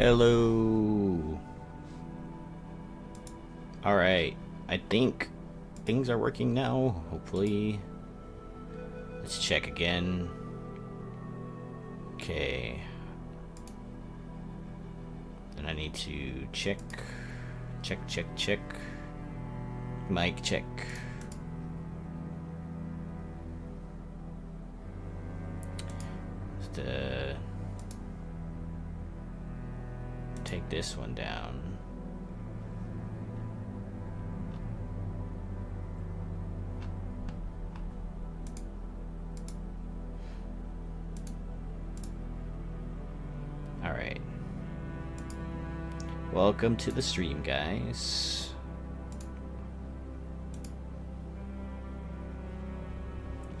Hello. Alright, I think things are working now, hopefully. Let's check again. Okay. Then I need to check. Check. Mic check. Just, take this one down. Alright. Welcome to the stream, guys.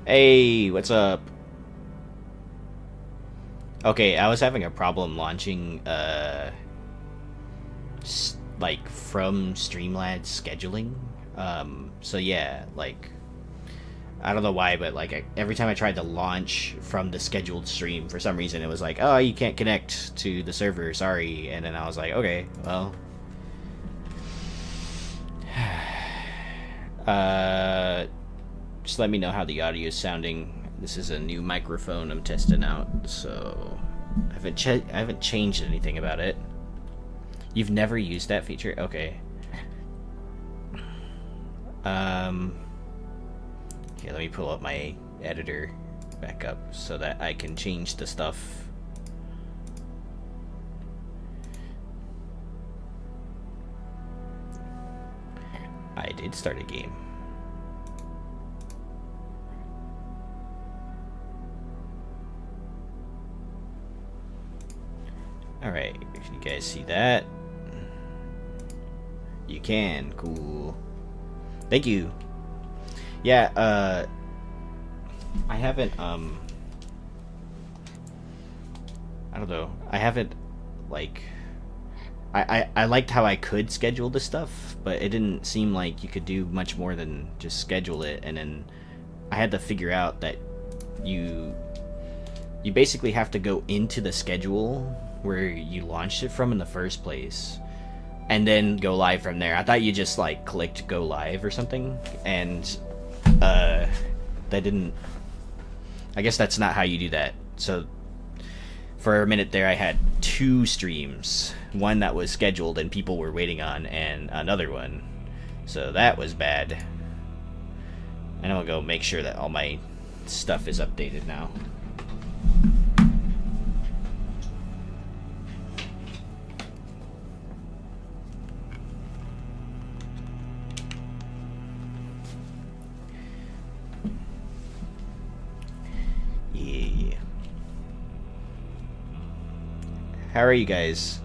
Hey, what's up? Okay, I was having a problem launching, like, from Streamlabs scheduling. So yeah, like, I don't know why, but like every time I tried to launch from the scheduled stream, for some reason it was like, oh, you can't connect to the server, sorry. And then I was like, okay, well, just let me know how the audio is sounding. This is a new microphone I'm testing out, so I haven't changed anything about it. You've never used that feature? Okay. Okay, let me pull up my editor back up so that I can change the stuff. I did start a game. Alright, you guys see that? You can, cool. Thank you. Yeah, I haven't, I don't know, I haven't, like, I liked how I could schedule this stuff, but it didn't seem like you could do much more than just schedule it, and then I had to figure out that you basically have to go into the schedule where you launched it from in the first place, and then go live from there. I thought you just, like, clicked go live or something, and that didn't, I guess that's not how you do that. So for a minute there I had two streams, one that was scheduled and people were waiting on, and another one, so that was bad. And I'll go make sure that all my stuff is updated now. How are you guys?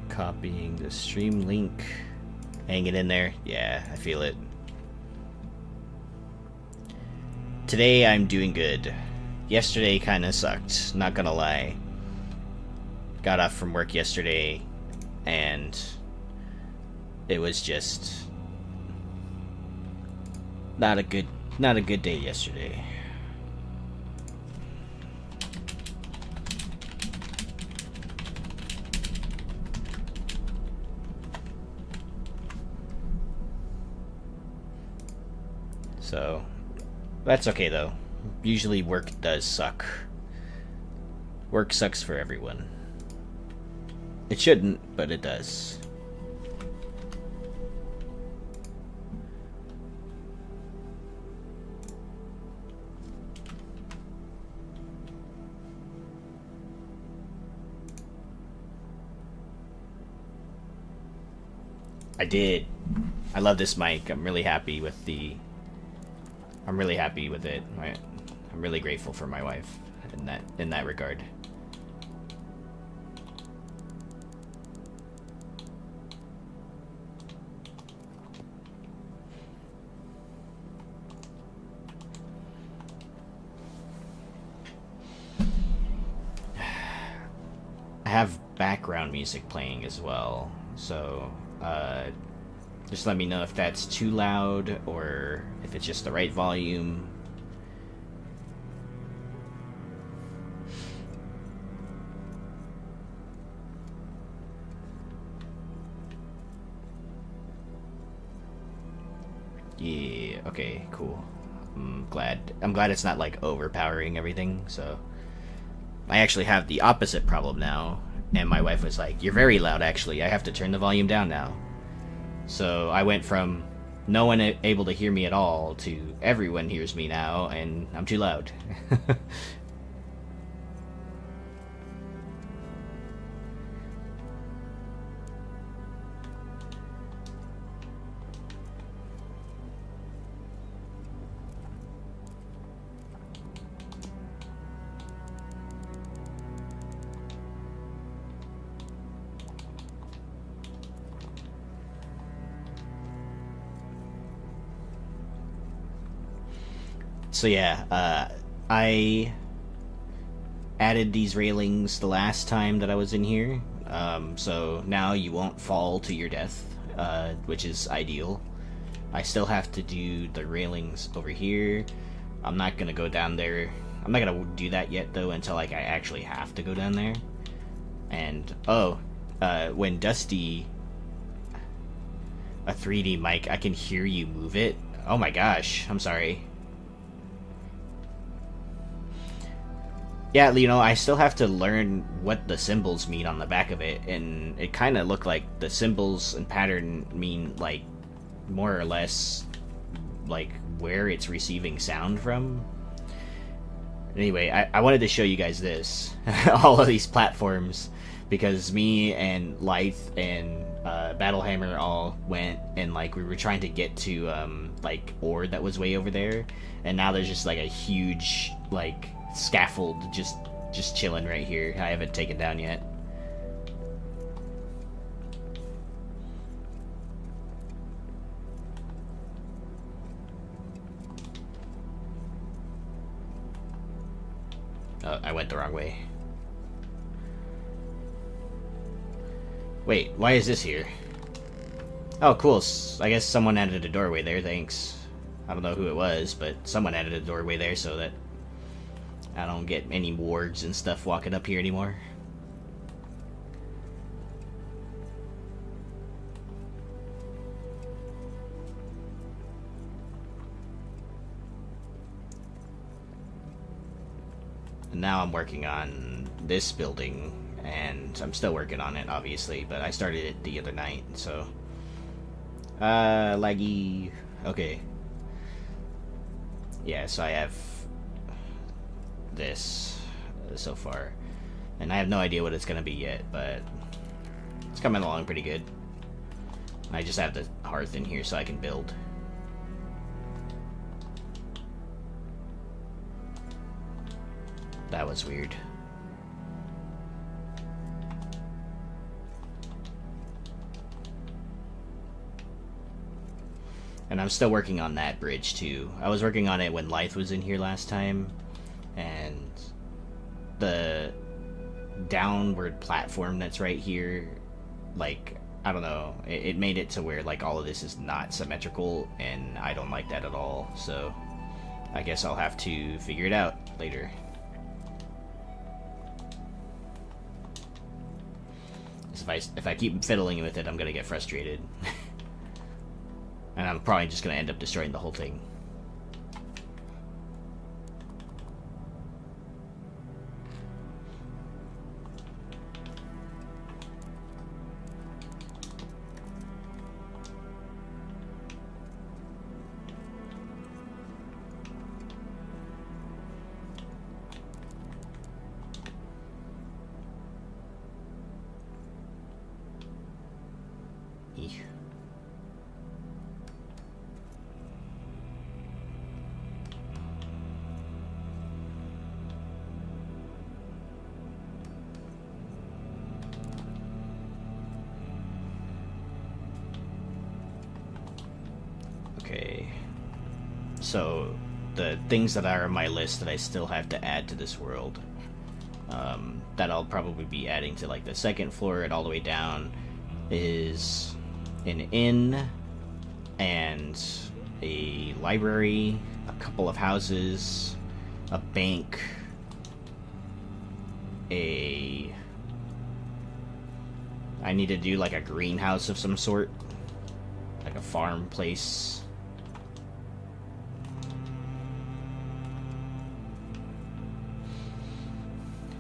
Copying the stream link. Hang it in there. Yeah, I feel it. Today I'm doing good. Yesterday kinda sucked, not gonna lie. Got off from work yesterday and it was just not a good day yesterday. So that's okay though. Usually work does suck. Work sucks for everyone. It shouldn't, but it does. I did. I love this mic. I'm really happy with it. I'm really grateful for my wife in that regard. have background music playing as well, so just let me know if that's too loud or if it's just the right volume. Yeah, okay, cool. I'm glad it's not like overpowering everything. So I actually have the opposite problem now, and my wife was like, "You're very loud actually. I have to turn the volume down now." So I went from no one able to hear me at all to everyone hears me now and I'm too loud. So yeah, I added these railings the last time that I was in here, so now you won't fall to your death, which is ideal. I still have to do the railings over here. I'm not gonna go down there. I'm not gonna do that yet though until like I actually have to go down there. And when Dusty, a 3D mic, I can hear you move it. Oh my gosh, I'm sorry. Yeah, you know, I still have to learn what the symbols mean on the back of it, and it kind of looked like the symbols and pattern mean, like, more or less, like, where it's receiving sound from. Anyway, I wanted to show you guys this, all of these platforms, because me and Lythe and Battlehammer all went, and, like, we were trying to get to, like, ore that was way over there, and now there's just, like, a huge, like, scaffold just chilling right here. I haven't taken down yet. I went the wrong way. Wait, why is this here? Oh, cool. I guess someone added a doorway there, thanks. I don't know who it was, but someone added a doorway there so that I don't get any wards and stuff walking up here anymore. And now I'm working on this building, and I'm still working on it, obviously, but I started it the other night, so... laggy... Okay. Yeah, so I have this so far, and I have no idea what it's gonna be yet, but it's coming along pretty good. I just have the hearth in here so I can build. That was weird. And I'm still working on that bridge too. I was working on it when Lythe was in here last time, and the downward platform that's right here, like, I don't know, it made it to where like all of this is not symmetrical, and I don't like that at all, so I guess I'll have to figure it out later. If I keep fiddling with it, I'm gonna get frustrated. And I'm probably just gonna end up destroying the whole thing. Okay, so the things that are on my list that I still have to add to this world. that I'll probably be adding to like the second floor, and all the way down is an inn and a library, a couple of houses, a bank, I need to do like a greenhouse of some sort, like a farm place.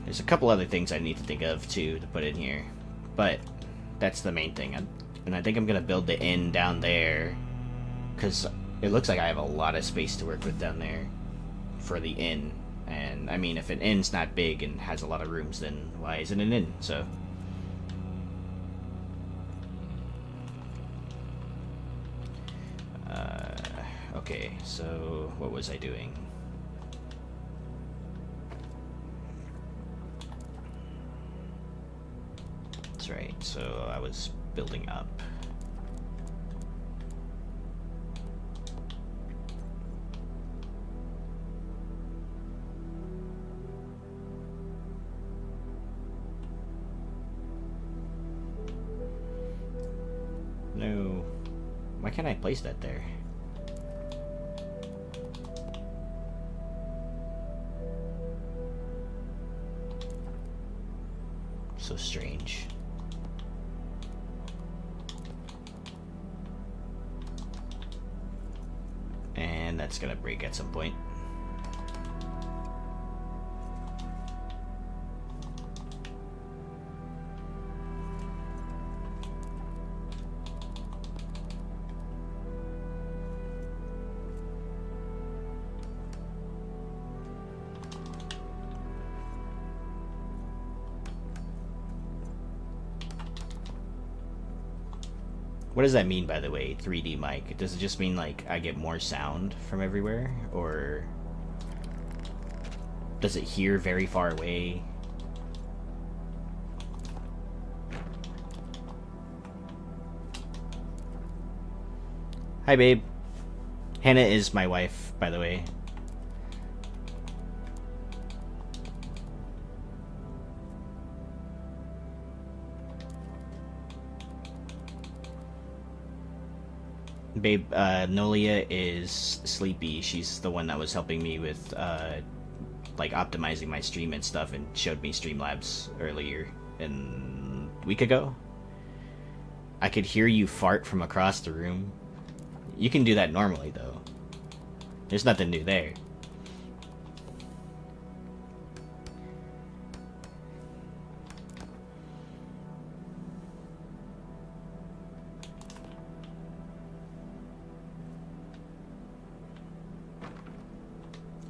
There's a couple other things I need to think of too to put in here, but that's the main thing. And I think I'm gonna build the inn down there, because it looks like I have a lot of space to work with down there for the inn. And I mean, if an inn's not big and has a lot of rooms, then why isn't an inn? So okay, so what was I doing? That's right, so I was building up. No. Why can't I place that there? So strange. And that's gonna break at some point. What does that mean, by the way, 3D mic? Does it just mean, like, I get more sound from everywhere? Or does it hear very far away? Hi, babe. Hannah is my wife, by the way. Babe, Nolia is sleepy. She's the one that was helping me with, like, optimizing my stream and stuff, and showed me Streamlabs earlier, a week ago. I could hear you fart from across the room. You can do that normally, though. There's nothing new there.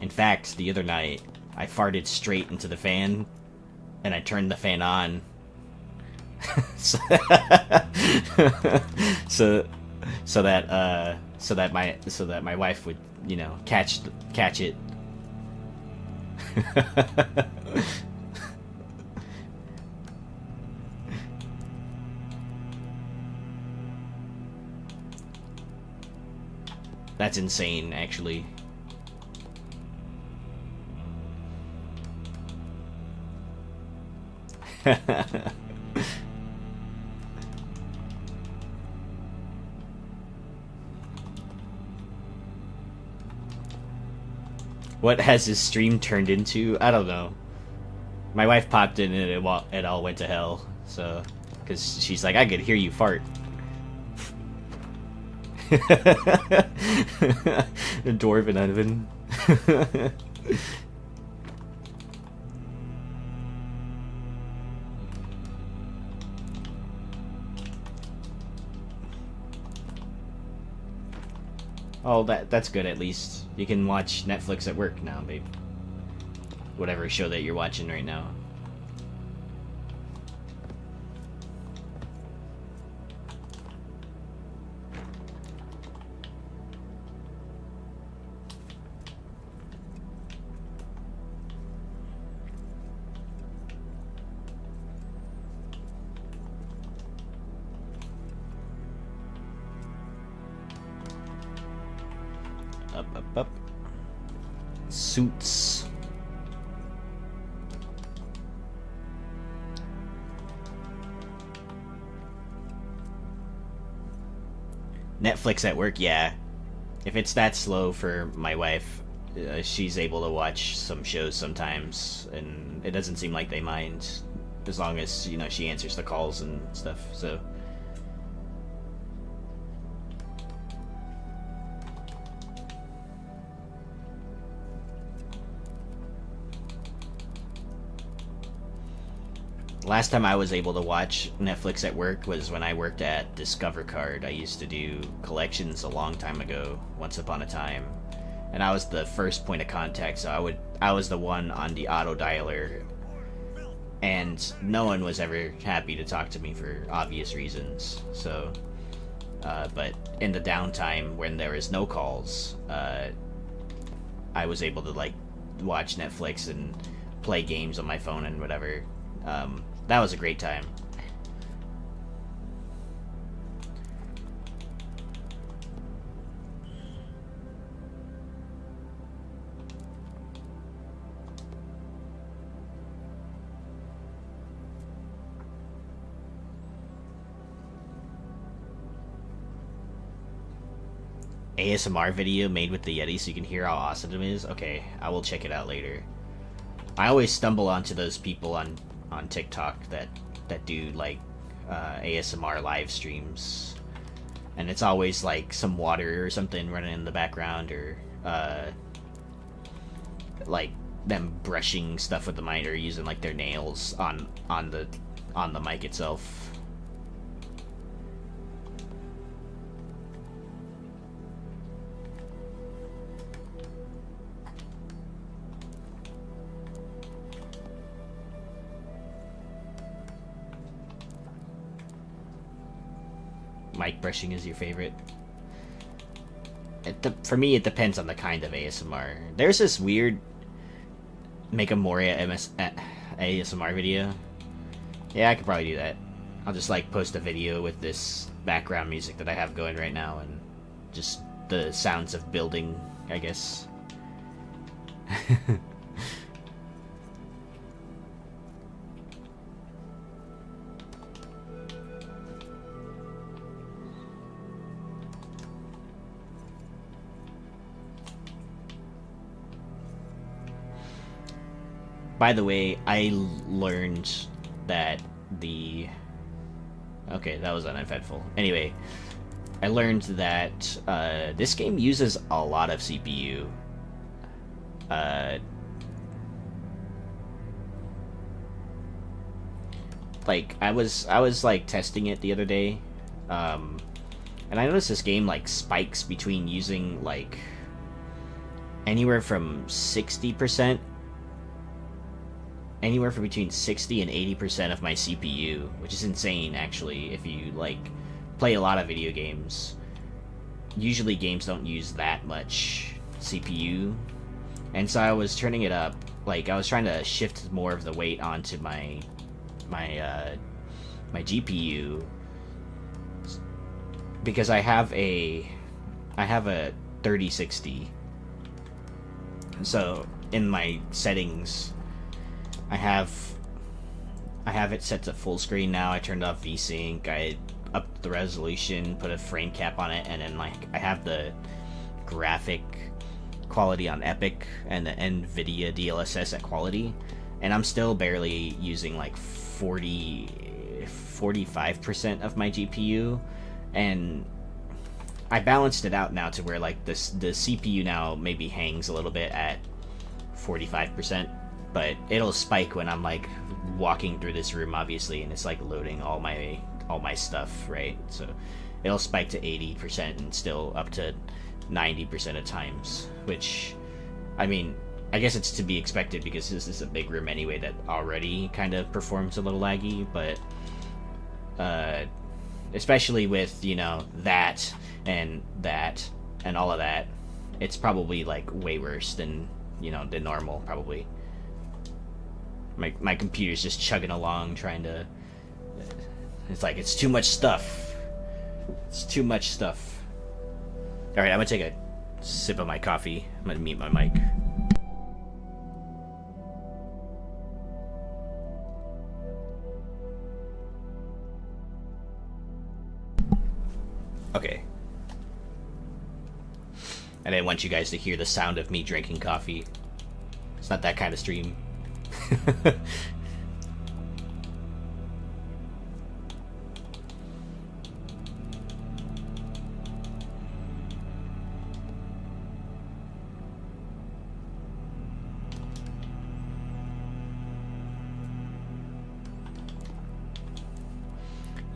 In fact, the other night, I farted straight into the fan, and I turned the fan on. so that my wife would, you know, catch it. That's insane, actually. What has his stream turned into? I don't know. My wife popped in and it all went to hell. So, because she's like, I could hear you fart. Dwarven oven. Oh, that's good at least. You can watch Netflix at work now, babe. Whatever show that you're watching right now. Up. Suits. Netflix at work, yeah. If it's that slow for my wife, she's able to watch some shows sometimes, and it doesn't seem like they mind as long as, you know, she answers the calls and stuff. So last time I was able to watch Netflix at work was when I worked at Discover Card. I used to do collections a long time ago, once upon a time, and I was the first point of contact. So I was the one on the auto dialer, and no one was ever happy to talk to me for obvious reasons. So, but in the downtime when there was no calls, I was able to like watch Netflix and play games on my phone and whatever. That was a great time. ASMR video made with the Yeti so you can hear how awesome it is? Okay, I will check it out later. I always stumble onto those people on TikTok that do like ASMR live streams, and it's always like some water or something running in the background, or like them brushing stuff with the mic or using like their nails on the mic itself. Mic brushing is your favorite? For me, it depends on the kind of ASMR. There's this weird make a Moria ASMR video. Yeah, I could probably do that. I'll just like post a video with this background music that I have going right now and just the sounds of building, I guess. By the way, I learned that the... Okay, that was uneventful. Anyway, I learned that this game uses a lot of CPU. Like, I was like testing it the other day, and I noticed this game like spikes between using like anywhere from 60%, anywhere from between 60 and 80% of my CPU, which is insane actually if you like play a lot of video games. Usually games don't use that much CPU, and so I was turning it up. Like, I was trying to shift more of the weight onto my GPU, because I have a 3060. So in my settings, I have it set to full screen now. I turned off VSync. I upped the resolution, put a frame cap on it, and then like I have the graphic quality on Epic and the NVIDIA DLSS at quality, and I'm still barely using like 45% of my GPU, and I balanced it out now to where like the CPU now maybe hangs a little bit at 45%. But it'll spike when I'm like walking through this room, obviously, and it's like loading all my stuff, right? So it'll spike to 80% and still up to 90% at times, which, I mean, I guess it's to be expected because this is a big room anyway that already kind of performs a little laggy. But especially with, you know, that and all of that, it's probably like way worse than, you know, than normal probably. My computer's just chugging along, trying to... It's like, it's too much stuff. It's too much stuff. Alright, I'm gonna take a sip of my coffee. I'm gonna mute my mic. Okay. I didn't want you guys to hear the sound of me drinking coffee. It's not that kind of stream.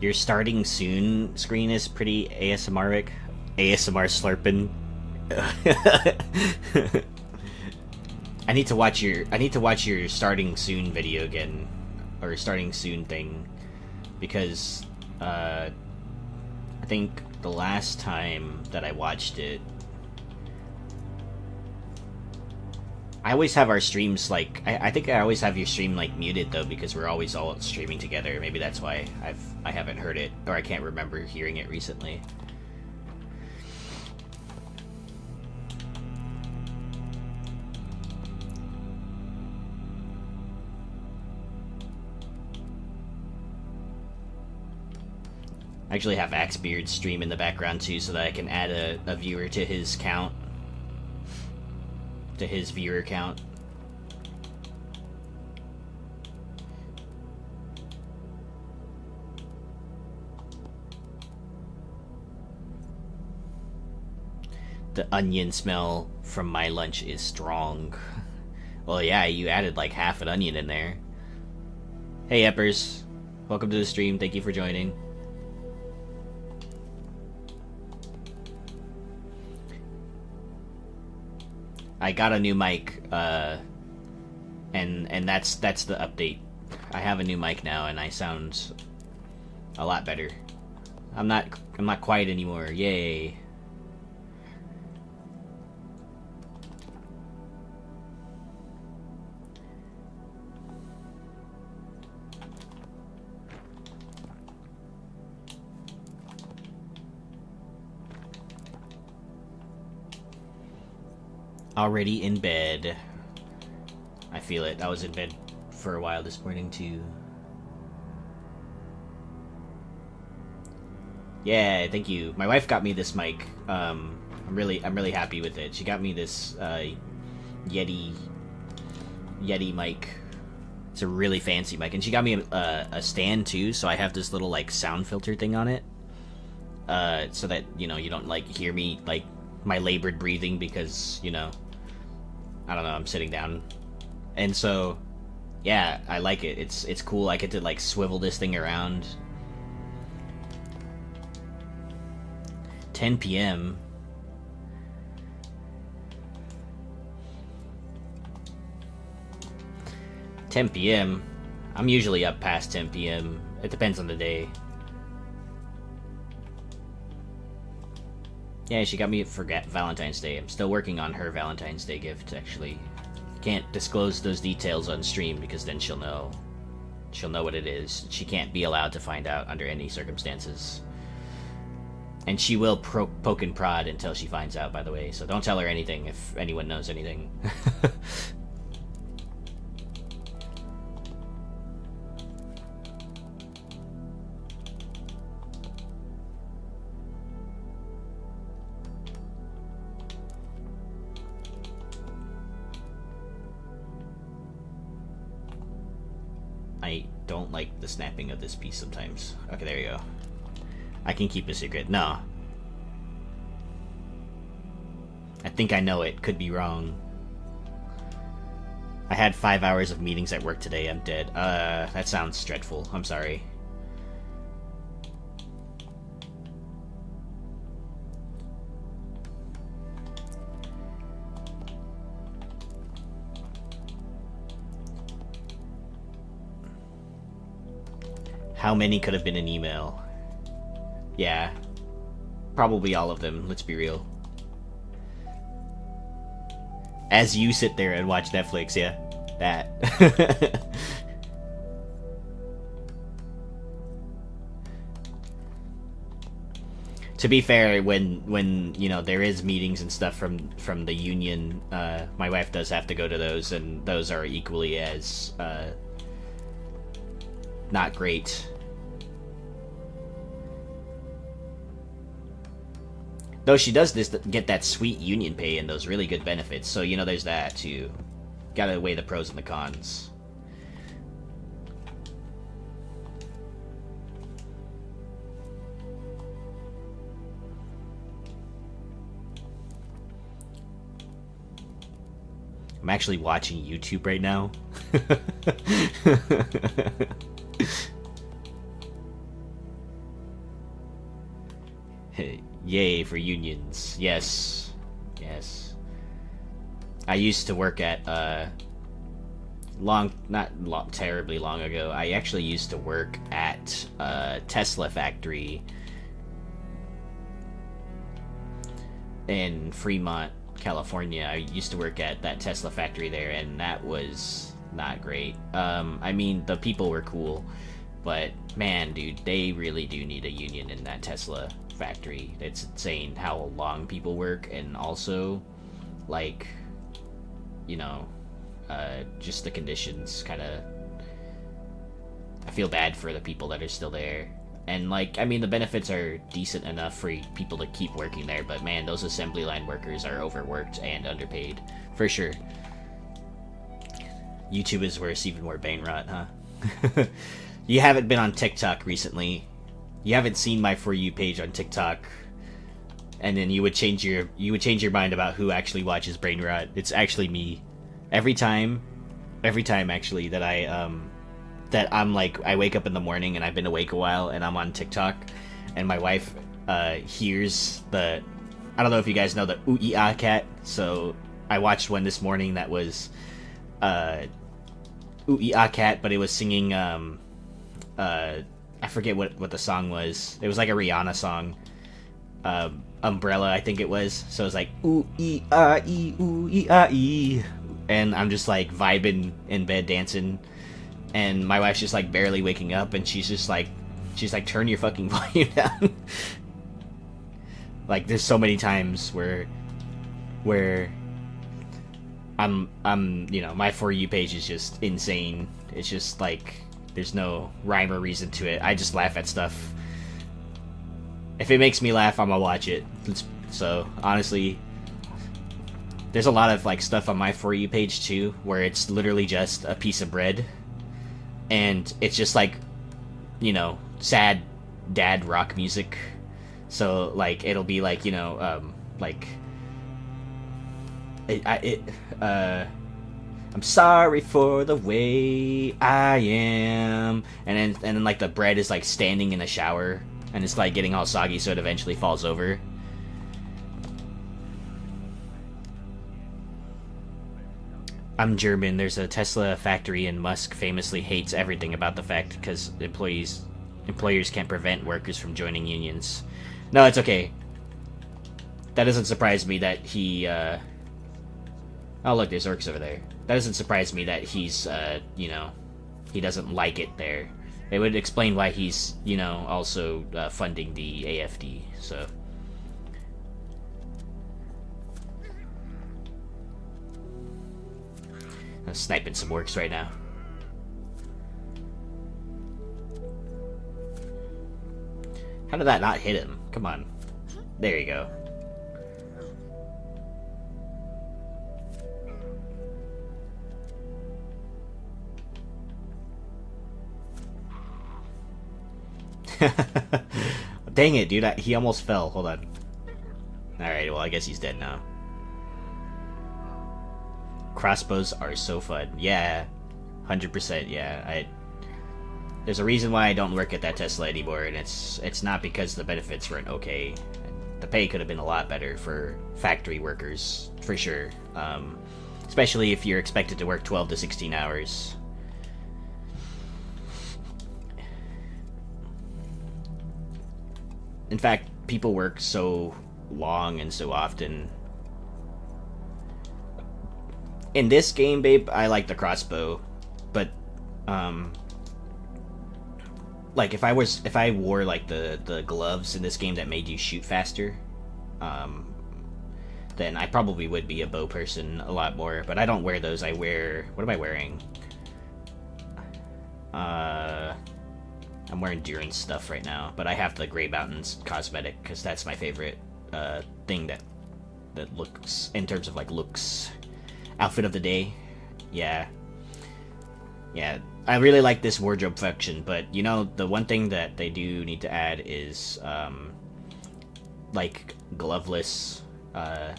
Your starting soon screen is pretty ASMR-ic. ASMR slurping. I need to watch your starting soon video again, or starting soon thing, because I think the last time that I watched it, I always have our streams like I think I always have your stream like muted though, because we're always all streaming together. Maybe that's why I haven't heard it, or I can't remember hearing it recently. I actually have Axebeard stream in the background too, so that I can add a viewer to his count. To his viewer count. The onion smell from my lunch is strong. Well, yeah, you added like half an onion in there. Hey, Eppers. Welcome to the stream. Thank you for joining. I got a new mic, and that's the update. I have a new mic now, and I sound a lot better. I'm not quiet anymore. Yay! Already in bed. I feel it. I was in bed for a while this morning too. Yeah, thank you. My wife got me this mic. I'm really happy with it. She got me this Yeti mic. It's a really fancy mic, and she got me a stand too. So I have this little like sound filter thing on it, so that you don't like hear me like my labored breathing, because I don't know, I'm sitting down. And so, yeah, I like it. It's cool. I get to, like, swivel this thing around. 10 p.m. I'm usually up past 10 p.m. It depends on the day. Yeah, she got me for Valentine's Day. I'm still working on her Valentine's Day gift, actually. Can't disclose those details on stream, because then she'll know. She'll know what it is. She can't be allowed to find out under any circumstances. And she will poke and prod until she finds out, by the way. So don't tell her anything if anyone knows anything. I don't like the snapping of this piece sometimes. Okay, there you go. I can keep a secret. No. I think I know it. Could be wrong. I had 5 hours of meetings at work today. I'm dead. That sounds dreadful. I'm sorry. How many could have been an email? Yeah. Probably all of them, let's be real. As you sit there and watch Netflix, yeah. That. To be fair, when there is meetings and stuff from the union, my wife does have to go to those, and those are equally as not great. Though she does get that sweet union pay and those really good benefits, so, you know, there's that, too. Gotta weigh the pros and the cons. I'm actually watching YouTube right now. Yay for unions. Yes. Yes. I used to work at, not terribly long ago, I actually used to work at a Tesla factory in Fremont, California. I used to work at that Tesla factory there, and that was not great. I mean, the people were cool, but man, dude, they really do need a union in that Tesla factory. It's insane how long people work, and also, like, you know, just the conditions kind of... I feel bad for the people that are still there. And, like, I mean, the benefits are decent enough for people to keep working there, but man, those assembly line workers are overworked and underpaid. For sure. YouTube is worse, even more bane rot, huh? You haven't been on TikTok recently. You haven't seen my For You page on TikTok. And then you would change your mind about who actually watches brain rot. It's actually me. Every time actually that I'm like, I wake up in the morning and I've been awake a while and I'm on TikTok and my wife hears the, I don't know if you guys know the ooh-ee-ah cat, so I watched one this morning that was ooh-ee-ah cat, but it was singing I forget what the song was. It was like a Rihanna song, Umbrella, I think it was. So it was like ooh-ee-ah-ee, ooh-ee-ah-ee, and I'm just like vibing in bed dancing. And my wife's just like barely waking up, and she's like, turn your fucking volume down. Like, there's so many times where I'm you know, my For You page is just insane. It's just like there's no rhyme or reason to it. I just laugh at stuff. If it makes me laugh, I'm gonna watch it. So honestly, there's a lot of like stuff on my For You page too, where it's literally just a piece of bread. And it's just like, you know, sad dad rock music. So like it'll be like, you know, like I'm sorry for the way I am, and then like the bread is like standing in the shower and it's like getting all soggy, so it eventually falls over. I'm German. There's a Tesla factory, and Musk famously hates everything about the fact because employers can't prevent workers from joining unions. No, it's okay. That doesn't surprise me that he, Oh, look, there's orcs over there. That doesn't surprise me that he's, you know, he doesn't like it there. It would explain why he's, you know, also funding the AFD, so... I'm sniping some orcs right now. How did that not hit him? Come on. There you go. Dang it, dude. He almost fell. Hold on. Alright, well, I guess he's dead now. Crossbows are so fun. Yeah. 100%, yeah. There's a reason why I don't work at that Tesla anymore, and it's not because the benefits weren't okay. The pay could have been a lot better for factory workers, for sure. Especially if you're expected to work 12 to 16 hours. In fact, people work so long and so often. In this game, babe, I like the crossbow, but like if I wore like the gloves in this game that made you shoot faster, then I probably would be a bow person a lot more. But I don't wear those. I wear, what am I wearing? I'm wearing Durin's stuff right now, but I have the Grey Mountains cosmetic because that's my favorite thing that looks, in terms of like looks. Outfit of the day, yeah. I really like this wardrobe function, but you know, the one thing that they do need to add is like gloveless, a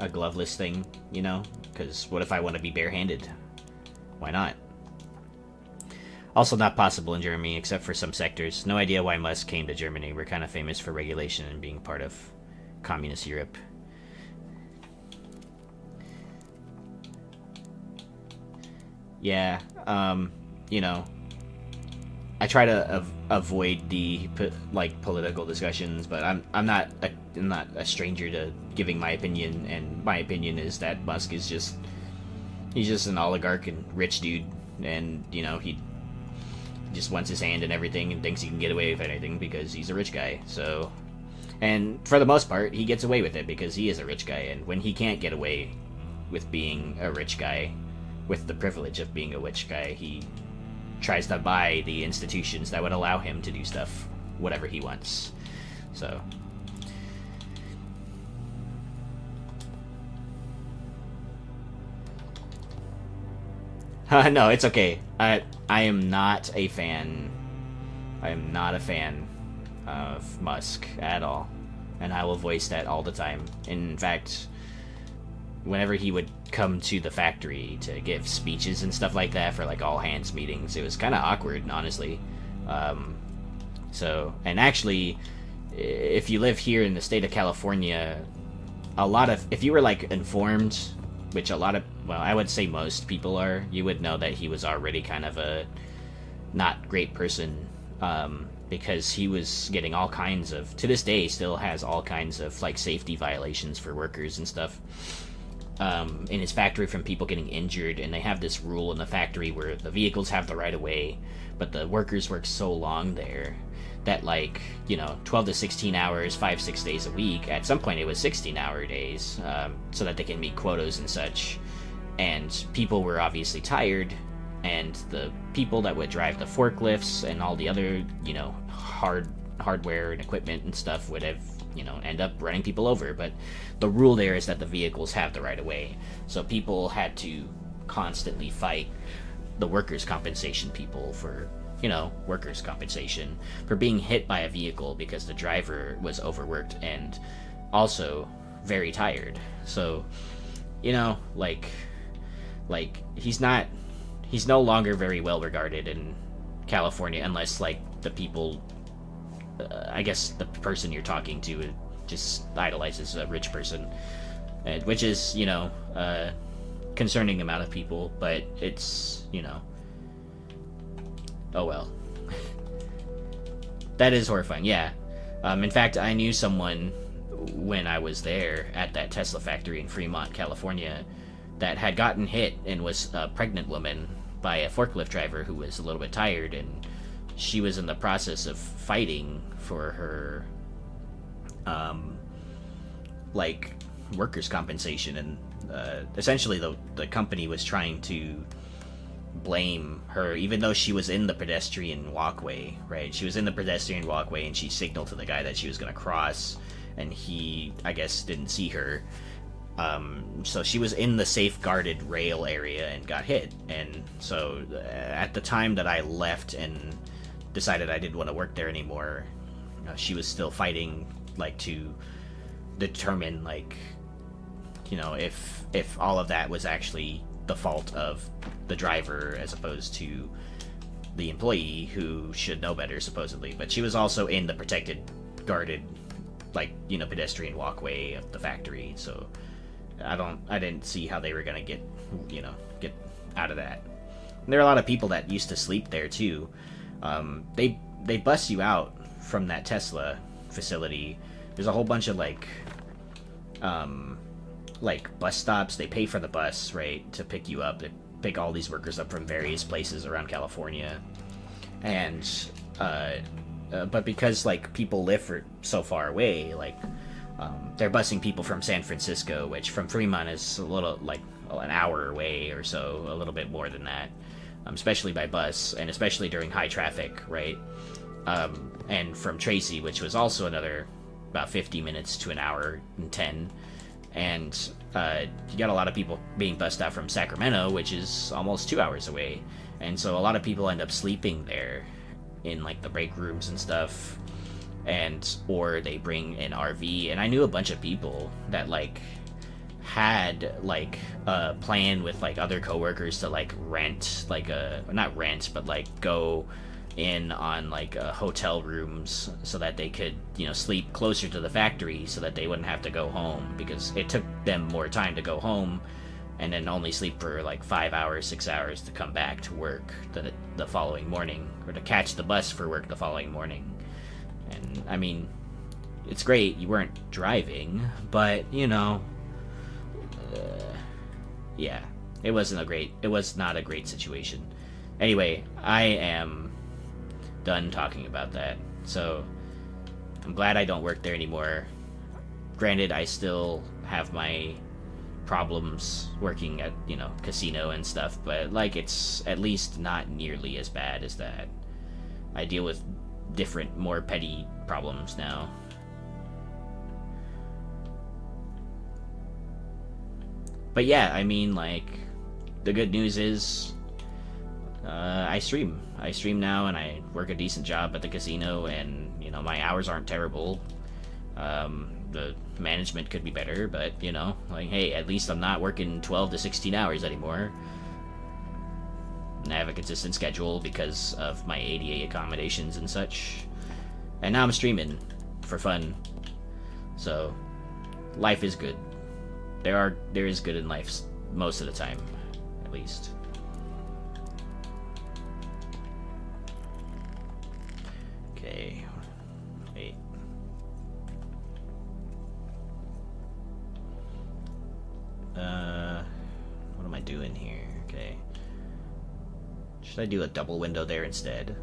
gloveless thing, you know, because what if I want to be barehanded? Why not? Also not possible in Germany, except for some sectors. No idea why Musk came to Germany. We're kind of famous for regulation and being part of communist Europe. Yeah, you know, I try to avoid the political discussions, but I'm not a stranger to giving my opinion, and my opinion is that Musk is he's just an oligarch and rich dude, and you know, he just wants his hand in everything and thinks he can get away with anything because he's a rich guy. So, and for the most part, he gets away with it because he is a rich guy, and when he can't get away with being a rich guy, with the privilege of being a rich guy, he tries to buy the institutions that would allow him to do stuff, whatever he wants. So, no, it's okay. I am not a fan. I am not a fan of Musk at all, and I will voice that all the time. In fact, whenever he would come to the factory to give speeches and stuff like that for like all hands meetings, it was kind of awkward, honestly. So, and actually, if you live here in the state of California, if you were like informed, which I would say most people are, you would know that he was already kind of a not great person, because he was getting all kinds of, to this day, still has all kinds of like safety violations for workers and stuff. In his factory from people getting injured, and they have this rule in the factory where the vehicles have the right of way, but the workers work so long there that, like, you know, 12 to 16 hours, 5-6 days a week. At some point it was 16-hour days, so that they can meet quotas and such. And people were obviously tired, and the people that would drive the forklifts and all the other, you know, hardware and equipment and stuff would have, you know, end up running people over. But the rule there is that the vehicles have the right of way, so people had to constantly fight the workers' compensation people for, you know, workers' compensation for being hit by a vehicle because the driver was overworked and also very tired. So, you know, like he's no longer very well regarded in California, unless like the people, I guess the person you're talking to just idolizes a rich person, which is, you know, a concerning amount of people, but it's, you know, oh well. That is horrifying, yeah. In fact, I knew someone when I was there at that Tesla factory in Fremont, California, that had gotten hit and was a pregnant woman by a forklift driver who was a little bit tired, and she was in the process of fighting for her like workers' compensation, and essentially the company was trying to blame her, even though she was in the pedestrian walkway, right? She was in the pedestrian walkway, and she signaled to the guy that she was going to cross, and he, I guess, didn't see her. So she was in the safeguarded rail area and got hit. And so at the time that I left and decided I didn't want to work there anymore, she was still fighting, like, to determine, like, you know, if all of that was actually the fault of the driver as opposed to the employee, who should know better, supposedly. But she was also in the protected, guarded, like, you know, pedestrian walkway of the factory, so I didn't see how they were gonna get out of that. And there are a lot of people that used to sleep there too. They bus you out from that Tesla facility. There's a whole bunch of like bus stops. They pay for the bus, right, to pick you up. They pick all these workers up from various places around California, and but because like people live so far away, like they're busing people from San Francisco, which from Fremont is a little, like, an hour away or so, a little bit more than that, especially by bus, and especially during high traffic, right? And from Tracy, which was also another about 50 minutes to an hour and 10. And you got a lot of people being bussed out from Sacramento, which is almost 2 hours away. And so a lot of people end up sleeping there in like the break rooms and stuff, and or they bring an RV. And I knew a bunch of people that like had like a plan with like other coworkers to like rent like a, not rent, but like go in on like hotel rooms so that they could, you know, sleep closer to the factory so that they wouldn't have to go home, because it took them more time to go home and then only sleep for like 5 hours, 6 hours to come back to work the following morning, or to catch the bus for work the following morning. And I mean, it's great you weren't driving, but you know, yeah, it was not a great situation. Anyway, I am done talking about that. So I'm glad I don't work there anymore. Granted, I still have my problems working at, you know, casino and stuff, but like it's at least not nearly as bad as that. I deal with different, more petty problems now. But yeah, I mean, like, the good news is I stream now, and I work a decent job at the casino, and you know, my hours aren't terrible. The management could be better, but you know, like, hey, at least I'm not working 12 to 16 hours anymore. And I have a consistent schedule because of my ADA accommodations and such. And now I'm streaming for fun. So life is good. There is good in life most of the time, at least. Okay, wait. What am I doing here? Okay. Should I do a double window there instead?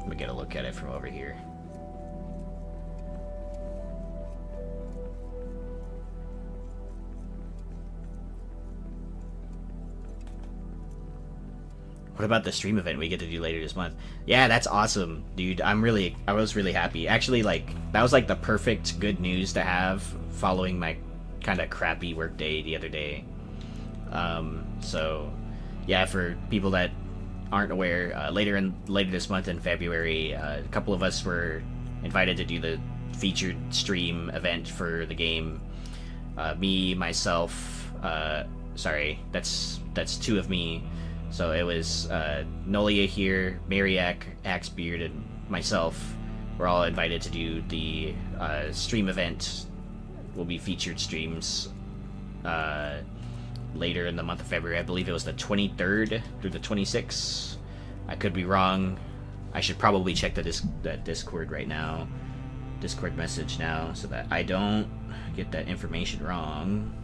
Let me get a look at it from over here. What about the stream event we get to do later this month? Yeah, that's awesome, dude. I was really happy. Actually, like, that was like the perfect good news to have following my kind of crappy work day the other day. So yeah, for people that aren't aware, later this month in February, a couple of us were invited to do the featured stream event for the game. Me, myself, sorry, that's two of me. So it was Nolia here, Mariak, Axebeard, and myself. We're all invited to do the stream event. Will be featured streams later in the month of February. I believe it was the 23rd through the 26th. I could be wrong. I should probably check the Discord right now. Discord message now, so that I don't get that information wrong.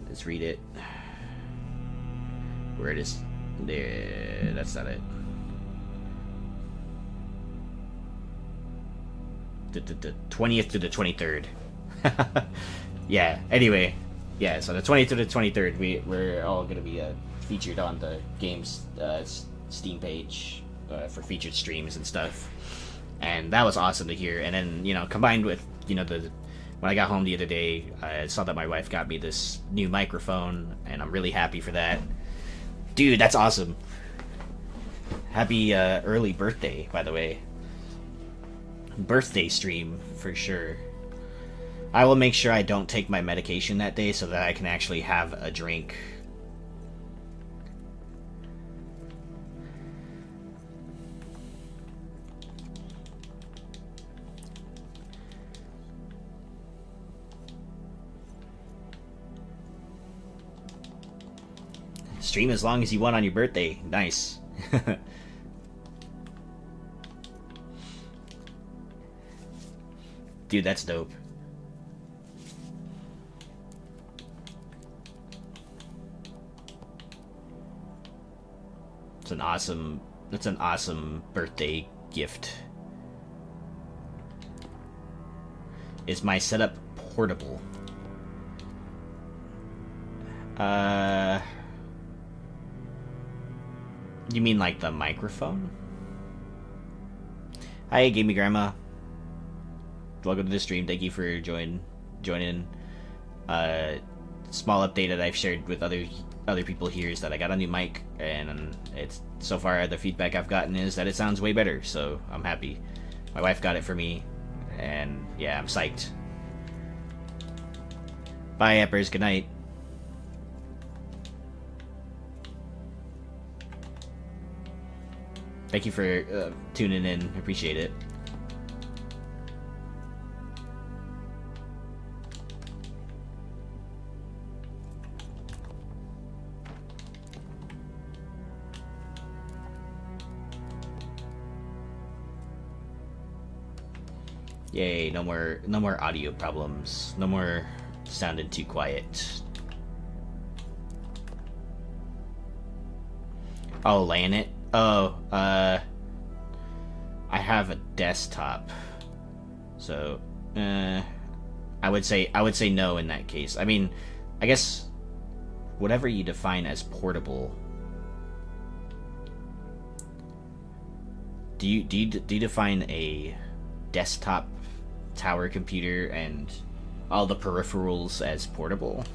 Let's read it. Where it is. There. That's not it. The 20th to the 23rd. Yeah, anyway. Yeah, so the 20th to the 23rd, we're all going to be featured on the game's Steam page for featured streams and stuff. And that was awesome to hear. And then, you know, combined with, you know, when I got home the other day, I saw that my wife got me this new microphone, and I'm really happy for that. Dude, that's awesome. Happy early birthday, by the way. Birthday stream, for sure. I will make sure I don't take my medication that day so that I can actually have a drink. Stream as long as you want on your birthday. Nice. Dude, that's dope. That's an awesome birthday gift. Is my setup portable? Uh, you mean like the microphone? Hi, Gamey Grandma. Welcome to the stream. Thank you for joining. Small update that I've shared with other people here is that I got a new mic, and it's so far the feedback I've gotten is that it sounds way better. So I'm happy. My wife got it for me, and yeah, I'm psyched. Bye, Eppers. Good night. Thank you for tuning in. Appreciate it. Yay, no more audio problems. No more sounding too quiet. Oh, laying it? Oh, I have a desktop. So, I would say no in that case. I mean, I guess whatever you define as portable. Do you define a desktop tower computer and all the peripherals as portable?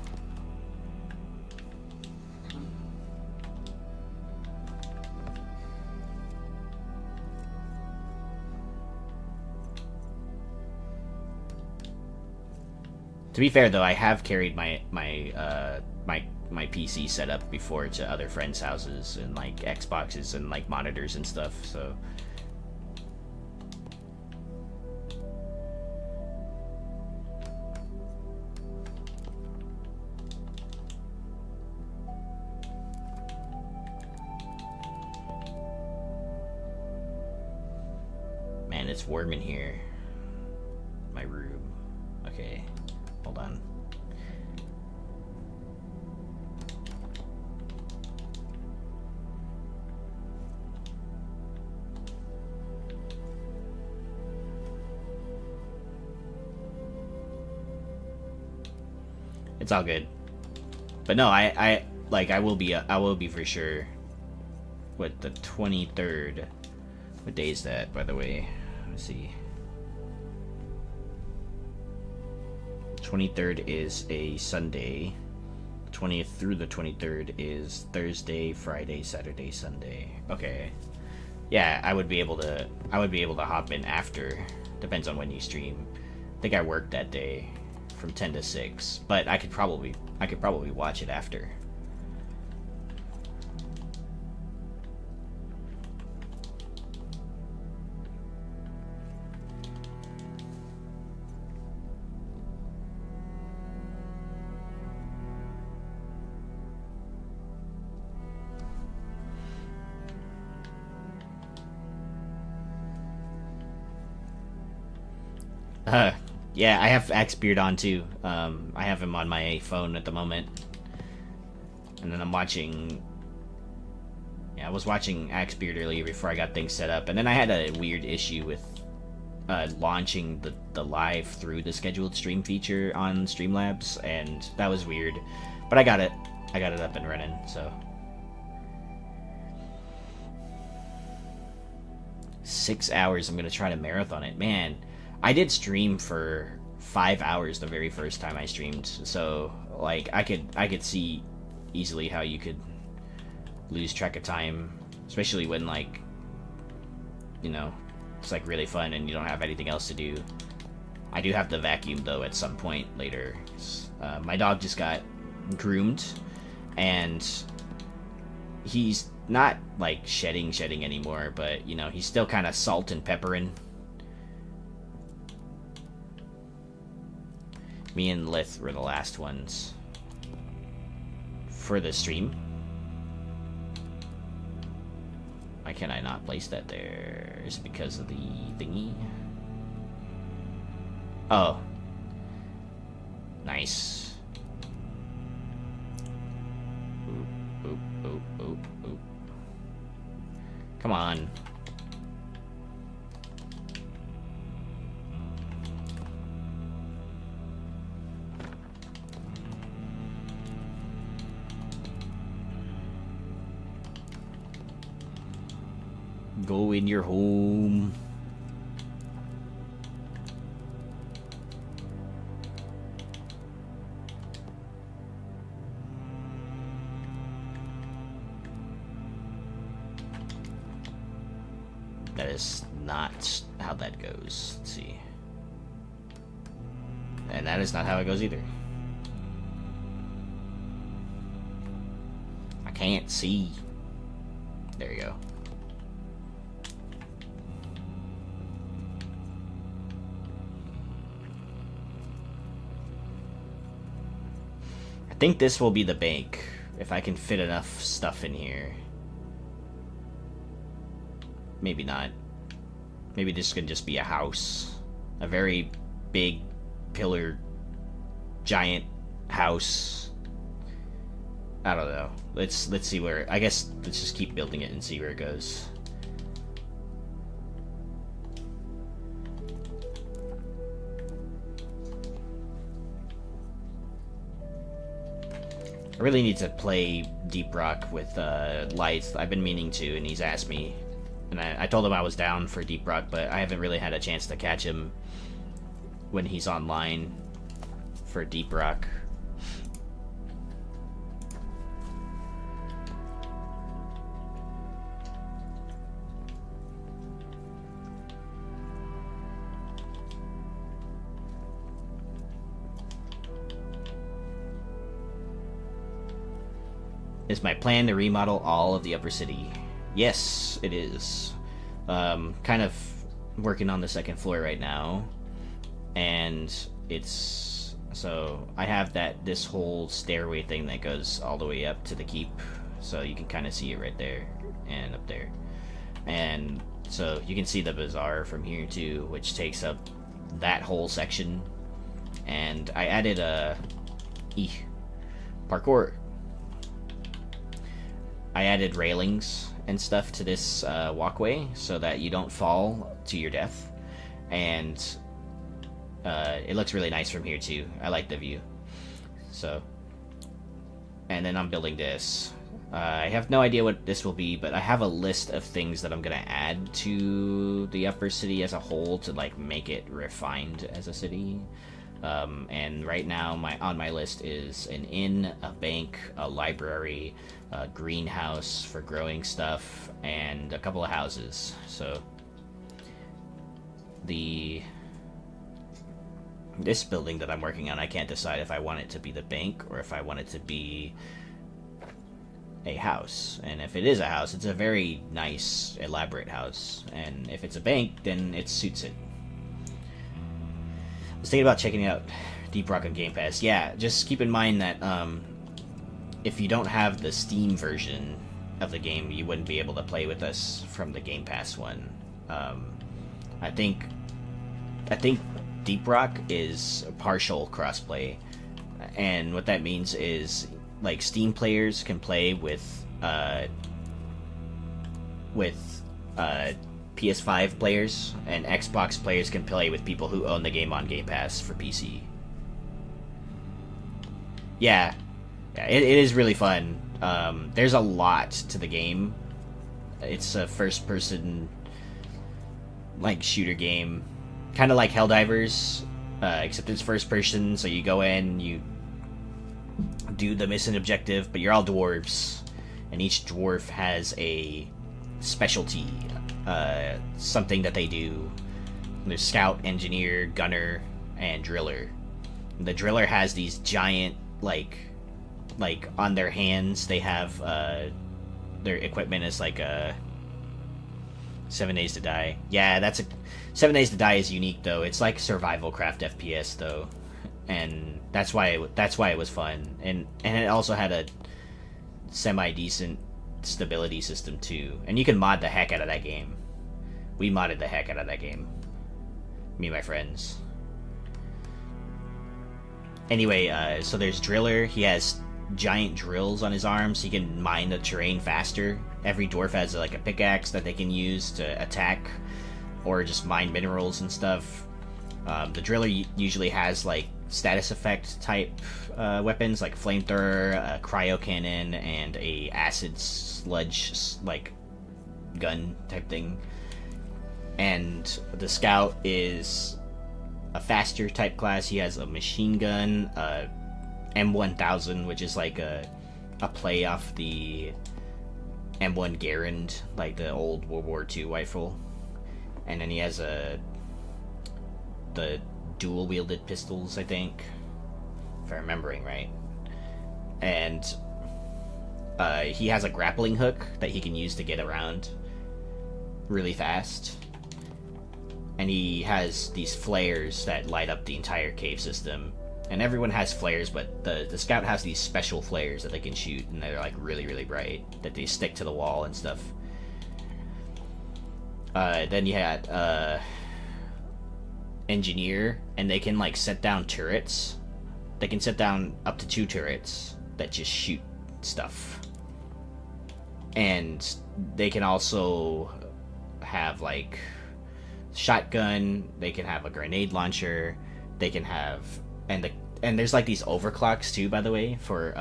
To be fair, though, I have carried my PC setup before to other friends' houses and like Xboxes and like monitors and stuff. So. Man, it's warm in here. My room. Okay. Hold on. It's all good. But no, I will be for sure. What, the 23rd? What day is that, by the way? Let's see. 23rd is a Sunday. 20th through the 23rd is Thursday, Friday, Saturday, Sunday. Okay. Yeah, I would be able to hop in after. Depends on when you stream. I think I worked that day from 10 to 6, but I could probably watch it after. Yeah, I have Axebeard on too. I have him on my phone at the moment. And then I'm watching... Yeah, I was watching Axebeard earlier before I got things set up. And then I had a weird issue with launching the live through the scheduled stream feature on Streamlabs. And that was weird. But I got it. I got it up and running, so... 6 hours, I'm gonna try to marathon it. Man... I did stream for 5 hours the very first time I streamed, so like I could see easily how you could lose track of time, especially when like, you know, it's like really fun and you don't have anything else to do. I do have to vacuum though at some point later. My dog just got groomed, and he's not like shedding anymore, but you know he's still kind of salt and peppering. Me and Lith were the last ones for the stream. Why can I not place that there? Is it because of the thingy? Oh. Nice. Oop, oop, oop, oop, oop. Come on. Go in your home. That is not how that goes. Let's see. And that is not how it goes either. I can't see. There you go. I think this will be the bank, if I can fit enough stuff in here. Maybe not. Maybe this could just be a house. A very big pillar giant house. I don't know. Let's see where, I guess let's just keep building it and see where it goes. I really need to play Deep Rock with Light. I've been meaning to, and he's asked me. And I told him I was down for Deep Rock, but I haven't really had a chance to catch him when he's online for Deep Rock. Is my plan to remodel all of the upper city? Yes, it is. Kind of working on the second floor right now, and it's so I have this whole stairway thing that goes all the way up to the keep, so you can kind of see it right there and up there, and so you can see the bazaar from here too, which takes up that whole section. And I added parkour. I added railings and stuff to this walkway so that you don't fall to your death, and it looks really nice from here too. I like the view. So, and then I'm building this. I have no idea what this will be, but I have a list of things that I'm gonna add to the upper city as a whole to like make it refined as a city. And right now on my list is an inn, a bank, a library, a greenhouse for growing stuff, and a couple of houses. So this building that I'm working on, I can't decide if I want it to be the bank or if I want it to be a house. And if it is a house, it's a very nice, elaborate house. And if it's a bank, then it suits it. I was thinking about checking out Deep Rock on Game Pass. Yeah, just keep in mind that if you don't have the Steam version of the game, you wouldn't be able to play with us from the Game Pass one. I think Deep Rock is partial crossplay, and what that means is like Steam players can play with PS5 players, and Xbox players can play with people who own the game on Game Pass for PC. Yeah, it is really fun. There's a lot to the game. It's a first-person like shooter game, kind of like Helldivers, except it's first-person. So you go in, you do the mission objective, but you're all dwarves, and each dwarf has a specialty. Something that they do. There's scout, engineer, gunner, and driller. The driller has these giant, like on their hands, they have their equipment is like a 7 Days to Die. Yeah, that's a 7 Days to Die is unique though. It's like survival craft FPS though, and that's why it was fun. And it also had a semi decent stability system too, and you can mod the heck out of that game. We modded the heck out of that game, me and my friends. Anyway, so there's driller. He has giant drills on his arms. He can mine the terrain faster. Every dwarf has like a pickaxe that they can use to attack or just mine minerals and stuff. The driller usually has like status effect type weapons like flamethrower, a cryo cannon, and a acid sludge, like gun type thing. And the scout is a faster type class. He has a machine gun, M1000, which is like a play off the M1 Garand, like the old World War II rifle. And then he has the dual wielded pistols, I think, if I'm remembering right. And he has a grappling hook that he can use to get around really fast. And he has these flares that light up the entire cave system. And everyone has flares, but the scout has these special flares that they can shoot, and they're like really, really bright, that they stick to the wall and stuff. Then you had engineer, and they can like set down turrets. They can set down up to 2 turrets that just shoot stuff. And they can also have like shotgun, they can have a grenade launcher, they can have and there's like these overclocks too, by the way, for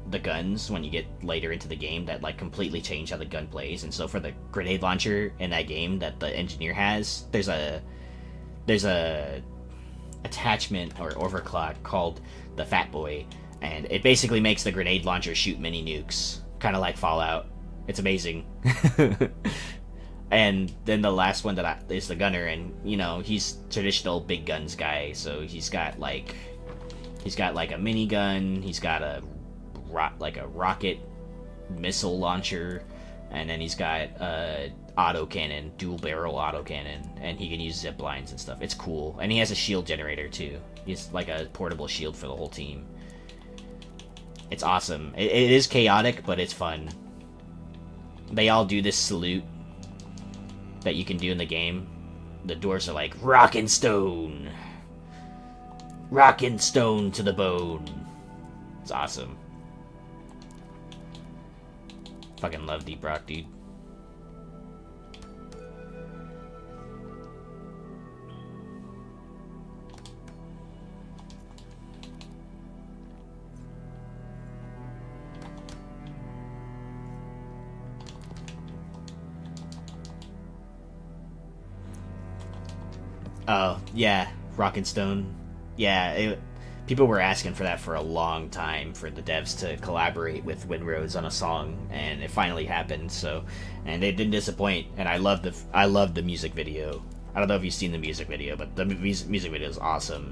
the guns when you get later into the game that like completely change how the gun plays. And so for the grenade launcher in that game that the engineer has, there's a attachment or overclock called the Fat Boy, and it basically makes the grenade launcher shoot mini nukes, kind of like Fallout. It's amazing. And then the last one is the gunner, and you know, he's traditional big guns guy, so he's got like a minigun, he's got a rocket missile launcher, and then he's got autocannon, dual barrel autocannon, and he can use zip lines and stuff. It's cool. And he has a shield generator too. He's like a portable shield for the whole team. It's awesome. It is chaotic, but it's fun. They all do this salute that you can do in the game. The dwarves are like, rockin' stone to the bone. It's awesome. Fucking love Deep Rock, dude. Oh, yeah, Rockin' Stone. Yeah, people were asking for that for a long time, for the devs to collaborate with Windrose on a song, and it finally happened. So, and it didn't disappoint. And I love the music video. I don't know if you've seen the music video, but the music video is awesome.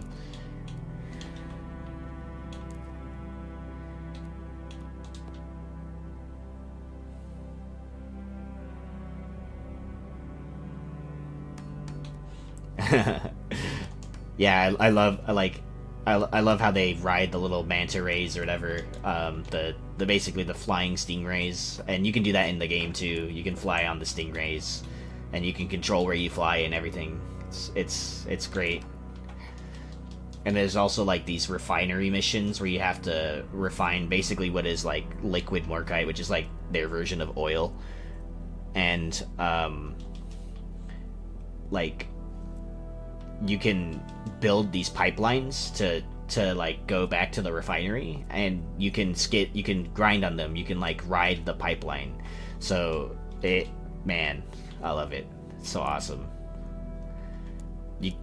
Yeah, I love how they ride the little manta rays or whatever, the basically the flying stingrays, and you can do that in the game too. You can fly on the stingrays, and you can control where you fly and everything. It's great. And there's also like these refinery missions where you have to refine basically what is like liquid morkite, which is like their version of oil, and like you can build these pipelines to like go back to the refinery, and you can grind on them. You can like ride the pipeline. So man, I love it. It's so awesome.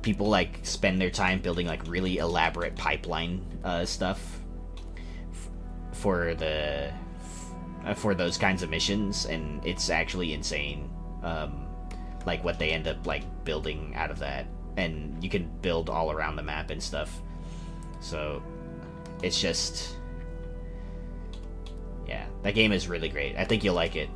People like spend their time building like really elaborate pipeline stuff for those kinds of missions, and it's actually insane. Like what they end up like building out of that. And you can build all around the map and stuff. So it's just, yeah, that game is really great. I think you'll like it.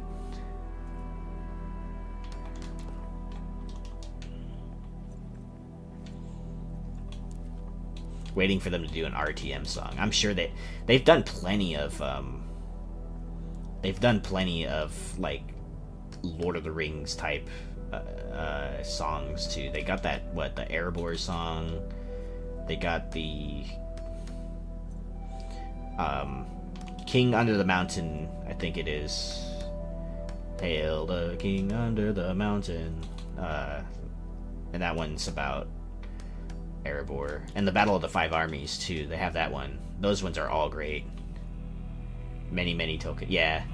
Waiting for them to do an RTM song. I'm sure they've done plenty of like Lord of the Rings type songs too. They got the Erebor song. They got the King Under the Mountain, I think it is. Hail the King Under the Mountain. And that one's about Erebor. And the Battle of the Five Armies too. They have that one. Those ones are all great. Many token. Yeah.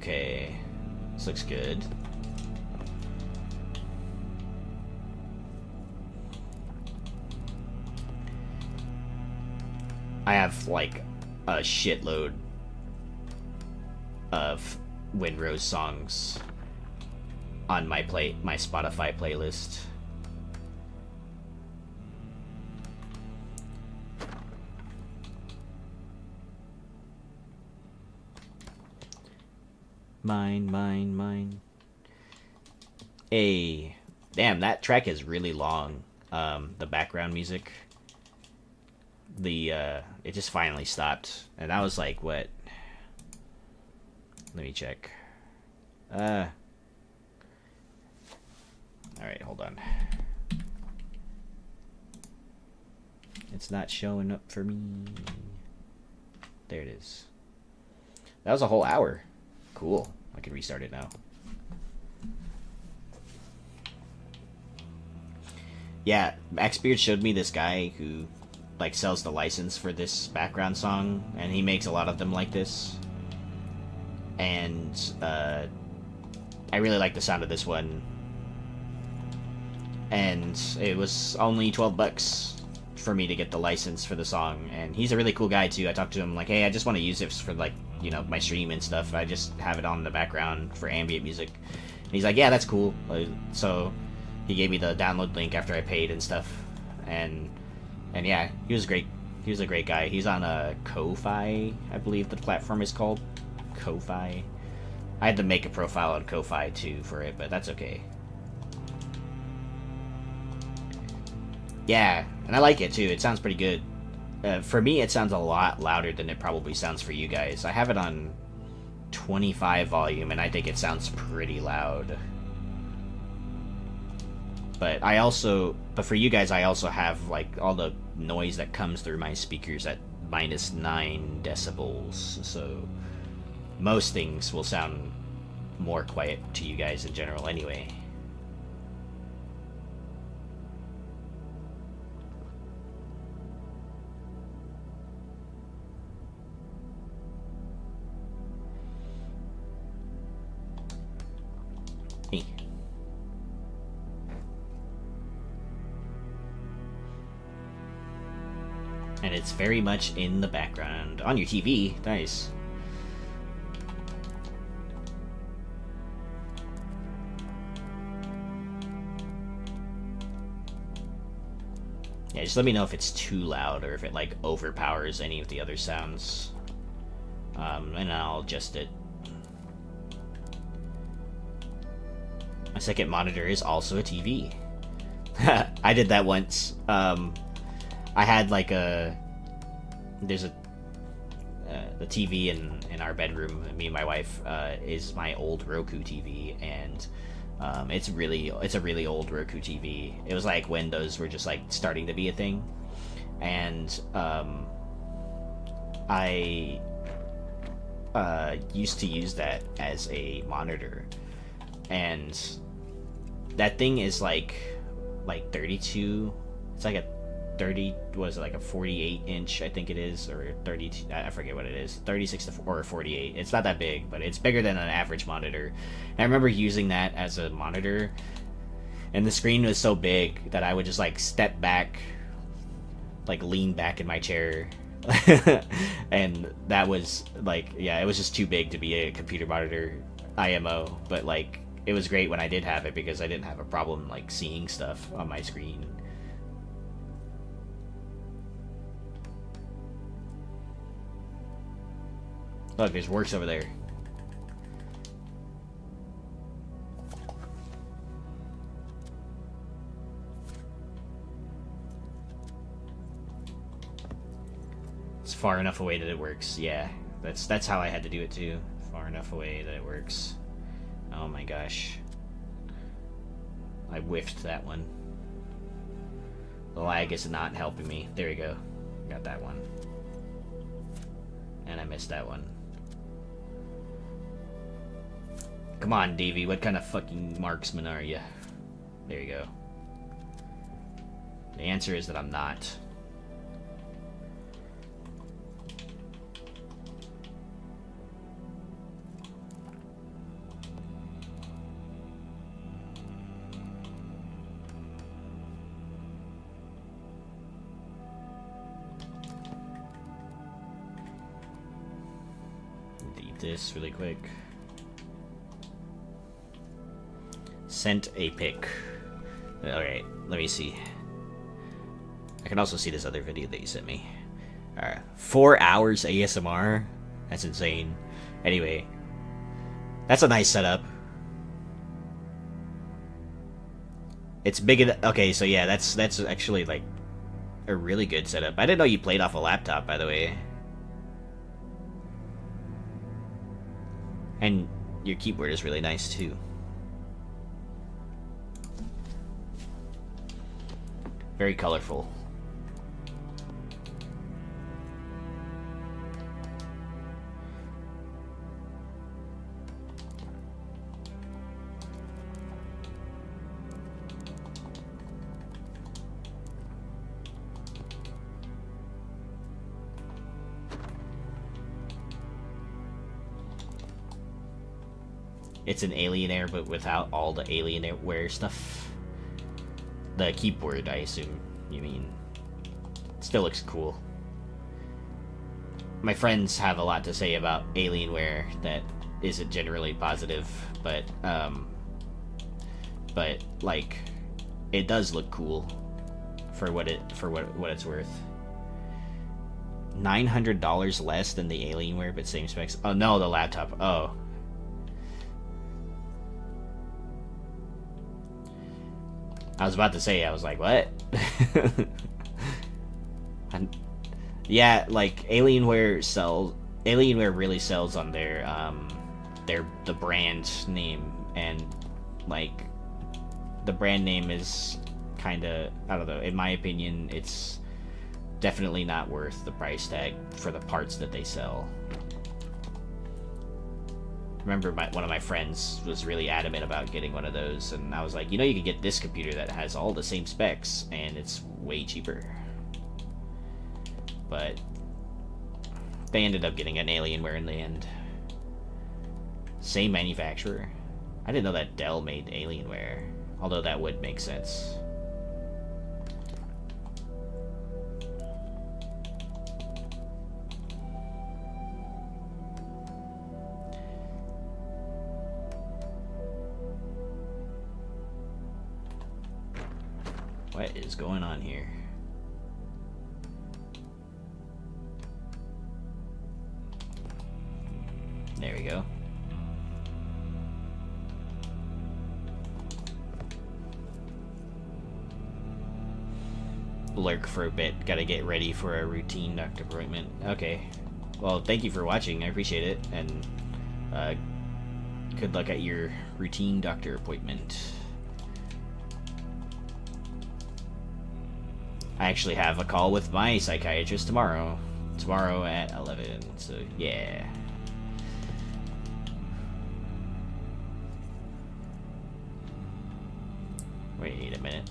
Okay. This looks good. I have, like, a shitload of Windrose songs on my Spotify playlist. Mine. Hey, damn, that track is really long. The background music. It just finally stopped, and that was like what? Let me check. All right, hold on. It's not showing up for me. There it is. That was a whole hour. Cool. I can restart it now. Yeah, Maxbeard showed me this guy who like sells the license for this background song, and he makes a lot of them like this. And I really like the sound of this one. And it was only $12 for me to get the license for the song, and he's a really cool guy too. I talked to him like, hey, I just want to use it for like, you know, my stream and stuff. I just have it on in the background for ambient music. And he's like, yeah, that's cool. So he gave me the download link after I paid and stuff, and yeah, he was great. He was a great guy. He's on a Ko-Fi, I believe the platform is called. Ko-Fi. I had to make a profile on Ko-Fi too for it, but that's okay. Yeah, and I like it too. It sounds pretty good. For me, it sounds a lot louder than it probably sounds for you guys. I have it on 25 volume, and I think it sounds pretty loud. But for you guys, I also have like all the noise that comes through my speakers at -9 decibels. So most things will sound more quiet to you guys in general anyway. And it's very much in the background on your TV. Nice. Yeah, just let me know if it's too loud or if it like overpowers any of the other sounds, and I'll adjust it. My second monitor is also a TV. I did that once. I had like there's a TV in our bedroom. Me and my wife is my old Roku TV, and it's a really old Roku TV. It was like when those were just like starting to be a thing, and I used to use that as a monitor, and that thing is like 32. It's like a 30, was it like a 48 inch, I think it is, or 32, I forget what it is, 36 or 48. It's not that big, but it's bigger than an average monitor. And I remember using that as a monitor, and the screen was so big that I would just like step back, like lean back in my chair, and that was like, yeah, it was just too big to be a computer monitor IMO. But like, it was great when I did have it because I didn't have a problem like seeing stuff on my screen. Look, there's works over there. It's far enough away that it works. Yeah, that's how I had to do it too. Far enough away that it works. Oh my gosh. I whiffed that one. The lag is not helping me. There we go. Got that one. And I missed that one. Come on, Davey. What kind of fucking marksman are you? There you go. The answer is that I'm not. this really quick. Sent a pic. Alright, let me see. I can also see this other video that you sent me. Alright, 4 hours ASMR? That's insane. Anyway, that's a nice setup. It's big enough. Okay, so yeah, that's actually like a really good setup. I didn't know you played off a laptop, by the way. And your keyboard is really nice too. Very colorful. It's an Alienware, but without all the Alienware stuff. The keyboard, I assume you mean. Still looks cool. My friends have a lot to say about Alienware that isn't generally positive, but like, it does look cool for what it's worth. $900 less than the Alienware, but same specs. Oh no, the laptop. Oh. I was about to say, I was like, what? Yeah, like Alienware really sells on the brand name, and like the brand name is kind of, I don't know, in my opinion, it's definitely not worth the price tag for the parts that they sell. Remember, one of my friends was really adamant about getting one of those, and I was like, you know, you could get this computer that has all the same specs, and it's way cheaper. But they ended up getting an Alienware in the end. Same manufacturer. I didn't know that Dell made Alienware, although that would make sense. What is going on here? There we go. Lurk for a bit. Gotta get ready for a routine doctor appointment. Okay. Well, thank you for watching. I appreciate it. And good luck at your routine doctor appointment. I actually have a call with my psychiatrist tomorrow. Tomorrow at 11. So, yeah. Wait a minute.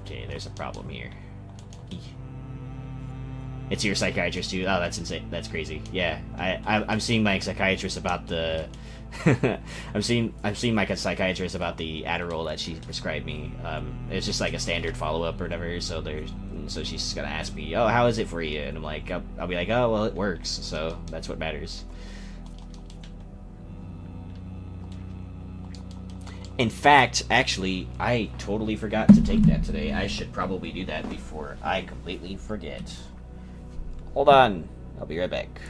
Okay, there's a problem here. It's your psychiatrist too? Oh, that's insane. That's crazy. Yeah, I'm seeing my psychiatrist about the... I'm seeing my psychiatrist about the Adderall that she prescribed me. It's just like a standard follow-up or whatever, so she's gonna ask me, oh, how is it for you? And I'm like, I'll be like, oh, well, it works, so that's what matters. In fact, actually, I totally forgot to take that today. I should probably do that before I completely forget. Hold on. I'll be right back.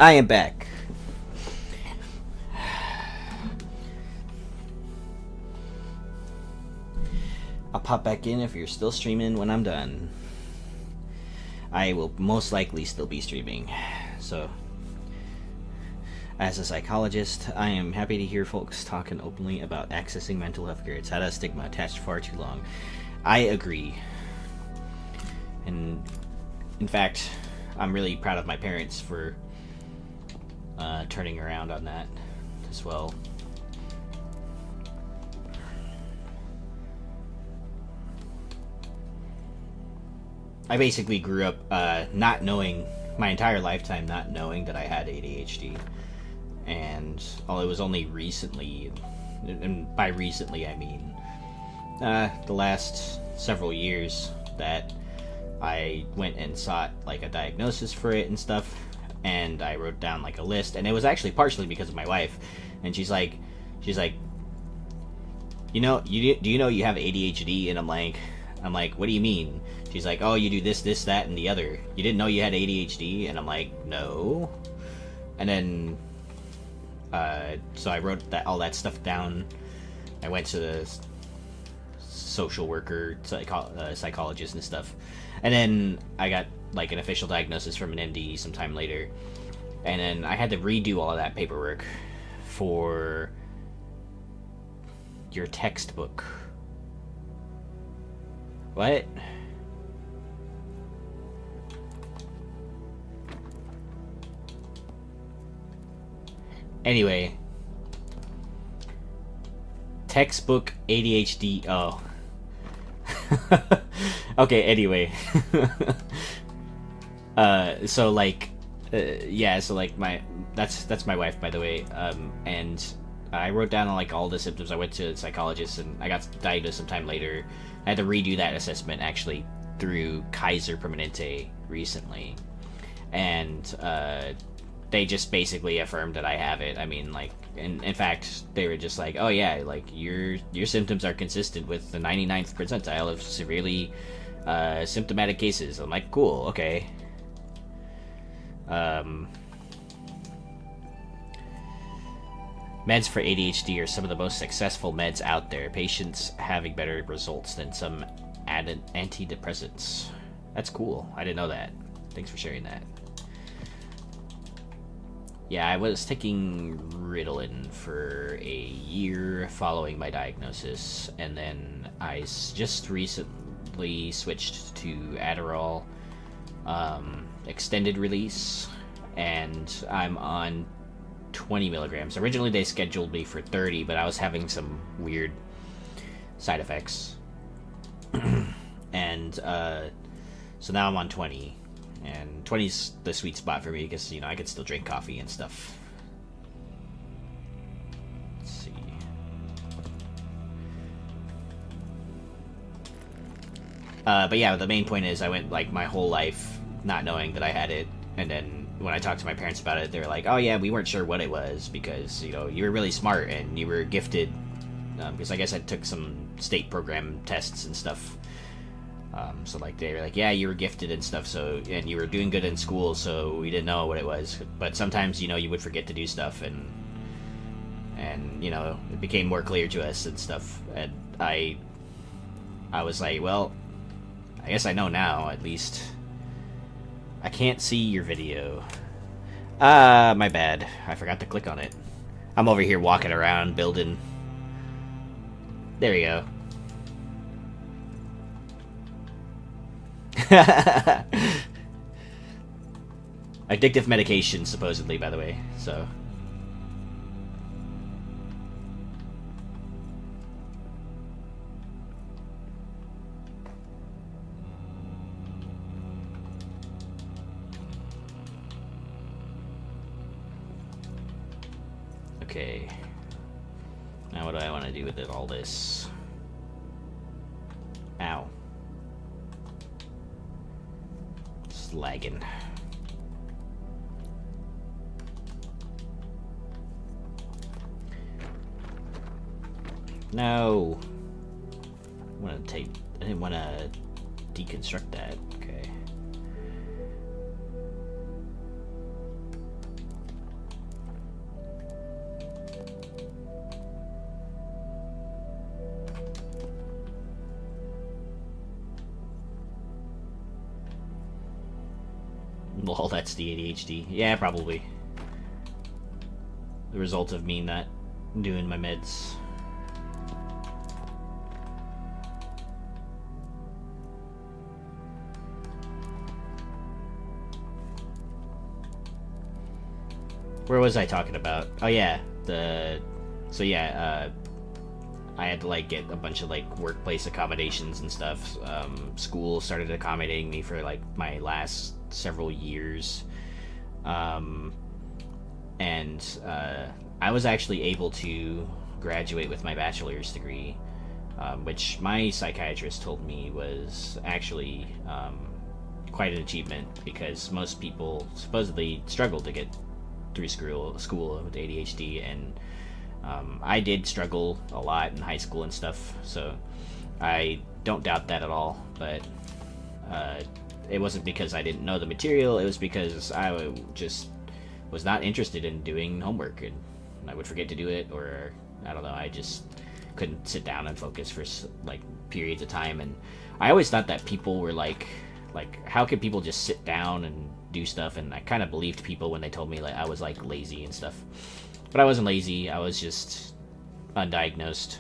I am back. I'll pop back in if you're still streaming when I'm done. I will most likely still be streaming. So, as a psychologist, I am happy to hear folks talking openly about accessing mental health care. It's had a stigma attached far too long. I agree. And, in fact, I'm really proud of my parents for turning around on that as well. I basically grew up not knowing, my entire lifetime not knowing that I had ADHD. And it was only recently, and by recently I mean the last several years, that I went and sought like a diagnosis for it and stuff. And I wrote down like a list, and it was actually partially because of my wife. And she's like, you know, do you know you have ADHD? And I'm like, what do you mean? She's like, oh, you do this, that, and the other. You didn't know you had ADHD? And I'm like, no. And then, so I wrote all that stuff down. I went to the social worker, psychologist and stuff. And then I got like an official diagnosis from an MD sometime later. And then I had to redo all of that paperwork for your textbook. What? Anyway. Textbook ADHD. Oh. Okay, anyway. So like, yeah, so like that's my wife, by the way. And I wrote down like all the symptoms. I went to a psychologist and I got diagnosed sometime later. I had to redo that assessment actually through Kaiser Permanente recently. And they just basically affirmed that I have it. I mean, like, in fact, they were just like, oh yeah, like your symptoms are consistent with the 99th percentile of severely symptomatic cases. I'm like, cool, okay. Meds for ADHD are some of the most successful meds out there. Patients having better results than some antidepressants. That's cool. I didn't know that. Thanks for sharing that. Yeah, I was taking Ritalin for a year following my diagnosis, and then I just recently switched to Adderall extended release, and I'm on 20 milligrams. Originally they scheduled me for 30, but I was having some weird side effects. And so now I'm on 20. And 20's the sweet spot for me because, you know, I could still drink coffee and stuff. Let's see. But yeah, the main point is I went like my whole life not knowing that I had it, and then when I talked to my parents about it, they were like, oh yeah, we weren't sure what it was because, you know, you were really smart and you were gifted, because I guess I took some state program tests and stuff. So like they were like, yeah, you were gifted and stuff, so, and you were doing good in school, so we didn't know what it was. But sometimes, you know, you would forget to do stuff, and you know, it became more clear to us and stuff. And I was like, well, I guess I know now, at least. I can't see your video. My bad. I forgot to click on it. I'm over here walking around, building. There we go. Addictive medication, supposedly, by the way, so. Okay. Now what do I want to do with it, all this? Ow. It's lagging. No. I didn't want to deconstruct that. Okay. Well, that's the ADHD. Yeah, probably. The result of me not doing my meds. Where was I talking about? Oh yeah, I had to like get a bunch of like workplace accommodations and stuff. School started accommodating me for like my last several years, and I was actually able to graduate with my bachelor's degree, which my psychiatrist told me was actually quite an achievement, because most people supposedly struggle to get through school with ADHD, and I did struggle a lot in high school and stuff, so I don't doubt that at all. But it wasn't because I didn't know the material, it was because I just was not interested in doing homework, and I would forget to do it, or I don't know, I just couldn't sit down and focus for like periods of time. And I always thought that people were like how could people just sit down and do stuff, and I kind of believed people when they told me like I was like lazy and stuff. But I wasn't lazy, I was just undiagnosed.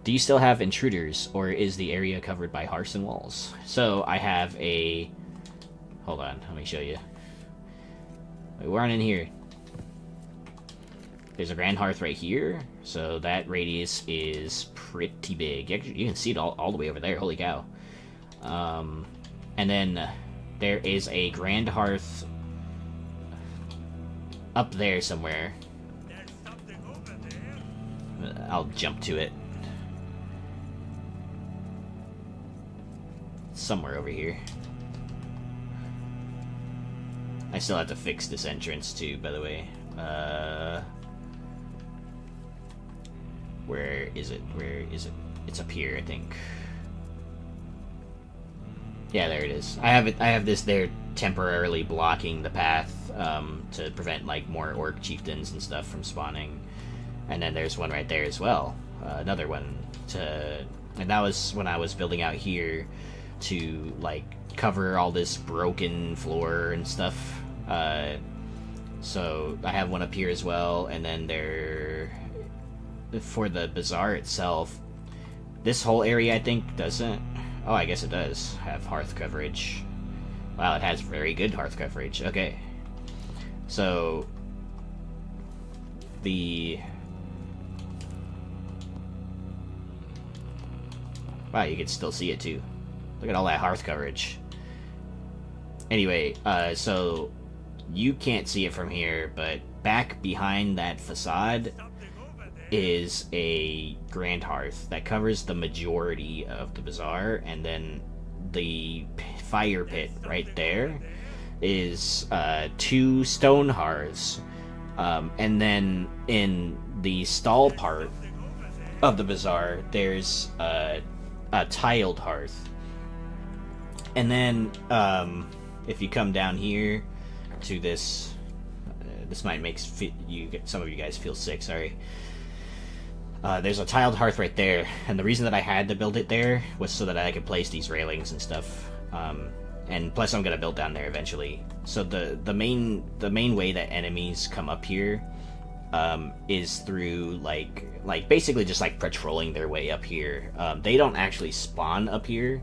Do you still have intruders, or is the area covered by hearths and walls? So I have a... Hold on, let me show you. Wait, we're on in here. There's a grand hearth right here, so that radius is pretty big. You can see it all the way over there, holy cow. And then there is a grand hearth up there somewhere. I'll jump to it. Somewhere over here. I still have to fix this entrance too, by the way. Where is it? Where is it? It's up here, I think. Yeah, there it is. I have this there temporarily blocking the path to prevent like more orc chieftains and stuff from spawning. And then there's one right there as well. Another one and that was when I was building out here to like cover all this broken floor and stuff. So I have one up here as well, and then there for the bazaar itself. This whole area I think doesn't. Oh, I guess it does have hearth coverage. Wow, it has very good hearth coverage. Okay. So wow, you can still see it too. Look at all that hearth coverage. Anyway, so you can't see it from here, but back behind that facade is a grand hearth that covers the majority of the bazaar, and then the fire pit right there is 2 stone hearths, and then in the stall part of the bazaar there's a tiled hearth. And then if you come down here to this, this might make some of you guys feel sick, sorry. There's a tiled hearth right there, and the reason that I had to build it there was so that I could place these railings and stuff. And plus I'm gonna build down there eventually. So the main way that enemies come up here is through like basically just like patrolling their way up here. They don't actually spawn up here.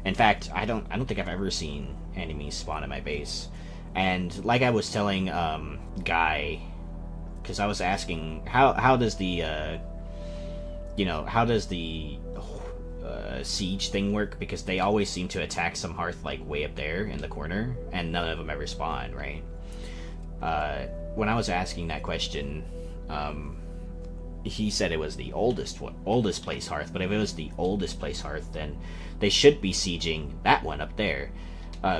In fact, I don't think I've ever seen enemies spawn at my base. And like I was telling Guy, because I was asking how does the siege thing work, because they always seem to attack some hearth like way up there in the corner, and none of them ever spawn, right? When I was asking that question, he said it was the oldest place hearth, but if it was the oldest place hearth, then they should be sieging that one up there,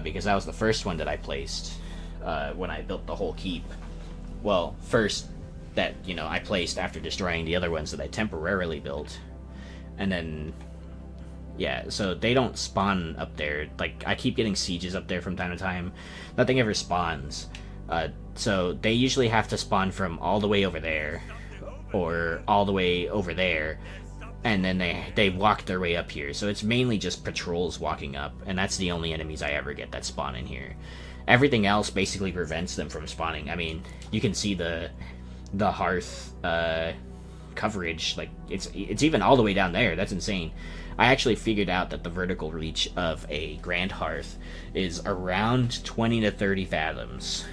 because that was the first one that I placed when I built the whole keep. Well, first that I placed after destroying the other ones that I temporarily built, and then yeah, so they don't spawn up there. Like, I keep getting sieges up there from time to time. Nothing ever spawns. So they usually have to spawn from all the way over there, or all the way over there, and then they walk their way up here. So it's mainly just patrols walking up, and that's the only enemies I ever get that spawn in here. Everything else basically prevents them from spawning. I mean, you can see the hearth coverage, like it's even all the way down there. That's insane. I actually figured out that the vertical reach of a grand hearth is around 20 to 30 fathoms,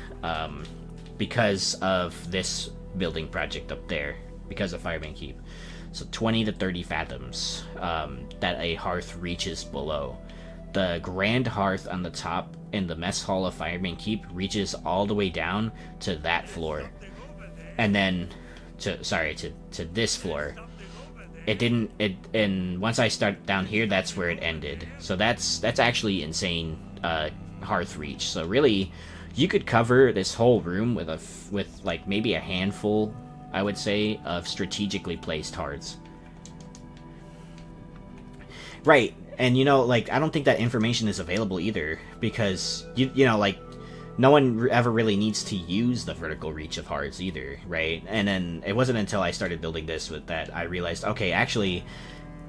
because of this building project up there, because of Firemane Keep. So 20 to 30 fathoms that a hearth reaches below. The grand hearth on the top in the mess hall of Firemane Keep reaches all the way down to that floor, and then to this floor. And once I start down here, that's where it ended. So that's actually insane hearth reach. So really, you could cover this whole room with like maybe a handful, I would say, of strategically placed hearths. Right, and like, I don't think that information is available either, because you know, like, no one ever really needs to use the vertical reach of hearths either, right? And then it wasn't until I started building this that I realized, okay, actually,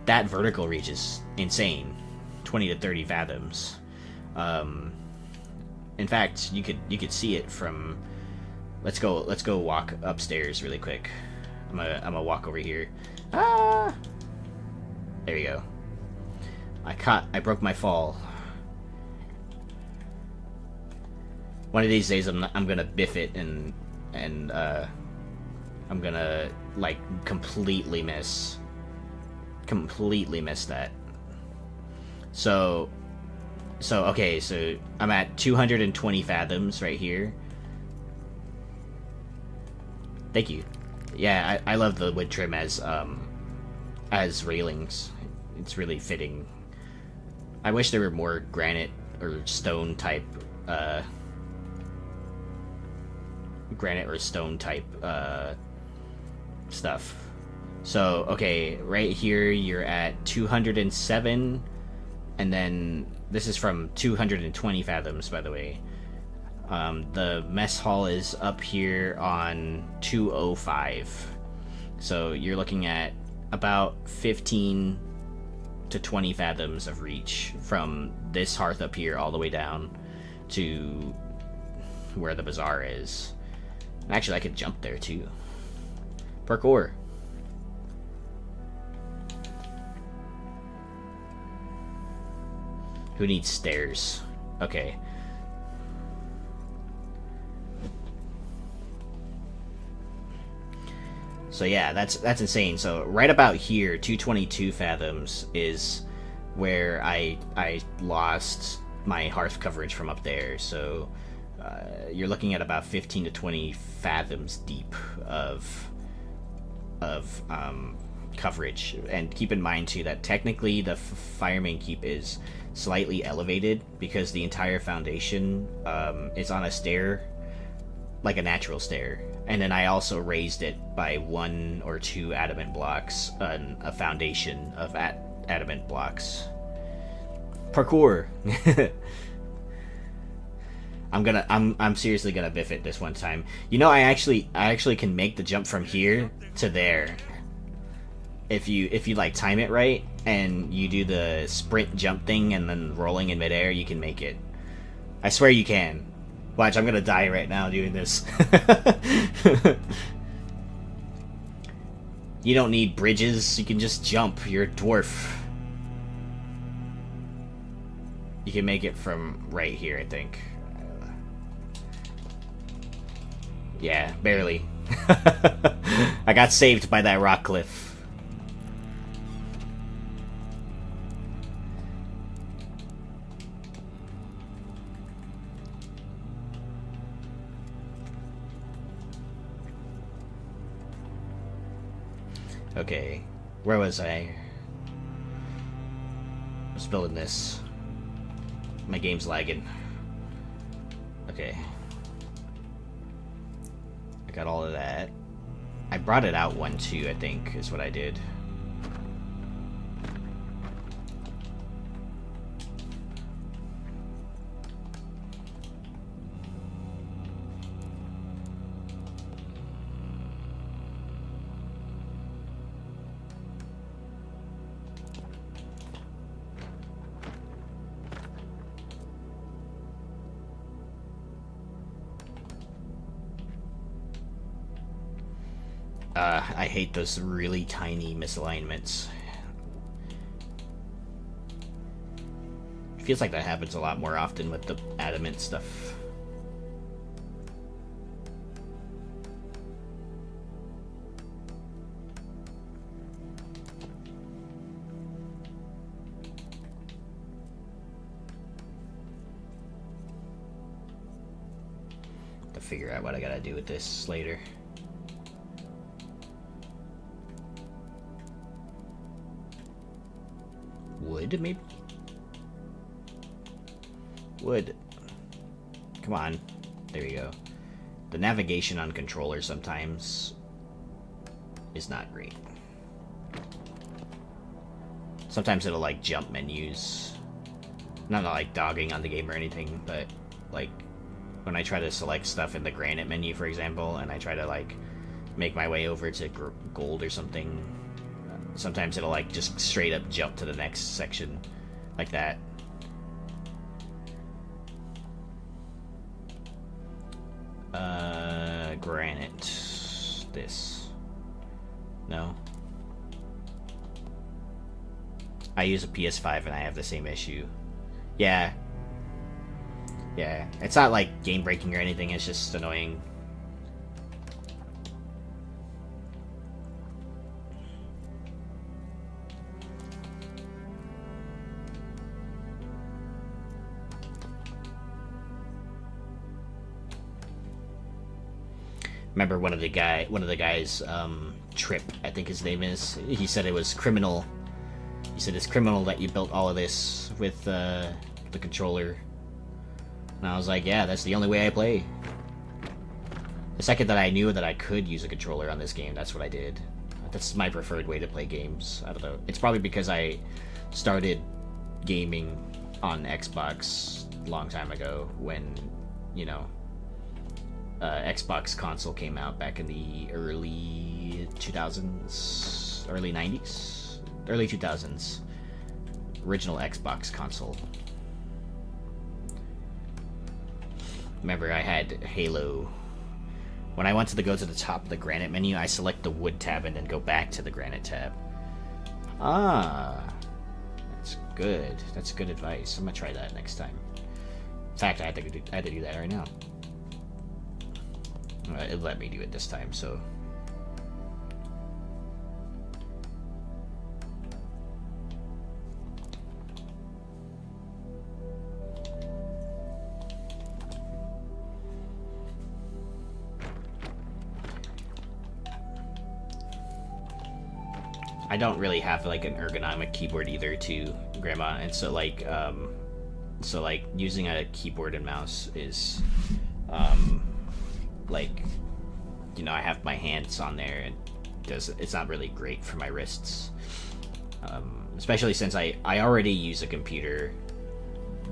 that vertical reach is insane, 20 to 30 fathoms. In fact, you could see it from. Let's go walk upstairs really quick. I'm gonna walk over here. Ah, there you go. I broke my fall. One of these days, I'm gonna biff it and I'm gonna like completely miss that. So okay, so I'm at 220 fathoms right here. Thank you. Yeah, I love the wood trim as railings. It's really fitting. I wish there were more granite or stone type stuff. So okay, right here you're at 207, and then this is from 220 fathoms, by the way. The mess hall is up here on 205, so you're looking at about 15 to 20 fathoms of reach from this hearth up here all the way down to where the bazaar is. Actually, I could jump there too. Parkour. Who needs stairs? Okay. So yeah, that's insane. So right about here, 222 fathoms is where I lost my hearth coverage from up there. So you're looking at about 15 to 20 fathoms deep of coverage. And keep in mind too that technically the Firemane Keep is slightly elevated because the entire foundation is on a stair, like a natural stair. And then I also raised it by 1 or 2 adamant blocks on a foundation of adamant blocks. Parkour. I'm seriously gonna biff it this one time. I actually can make the jump from here to there. If you like time it right and you do the sprint jump thing and then rolling in midair, you can make it. I swear you can. Watch, I'm gonna die right now doing this. You don't need bridges, you can just jump. You're a dwarf. You can make it from right here, I think. Yeah, barely. I got saved by that rock cliff. Okay, where was I? I was building this. My game's lagging. Okay. I got all of that. I brought it out 1, 2, I think, is what I did. I hate those really tiny misalignments. Feels like that happens a lot more often with the adamant stuff. To figure out what I gotta do with this later. Wood, maybe? Wood. Come on. There we go. The navigation on controllers sometimes is not great. Sometimes it'll like jump menus. Not like dogging on the game or anything, but like when I try to select stuff in the granite menu, for example, and I try to like make my way over to gold or something, sometimes it'll like just straight up jump to the next section like that. Granite. This. No. I use a PS5 and I have the same issue. Yeah. Yeah. It's not like game breaking or anything, it's just annoying. Remember one of the guys, Trip, I think his name is. He said it was criminal. He said it's criminal that you built all of this with the controller. And I was like, yeah, that's the only way I play. The second that I knew that I could use a controller on this game, that's what I did. That's my preferred way to play games. I don't know. It's probably because I started gaming on Xbox a long time ago when, you know, Xbox console came out back in the early 2000s, early 90s, early 2000s. Original Xbox console. Remember, I had Halo. When I went to go to the top of the granite menu, I select the wood tab and then go back to the granite tab. Ah, that's good. That's good advice. I'm gonna try that next time. In fact, I had to do that right now. It let me do it this time, so. I don't really have like an ergonomic keyboard either, too, Grandma, and so like using a keyboard and mouse is like, you know, I have my hands on there and it's not really great for my wrists, especially since I already use a computer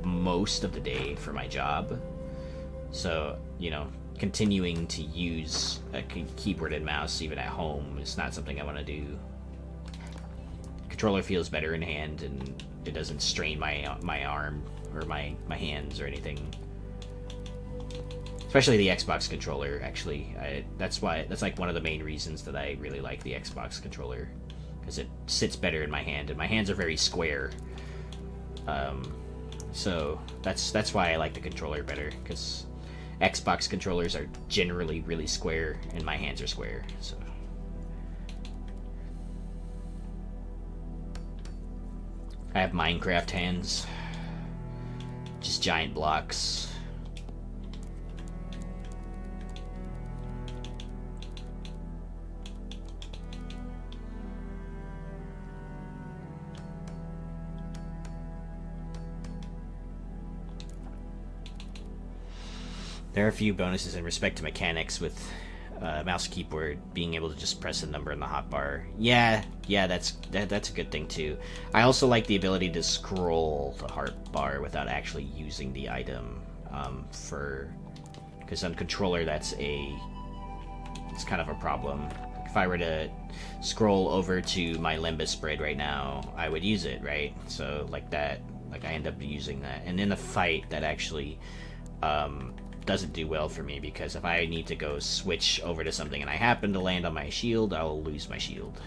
most of the day for my job, so, you know, continuing to use a keyboard and mouse even at home is not something I want to do. Controller feels better in hand and it doesn't strain my arm or my hands or anything. Especially the Xbox controller, actually. That's like one of the main reasons that I really like the Xbox controller, because it sits better in my hand, and my hands are very square. So that's why I like the controller better, because Xbox controllers are generally really square, and my hands are square. So. I have Minecraft hands, just giant blocks. There are a few bonuses in respect to mechanics with mouse keyboard, being able to just press a number in the hotbar. Yeah, that's a good thing too. I also like the ability to scroll the hotbar without actually using the item. Because on controller it's kind of a problem. If I were to scroll over to my Limbus spread right now, I would use it, right? So like that, like I end up using that, and in a fight that actually doesn't do well for me, because if I need to go switch over to something and I happen to land on my shield, I'll lose my shield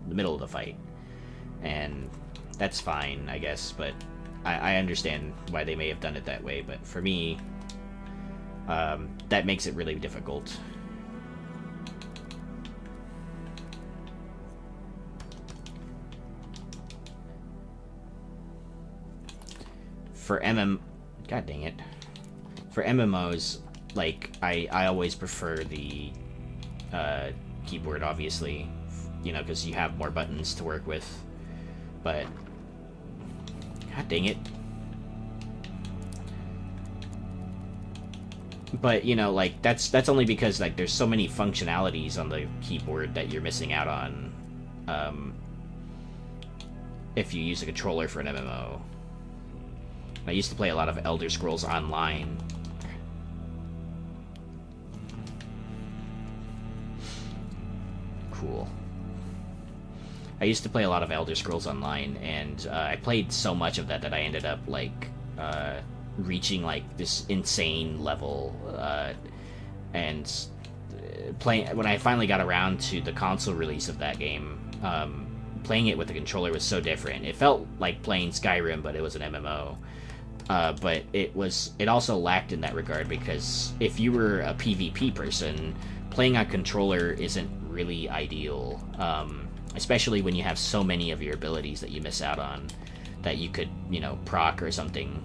in the middle of the fight. And that's fine, I guess, but I understand why they may have done it that way, but for me, that makes it really difficult. For God dang it. For MMOs, like, I always prefer the keyboard, obviously, you know, because you have more buttons to work with. But god dang it. But, you know, like, that's only because, like, there's so many functionalities on the keyboard that you're missing out on if you use a controller for an MMO. I used to play a lot of Elder Scrolls Online. Cool. I used to play a lot of Elder Scrolls Online, and I played so much of that that I ended up, like, reaching, like, this insane level, and playing, when I finally got around to the console release of that game, playing it with the controller was so different. It felt like playing Skyrim, but it was an MMO. But it also lacked in that regard, because if you were a PvP person, playing on controller isn't really ideal, especially when you have so many of your abilities that you miss out on, that you could, you know, proc or something.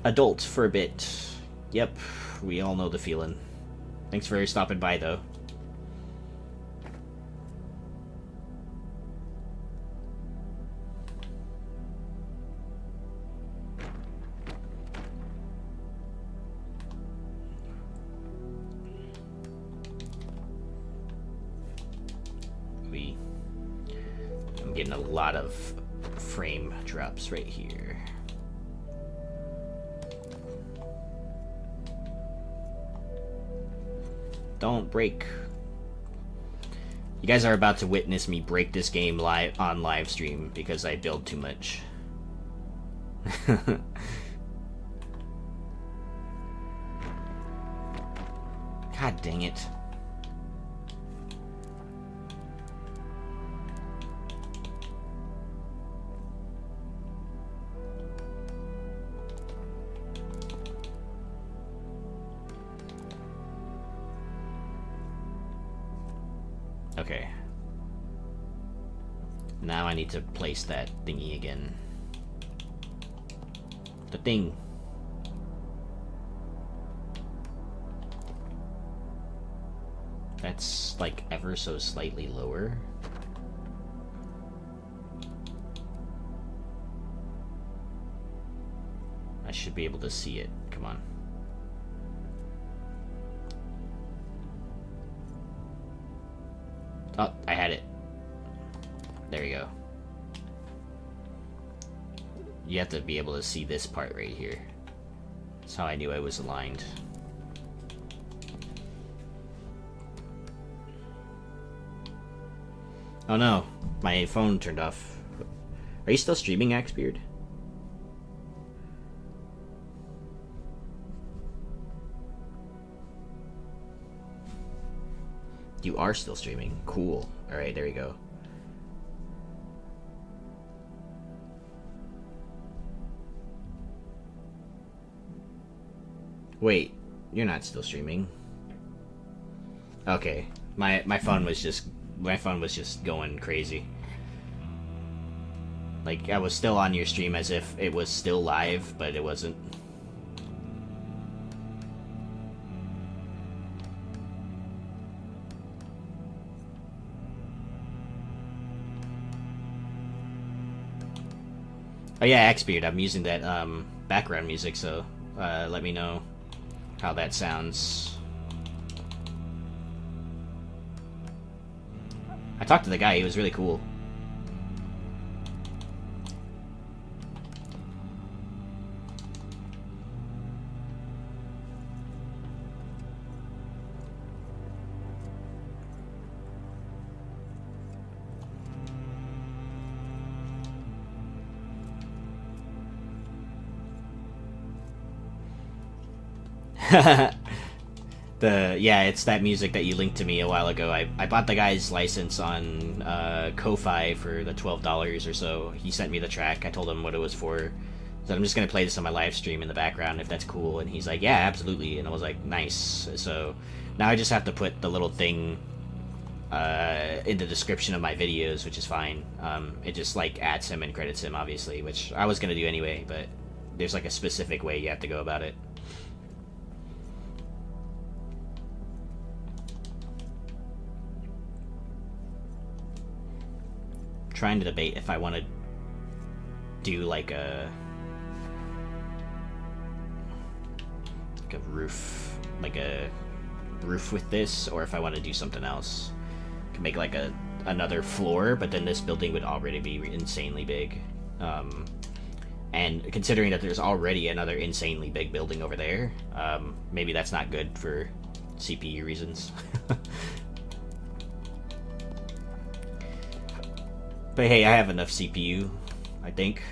Adult for a bit. Yep, we all know the feeling. Thanks for stopping by, though. I'm getting a lot of frame drops right here. Don't break. You guys are about to witness me break this game live on live stream because I build too much. God dang it. Okay. Now I need to place that thingy again. The thing. That's like ever so slightly lower. I should be able to see it. Come on. Oh, I had it. There you go. You have to be able to see this part right here. That's how I knew I was aligned. Oh no, my phone turned off. Are you still streaming, Axebeard? You are still streaming. Cool. Alright, there you go. Wait, you're not still streaming. Okay. My phone was just going crazy. Like, I was still on your stream as if it was still live, but it wasn't. Oh yeah, Xbeard, I'm using that background music, so let me know how that sounds. I talked to the guy, he was really cool. It's that music that you linked to me a while ago. I bought the guy's license on Ko-Fi for the $12 or so. He sent me the track. I told him what it was for. So I'm just gonna play this on my live stream in the background if that's cool. And he's like, yeah, absolutely. And I was like, nice. So now I just have to put the little thing in the description of my videos, which is fine. It just like adds him and credits him, obviously, which I was gonna do anyway. But there's like a specific way you have to go about it. Trying to debate if I want to do like a roof, like a roof with this, or if I want to do something else. I can make like another floor, but then this building would already be insanely big. And considering that there's already another insanely big building over there, maybe that's not good for CPU reasons. But hey, I have enough CPU, I think.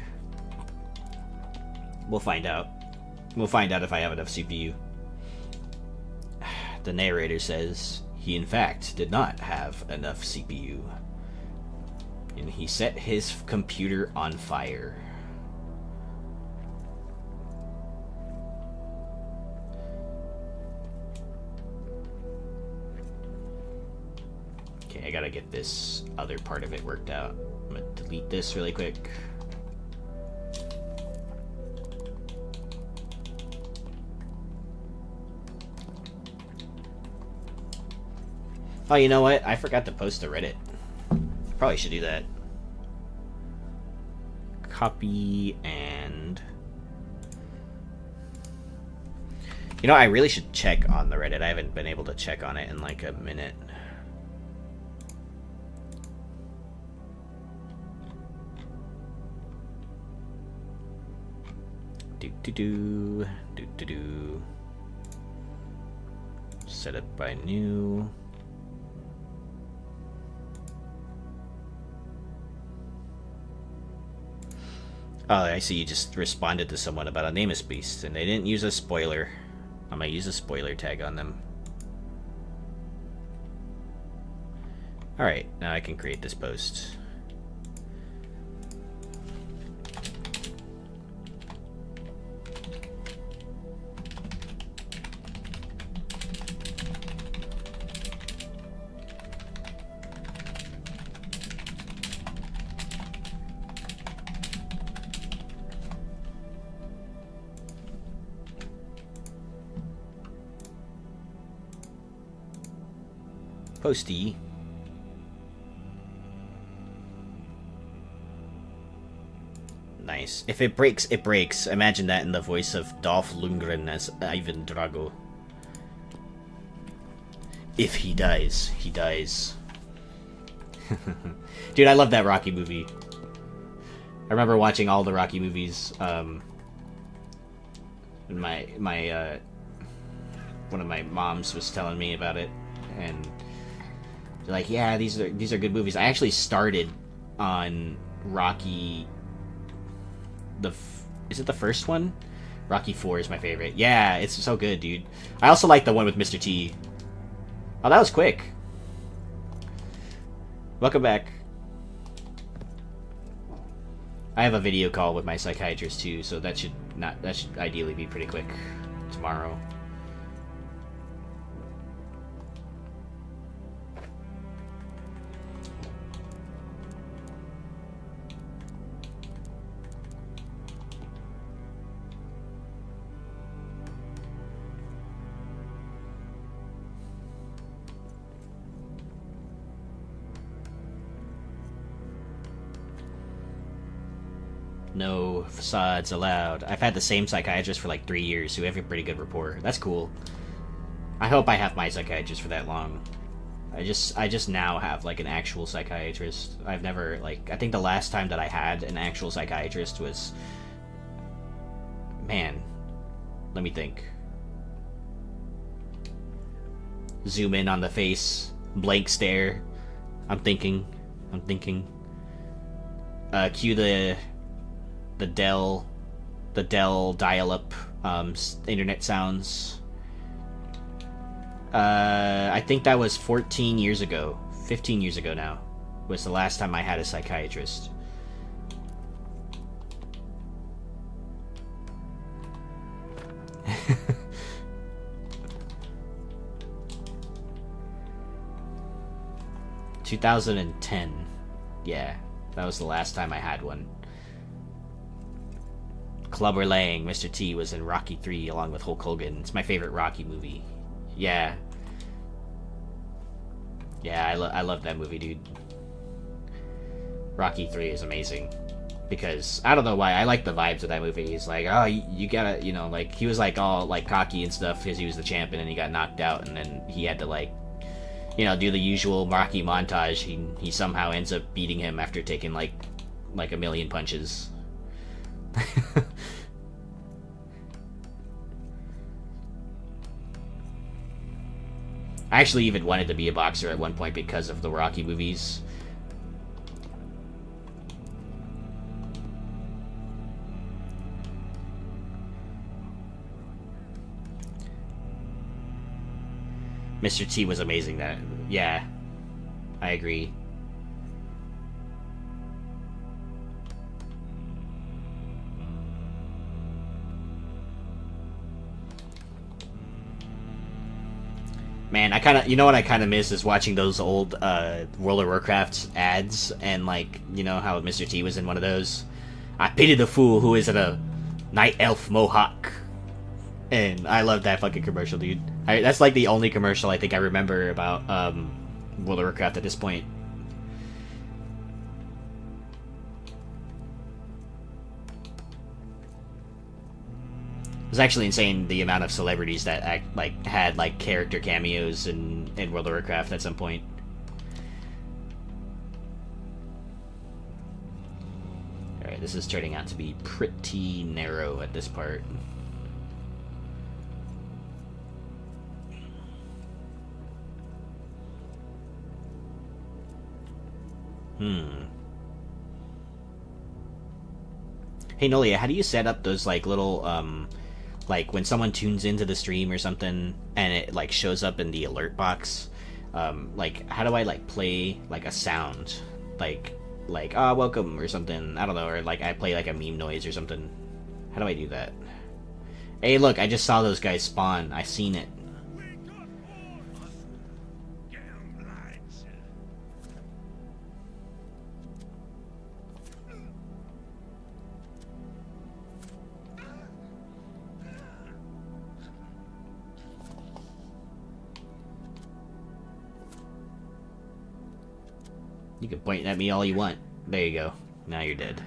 We'll find out. We'll find out if I have enough CPU. The narrator says he in fact did not have enough CPU. And he set his computer on fire. Okay, I gotta get this other part of it worked out. I'm gonna delete this really quick. Oh, you know what? I forgot to post to Reddit. Probably should do that. Copy and... You know, I really should check on the Reddit. I haven't been able to check on it in like a minute. Do. Set it by new. Oh, I see you just responded to someone about a Namus Beast, and they didn't use a spoiler. I'm gonna use a spoiler tag on them. Alright, now I can create this post. Posty. Nice. If it breaks, it breaks. Imagine that in the voice of Dolph Lundgren as Ivan Drago. If he dies, he dies. Dude, I love that Rocky movie. I remember watching all the Rocky movies. One of my moms was telling me about it, and like, yeah, these are good movies. I actually started on Rocky. Is it the first one? Rocky 4 is my favorite. Yeah, it's so good, dude. I also like the one with Mr. T. Oh, that was quick. Welcome back. I have a video call with my psychiatrist too, so that should ideally be pretty quick tomorrow. No facades allowed. I've had the same psychiatrist for like 3 years, so we have a pretty good rapport. That's cool. I hope I have my psychiatrist for that long. I just now have like an actual psychiatrist. I've never, like, I think the last time that I had an actual psychiatrist was, man, let me think. Zoom in on the face, blank stare. I'm thinking. Cue the Dell dial-up internet sounds. I think that was 14 years ago. 15 years ago now was the last time I had a psychiatrist. ...2010. Yeah, that was the last time I had one. Clubber Lang, Mr. T was in Rocky 3 along with Hulk Hogan. It's my favorite Rocky movie. Yeah. Yeah, I love that movie, dude. Rocky 3 is amazing. Because, I don't know why, I like the vibes of that movie. He's like, oh, you gotta, you know, like, he was like all, like, cocky and stuff because he was the champion and he got knocked out and then he had to, like, you know, do the usual Rocky montage. He somehow ends up beating him after taking, like a million punches. I actually even wanted to be a boxer at one point because of the Rocky movies. Mr. T was amazing. That, yeah, I agree. Man, I kind of, you know what I kind of miss is watching those old World of Warcraft ads, and like, you know how Mr. T was in one of those. I pity the fool who is a night elf mohawk, and I love that fucking commercial, dude. That's like the only commercial I think I remember about World of Warcraft at this point. It was actually insane the amount of celebrities that had like character cameos in World of Warcraft at some point. Alright, this is turning out to be pretty narrow at this part. Hey Nolia, how do you set up those like little like when someone tunes into the stream or something and it like shows up in the alert box, like how do I like play like a sound like welcome or something, I don't know, or like I play like a meme noise or something? How do I do that? Hey look, I just saw those guys spawn. I seen it. You can point at me all you want. There you go. Now you're dead.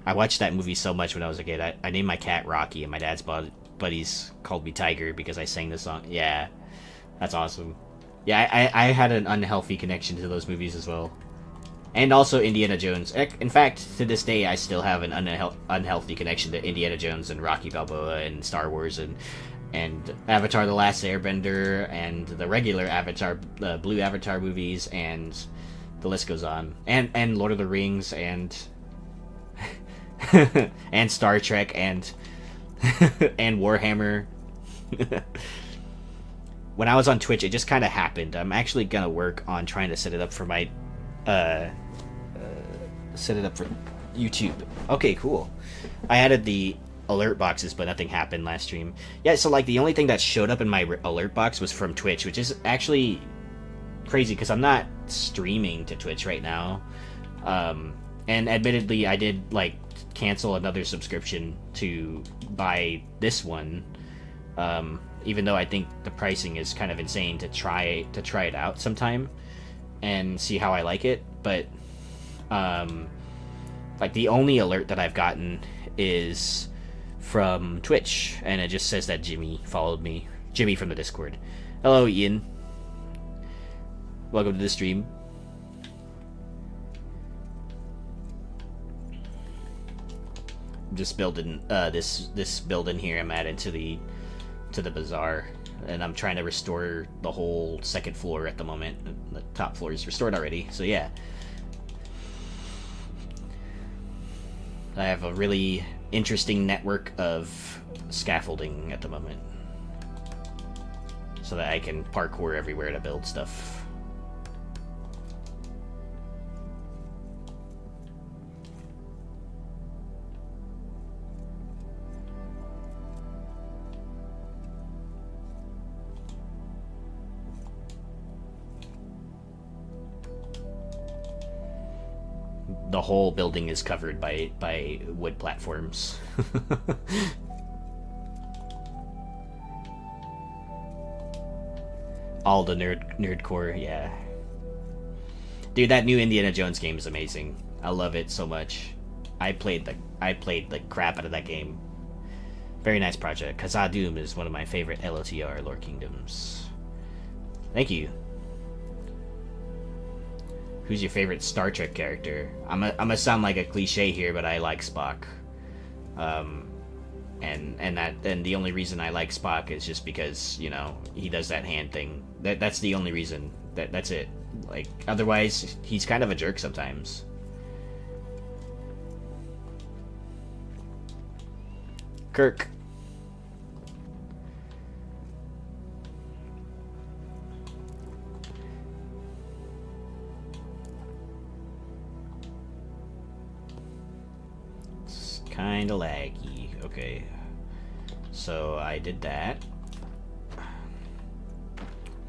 I watched that movie so much when I was a kid. I named my cat Rocky, and my dad's buddies called me Tiger because I sang the song. Yeah, that's awesome. Yeah, I had an unhealthy connection to those movies as well. And also Indiana Jones. In fact, to this day, I still have an unhealthy connection to Indiana Jones and Rocky Balboa and Star Wars and Avatar: The Last Airbender and the regular Avatar, Blue Avatar movies, and the list goes on. And Lord of the Rings and and Star Trek and and Warhammer. When I was on Twitch, it just kind of happened. I'm actually gonna work on trying to set it up for my set it up for YouTube. Okay, cool. I added the alert boxes, but nothing happened last stream. Yeah, so like the only thing that showed up in my alert box was from Twitch, which is actually crazy because I'm not streaming to Twitch right now. And admittedly, I did like cancel another subscription to buy this one. Even though I think the pricing is kind of insane to try it out sometime and see how I like it, but like the only alert that I've gotten is from Twitch, and it just says that Jimmy followed me. Jimmy from the Discord. Hello, Ian. Welcome to the stream. I'm just building this building here. I'm added to the bazaar, and I'm trying to restore the whole second floor at the moment. The top floor is restored already, so yeah. I have a really interesting network of scaffolding at the moment. so that I can parkour everywhere to build stuff. The whole building is covered by wood platforms. All the nerdcore, yeah. Dude, that new Indiana Jones game is amazing. I love it so much. I played the crap out of that game. Very nice project. Khazad-dûm is one of my favorite LOTR Lore Kingdoms. Thank you. Who's your favorite Star Trek character? I'm gonna sound like a cliche here, but I like Spock. And the only reason I like Spock is just because, you know, he does that hand thing. That's the only reason. That's it. Like, otherwise, he's kind of a jerk sometimes. Kirk. Kinda laggy. Okay. So I did that.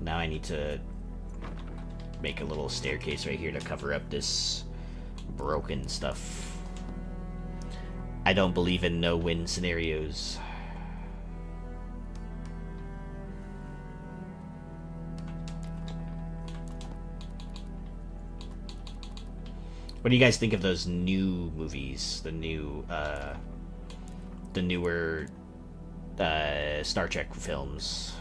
Now I need to make a little staircase right here to cover up this broken stuff. I don't believe in no-win scenarios. What do you guys think of those new movies? The newer Star Trek films?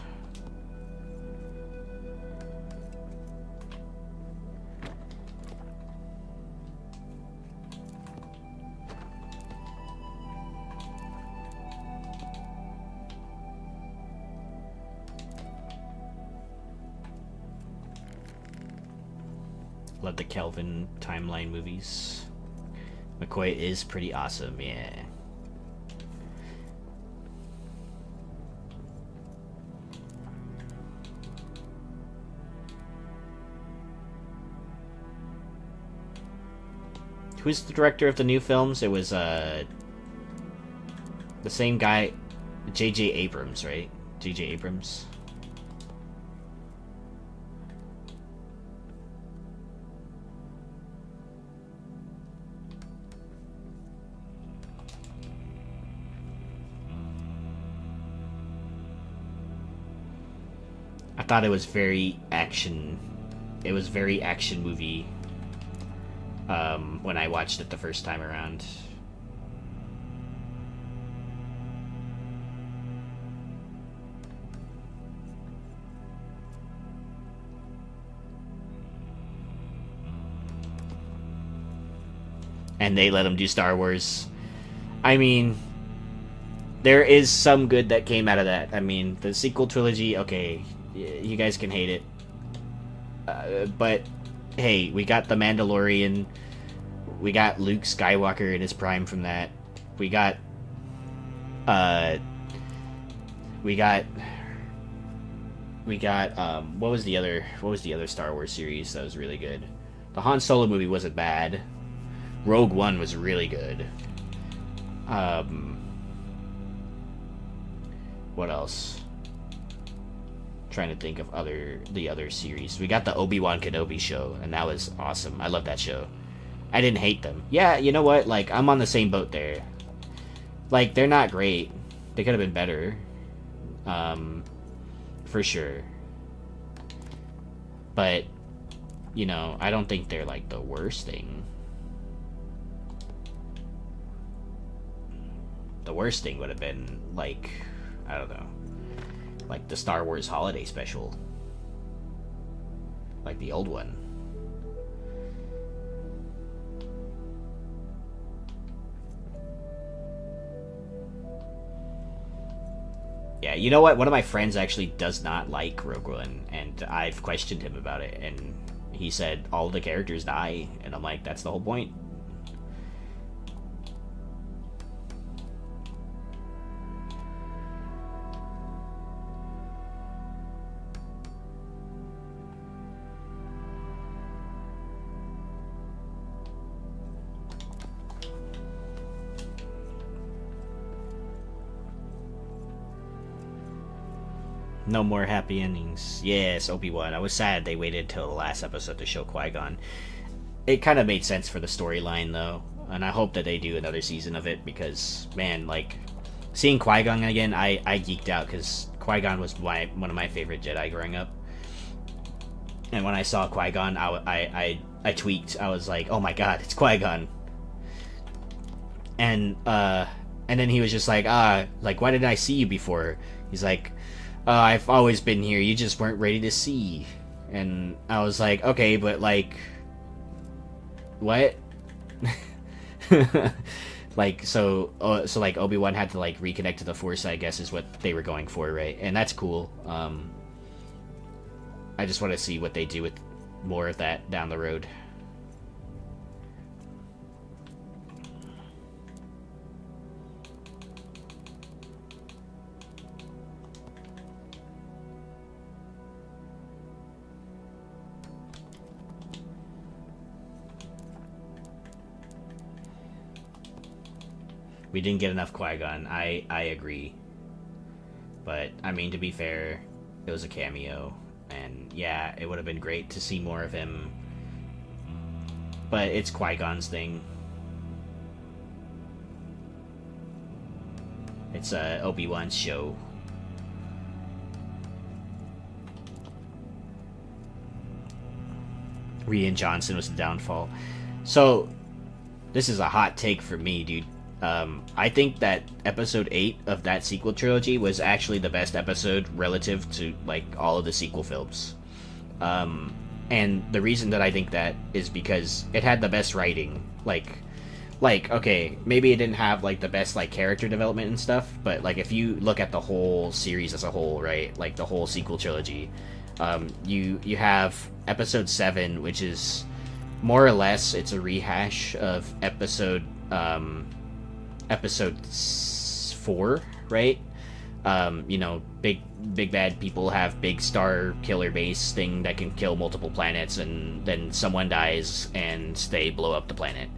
Love the Kelvin timeline movies. McCoy is pretty awesome, yeah. Who's the director of the new films? It was the same guy, J.J. Abrams, right? J.J. Abrams. I thought it was very action. It was very action movie. When I watched it the first time around. And they let him do Star Wars. I mean, there is some good that came out of that. I mean, the sequel trilogy, okay, you guys can hate it. But, hey, we got The Mandalorian. We got Luke Skywalker in his prime from that. We got what was the other Star Wars series that was really good? The Han Solo movie wasn't bad. Rogue One was really good. What else? Trying to think of the other series. We got the Obi-Wan Kenobi show, and that was awesome. I love that show. I didn't hate them. Yeah, you know what? Like, I'm on the same boat there. Like, they're not great. They could have been better. For sure. But, you know, I don't think they're, like, the worst thing. The worst thing would have been, like, I don't know. Like the Star Wars Holiday Special. Like the old one. Yeah, you know what? One of my friends actually does not like Rogue One, and I've questioned him about it, and he said all the characters die, and I'm like, that's the whole point. No more happy endings. Yes, Obi-Wan. I was sad they waited till the last episode to show Qui-Gon. It kind of made sense for the storyline, though, and I hope that they do another season of it, because, man, like, seeing Qui-Gon again, I geeked out, because Qui-Gon was one of my favorite Jedi growing up. And when I saw Qui-Gon, I tweaked. I was like, oh my god, it's Qui-Gon. And then he was just like, like, why didn't I see you before? He's like, I've always been here, you just weren't ready to see. And I was like, okay, but, like, what? Like, so like, Obi-Wan had to, like, reconnect to the Force, I guess, is what they were going for, right? And that's cool. I just want to see what they do with more of that down the road. We didn't get enough Qui-Gon. I agree. But, I mean, to be fair, it was a cameo. And, yeah, it would have been great to see more of him. But it's Qui-Gon's thing. It's Obi-Wan's show. Rian Johnson was the downfall. So, this is a hot take for me, dude. I think that episode 8 of that sequel trilogy was actually the best episode relative to, like, all of the sequel films. And the reason that I think that is because it had the best writing. Like, okay, maybe it didn't have, like, the best, like, character development and stuff, but, like, if you look at the whole series as a whole, right, like, the whole sequel trilogy, you have episode 7, which is more or less, it's a rehash of episode 4, right? You know, big bad people have big star killer base thing that can kill multiple planets, and then someone dies and they blow up the planet.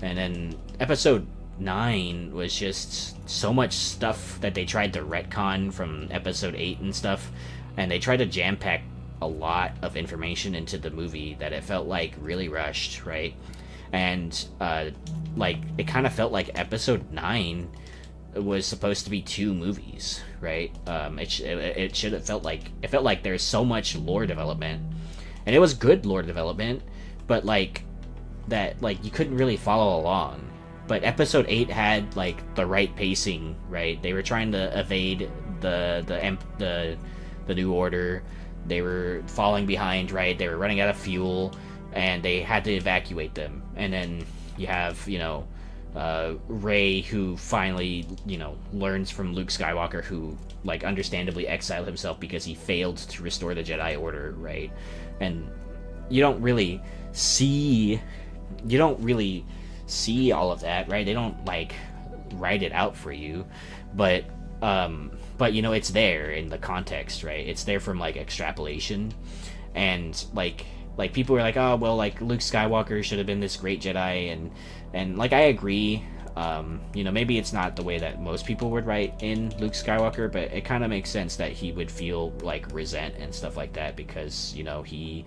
And then episode 9 was just so much stuff that they tried to retcon from episode 8 and stuff, and they tried to jam pack a lot of information into the movie that it felt like really rushed, right? And like, it kind of felt like episode 9 was supposed to be 2 movies, right? It should have felt like there's so much lore development, and it was good lore development, but like that, like, you couldn't really follow along. But episode 8 had, like, the right pacing, right? They were trying to evade the New Order. They were falling behind, right? They were running out of fuel, and they had to evacuate them. And then you have, you know, Rey, who finally, you know, learns from Luke Skywalker, who, like, understandably exiled himself because he failed to restore the Jedi Order, right? And you don't really see all of that, right? They don't, like, write it out for you, but you know, it's there in the context, right? It's there from, like, extrapolation. And like people were like, oh, well, like, Luke Skywalker should have been this great Jedi, and like, I agree. You know, maybe it's not the way that most people would write in Luke Skywalker, but it kind of makes sense that he would feel, like, resent and stuff like that, because, you know, he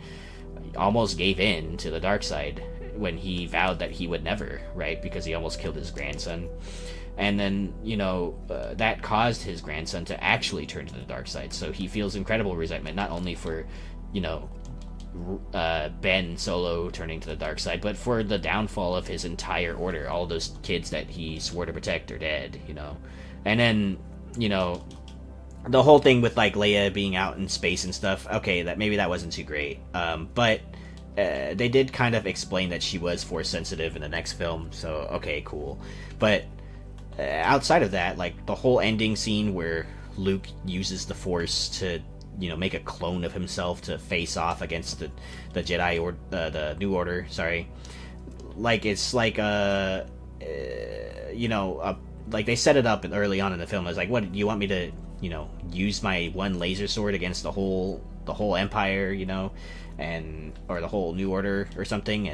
almost gave in to the dark side when he vowed that he would never, right? Because he almost killed his grandson. And then, you know, that caused his grandson to actually turn to the dark side. So he feels incredible resentment, not only for, you know, Ben Solo turning to the dark side, but for the downfall of his entire order. All those kids that he swore to protect are dead, you know. And then, you know, the whole thing with, like, Leia being out in space and stuff, okay, that wasn't too great. But they did kind of explain that she was force sensitive in the next film, so okay, cool. But outside of that, like, the whole ending scene where Luke uses the Force to, you know, make a clone of himself to face off against the Jedi, or the New Order, sorry. Like, it's like you know, like, they set it up early on in the film. I was like, what, you want me to, you know, use my one laser sword against the whole Empire, you know, or the whole New Order or something,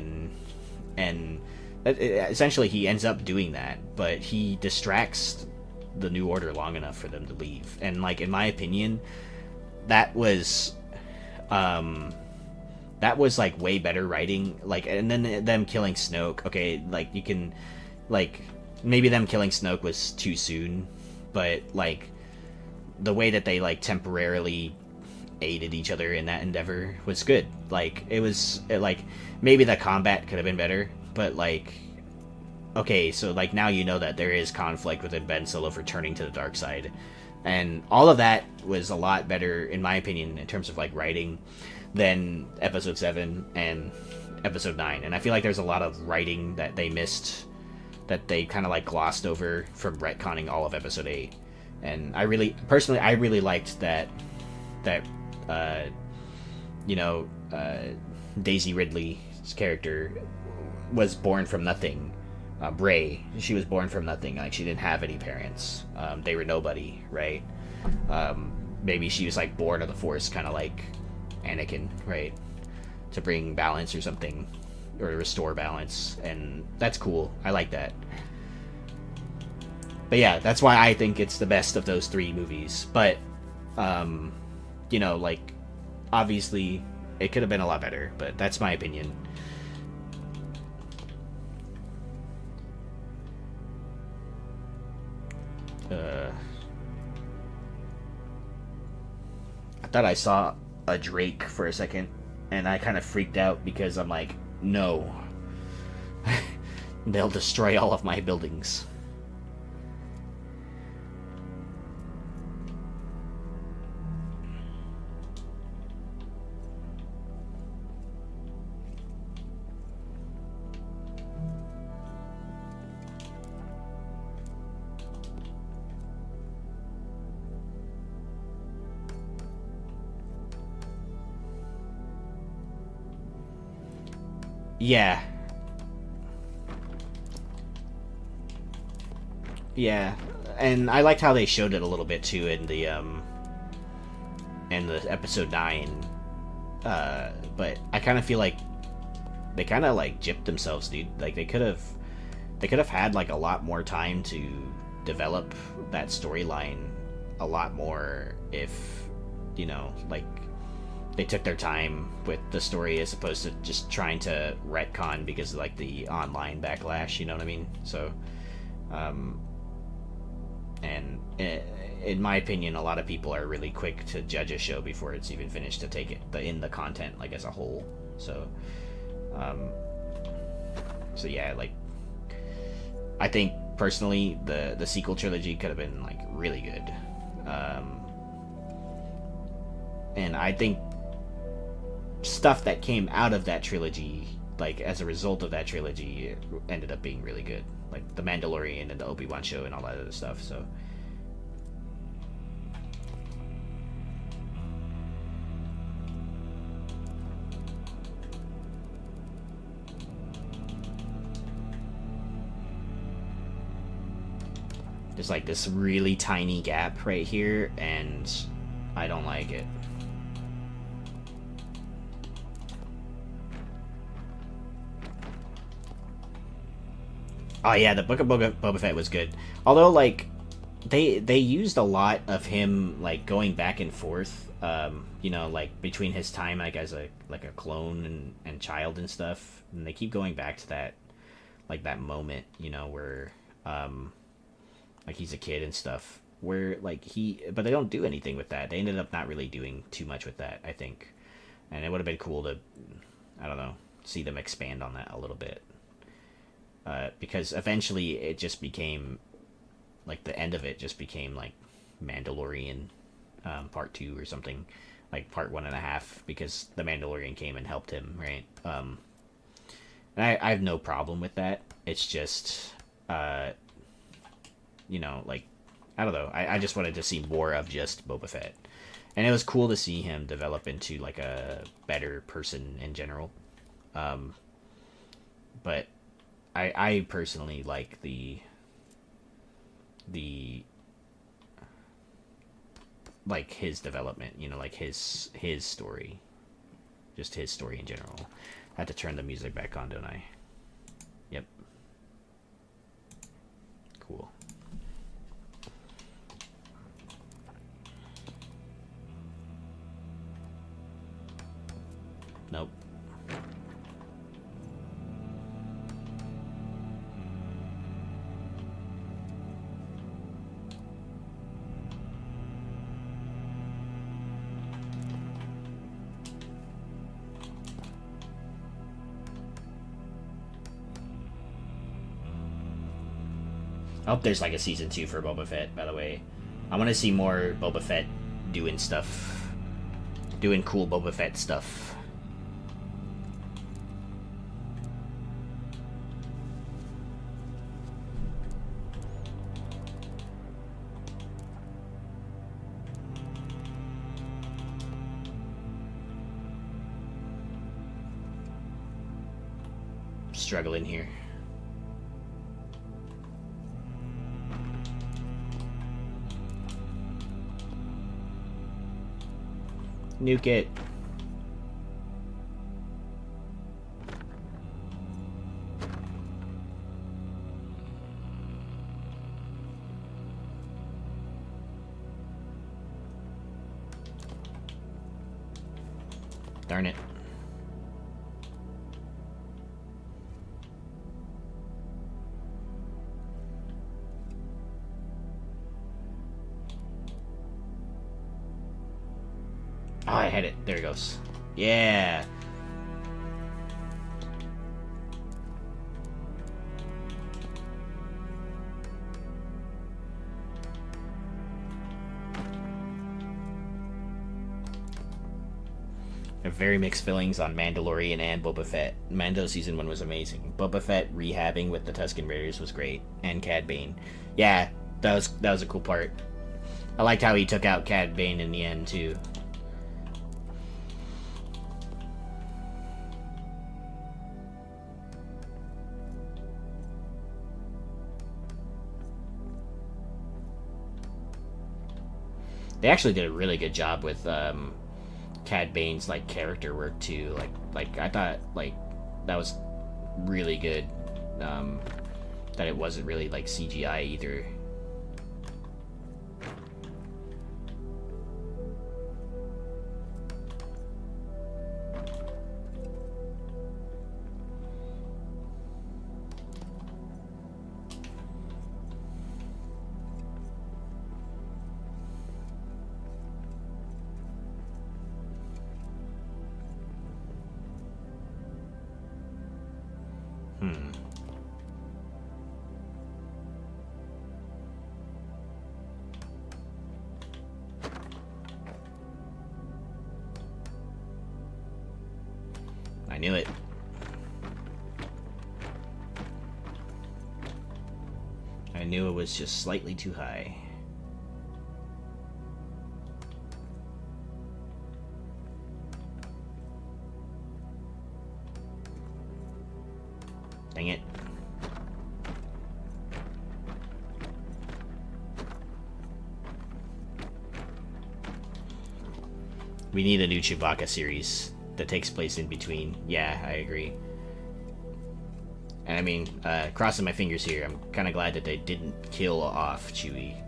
and essentially he ends up doing that, but he distracts the New Order long enough for them to leave. And, like, in my opinion, that was that was like way better writing. Like, and then them killing Snoke. Okay, like you can, like maybe them killing Snoke was too soon, but like the way that they like temporarily aided each other in that endeavor was good. Like like maybe the combat could have been better, but like okay, so like now you know that there is conflict within Ben Solo for turning to the dark side, and all of that was a lot better in my opinion in terms of like writing than Episode 7 and Episode 9. And I feel like there's a lot of writing that they missed, that they kind of like glossed over from retconning all of Episode 8. And I really liked that you know, Daisy Ridley's character was born from nothing. Bray, she was born from nothing. Like, she didn't have any parents. They were nobody, right? Maybe she was like born of the Force, kind of like Anakin, right? To bring balance or something, or to restore balance, and that's cool. I like that. But yeah, that's why I think it's the best of those three movies. But you know, like obviously it could have been a lot better, but that's my opinion. I thought I saw a Drake for a second, and I kind of freaked out because I'm like, no. They'll destroy all of my buildings. Yeah. Yeah. And I liked how they showed it a little bit too in the episode 9. But I kind of feel like they kind of like gypped themselves, dude. Like they could have had like a lot more time to develop that storyline a lot more if, you know, like they took their time with the story as opposed to just trying to retcon because of like the online backlash, you know what I mean? So and in my opinion, a lot of people are really quick to judge a show before it's even finished, to take it in the content like as a whole. So so yeah, like I think personally the sequel trilogy could have been like really good, and I think stuff that came out of that trilogy, like as a result of that trilogy, ended up being really good, like the Mandalorian and the Obi-Wan show and all that other stuff. So there's like this really tiny gap right here, and I don't like it. Oh yeah, the Book of Boba Fett was good. Although like they used a lot of him like going back and forth, you know, like between his time like as a clone and child and stuff, and they keep going back to that, like that moment, you know, where like he's a kid and stuff, where like but they don't do anything with that. They ended up not really doing too much with that, I think, and it would have been cool to, I don't know, see them expand on that a little bit. Because eventually it just became, like the end of it just became like Mandalorian part 2 or something, like part 1.5, because the Mandalorian came and helped him, right? And I have no problem with that. It's just, you know, like, I don't know. I just wanted to see more of just Boba Fett. And it was cool to see him develop into like a better person in general. But I personally like the like his development, you know, like his story, just his story in general. I had to turn the music back on, don't I? Yep. Cool. I hope there's like a season 2 for Boba Fett, by the way. I want to see more Boba Fett doing stuff. Doing cool Boba Fett stuff. Struggling here. Nuke it. Darn it. Oh, I had it. There it goes. Yeah. I have very mixed feelings on Mandalorian and Boba Fett. Mando season 1 was amazing. Boba Fett rehabbing with the Tusken Raiders was great, and Cad Bane. Yeah, that was a cool part. I liked how he took out Cad Bane in the end too. They actually did a really good job with Cad Bane's like character work too. Like I thought like that was really good. That it wasn't really like CGI either. I knew it. I knew it was just slightly too high. Dang it. We need a new Chewbacca series that takes place in between. Yeah, I agree. And I mean, crossing my fingers here, I'm kind of glad that they didn't kill off Chewie.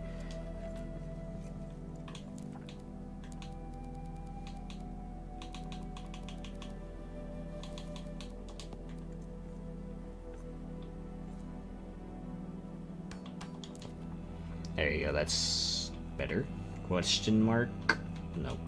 There you go, that's better. Question mark? Nope.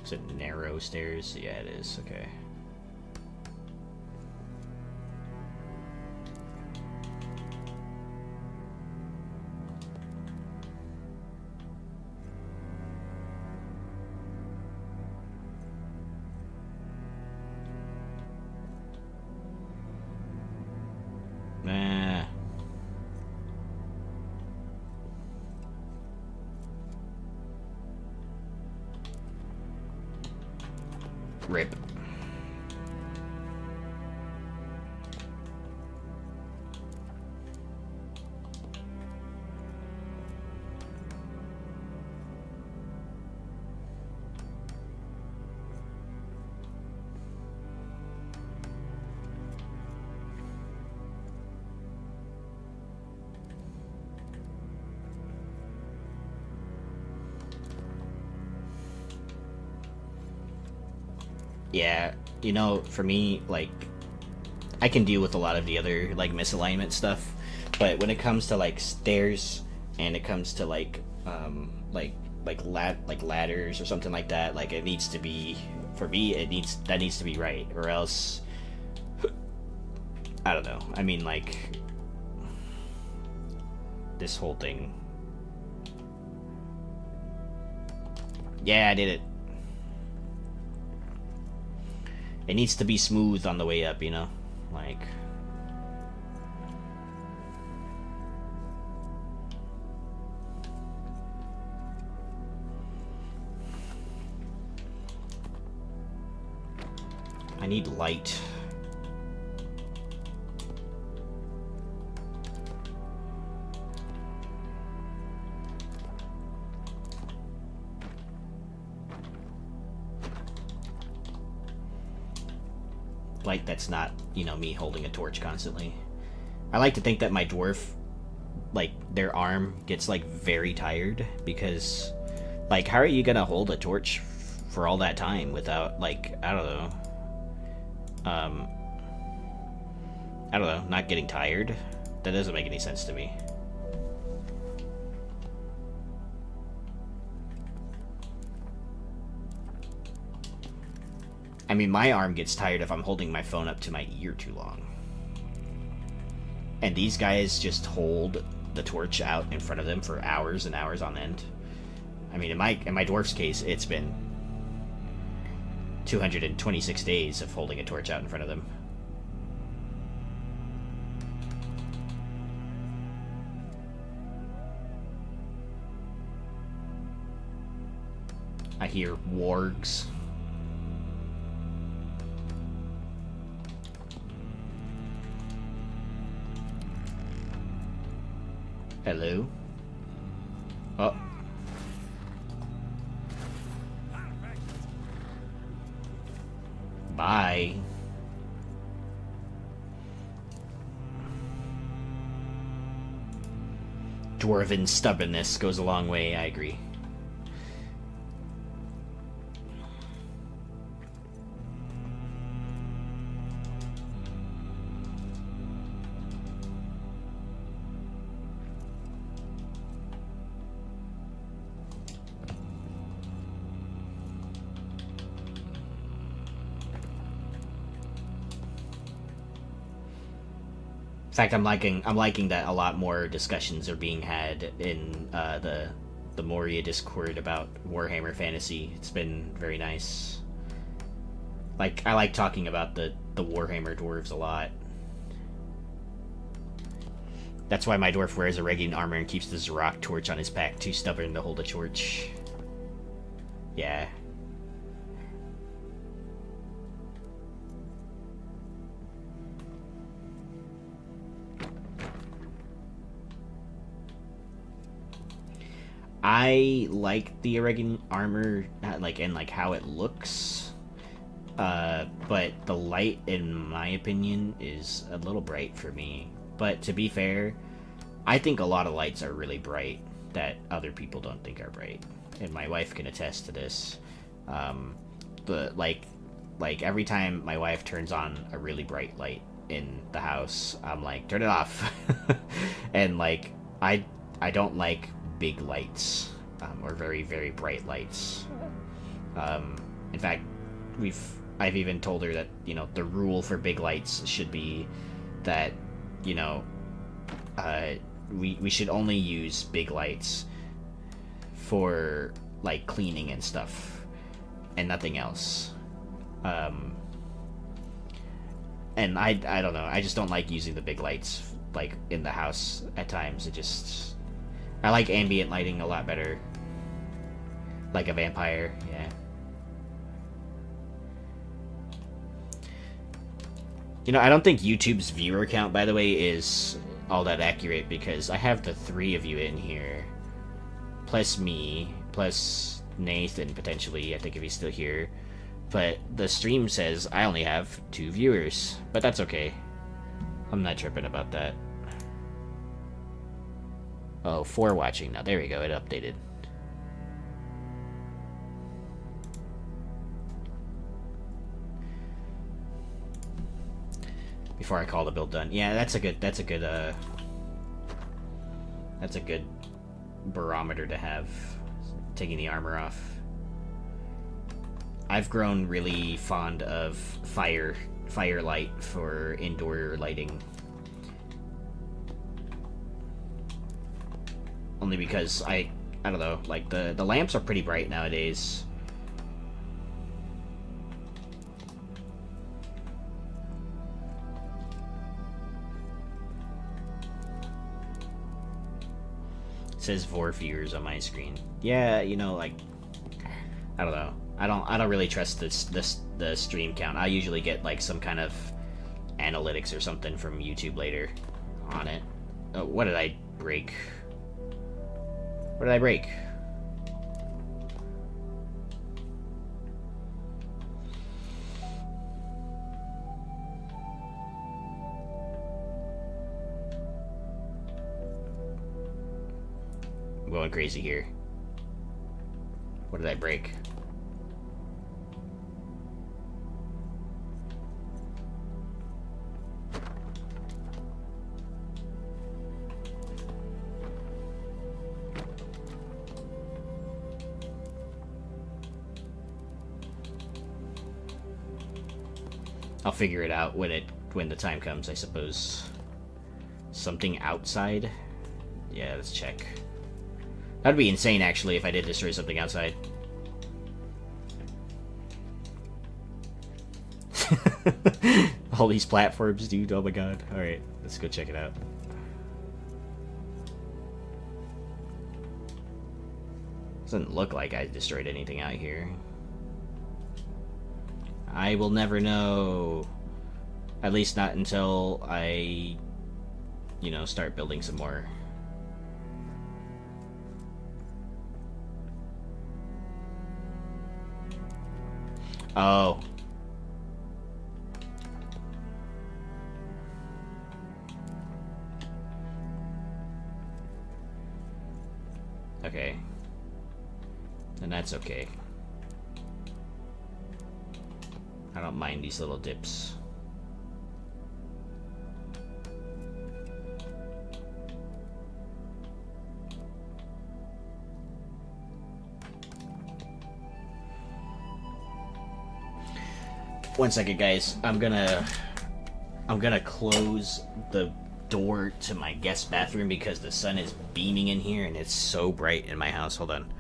Is it narrow stairs? Yeah, it is. Okay. Nah. Rip. Yeah, you know, for me, like, I can deal with a lot of the other like misalignment stuff, but when it comes to like stairs and it comes to like ladders or something like that, like it needs to be, for me, that needs to be right, or else I don't know. I mean, like, this whole thing. Yeah, I did it. It needs to be smooth on the way up, you know? Like... I need light. Light that's not, you know, me holding a torch constantly. I like to think that my dwarf, like, their arm gets, like, very tired, because, like, how are you gonna hold a torch for all that time without, like, I don't know, not getting tired? That doesn't make any sense to me. I mean, my arm gets tired if I'm holding my phone up to my ear too long. And these guys just hold the torch out in front of them for hours and hours on end. I mean, in my dwarf's case, it's been 226 days of holding a torch out in front of them. I hear wargs. Hello? Oh. Bye. Dwarven stubbornness goes a long way, I agree. In fact, I'm liking that a lot more discussions are being had in the Moria Discord about Warhammer Fantasy. It's been very nice. Like, I like talking about the Warhammer dwarves a lot. That's why my dwarf wears a Regian armor and keeps the Zarok torch on his back, too stubborn to hold a torch. Yeah. I like the Regian armor, like, and like how it looks, but the light, in my opinion, is a little bright for me. But to be fair, I think a lot of lights are really bright that other people don't think are bright, and my wife can attest to this. Like every time my wife turns on a really bright light in the house, I'm like, turn it off. And like I don't like big lights, or very, very bright lights. In fact, I've even told her that, you know, the rule for big lights should be that, you know, we should only use big lights for like cleaning and stuff, and nothing else. And I don't know, I just don't like using the big lights like in the house at times. I like ambient lighting a lot better. Like a vampire, yeah. You know, I don't think YouTube's viewer count, by the way, is all that accurate, because I have the 3 of you in here, plus me, plus Nathan, potentially, I think, if he's still here. But the stream says I only have 2 viewers, but that's okay. I'm not tripping about that. Oh, 4 watching now. There we go, it updated. before I call the build done. Yeah, that's a good barometer to have, taking the armor off. I've grown really fond of firelight for indoor lighting. Only because I don't know, like the lamps are pretty bright nowadays. It says 4 viewers on my screen. Yeah, you know, like, I don't know. I don't really trust the stream count. I usually get like some kind of analytics or something from YouTube later on it. Oh, what did I break? What did I break? I'm going crazy here. What did I break? I'll figure it out when the time comes, I suppose. Something outside? Yeah, let's check. That'd be insane, actually, if I did destroy something outside. All these platforms, dude. Oh my god. Alright, let's go check it out. Doesn't look like I destroyed anything out here. I will never know. At least not until I, you know, start building some more. Oh. Okay. Then that's okay. I don't mind these little dips. One second, guys. I'm gonna close the door to my guest bathroom because the sun is beaming in here and it's so bright in my house. Hold on.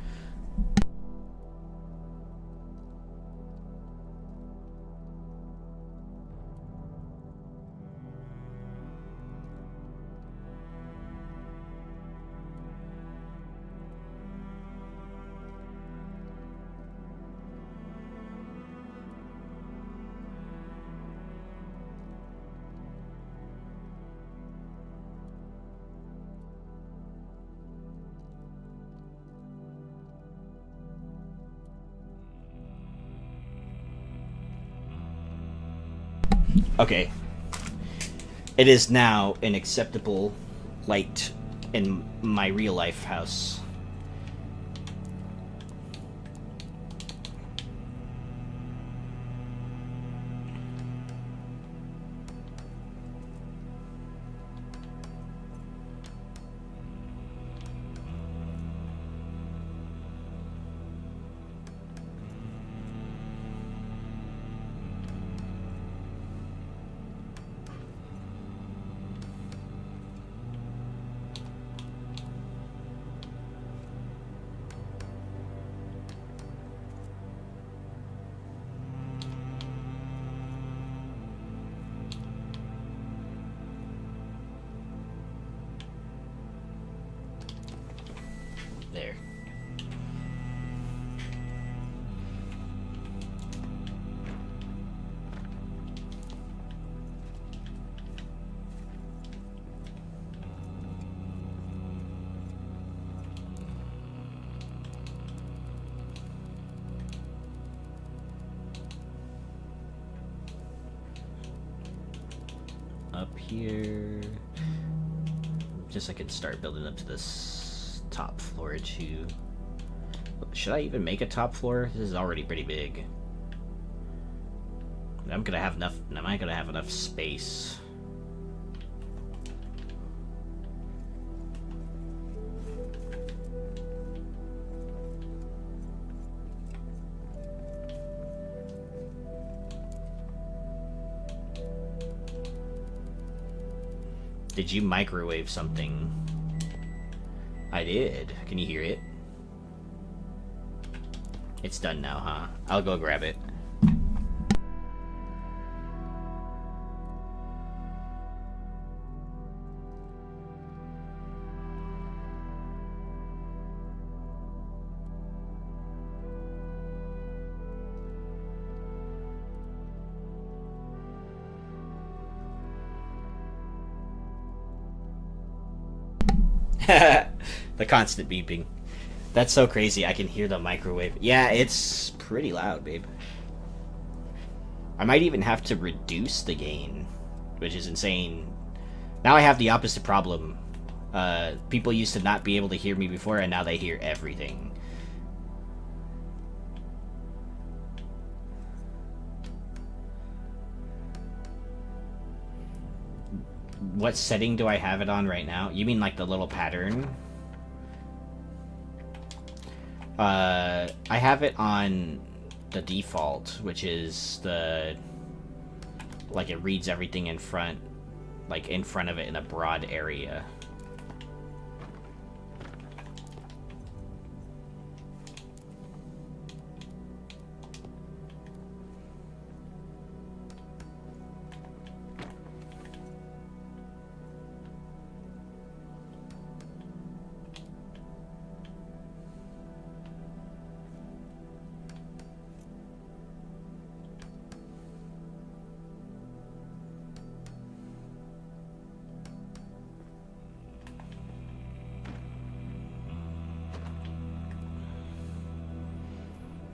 Okay. It is now an acceptable light in my real life house. There. Up here. Just I could start building up to this top floor too. Should I even make a top floor? This is already pretty big. Am I gonna have enough space? Did you microwave something? I did. Can you hear it? It's done now, huh? I'll go grab it. The constant beeping. That's so crazy. I can hear the microwave. Yeah, it's pretty loud, babe. I might even have to reduce the gain, which is insane. Now I have the opposite problem. People used to not be able to hear me before, and now they hear everything. What setting do I have it on right now? You mean like the little pattern? I have it on the default, which is the... like it reads everything in front, like in front of it in a broad area.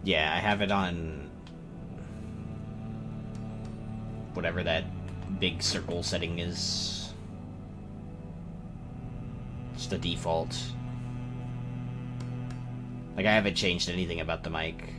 Yeah, I have it on whatever that big circle setting is. It's the default. Like, I haven't changed anything about the mic.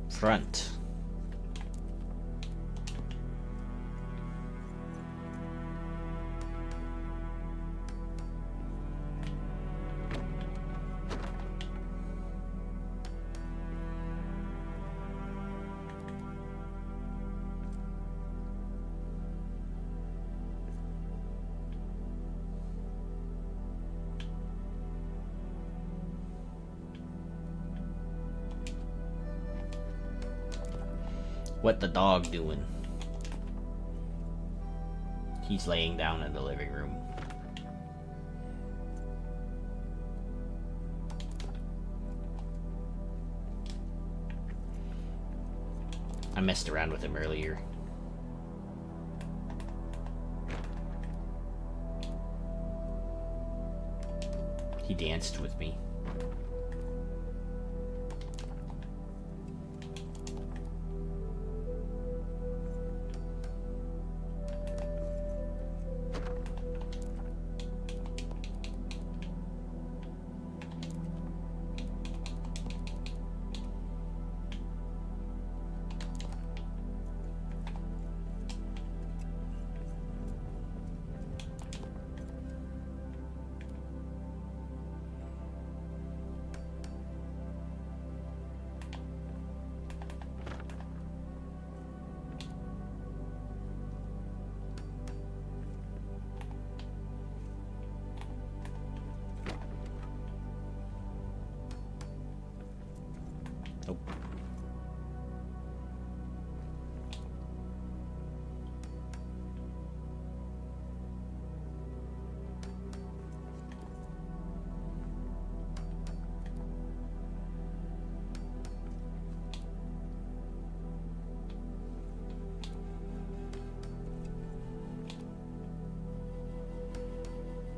Front. What the dog doing? He's laying down in the living room. I messed around with him earlier. He danced with me.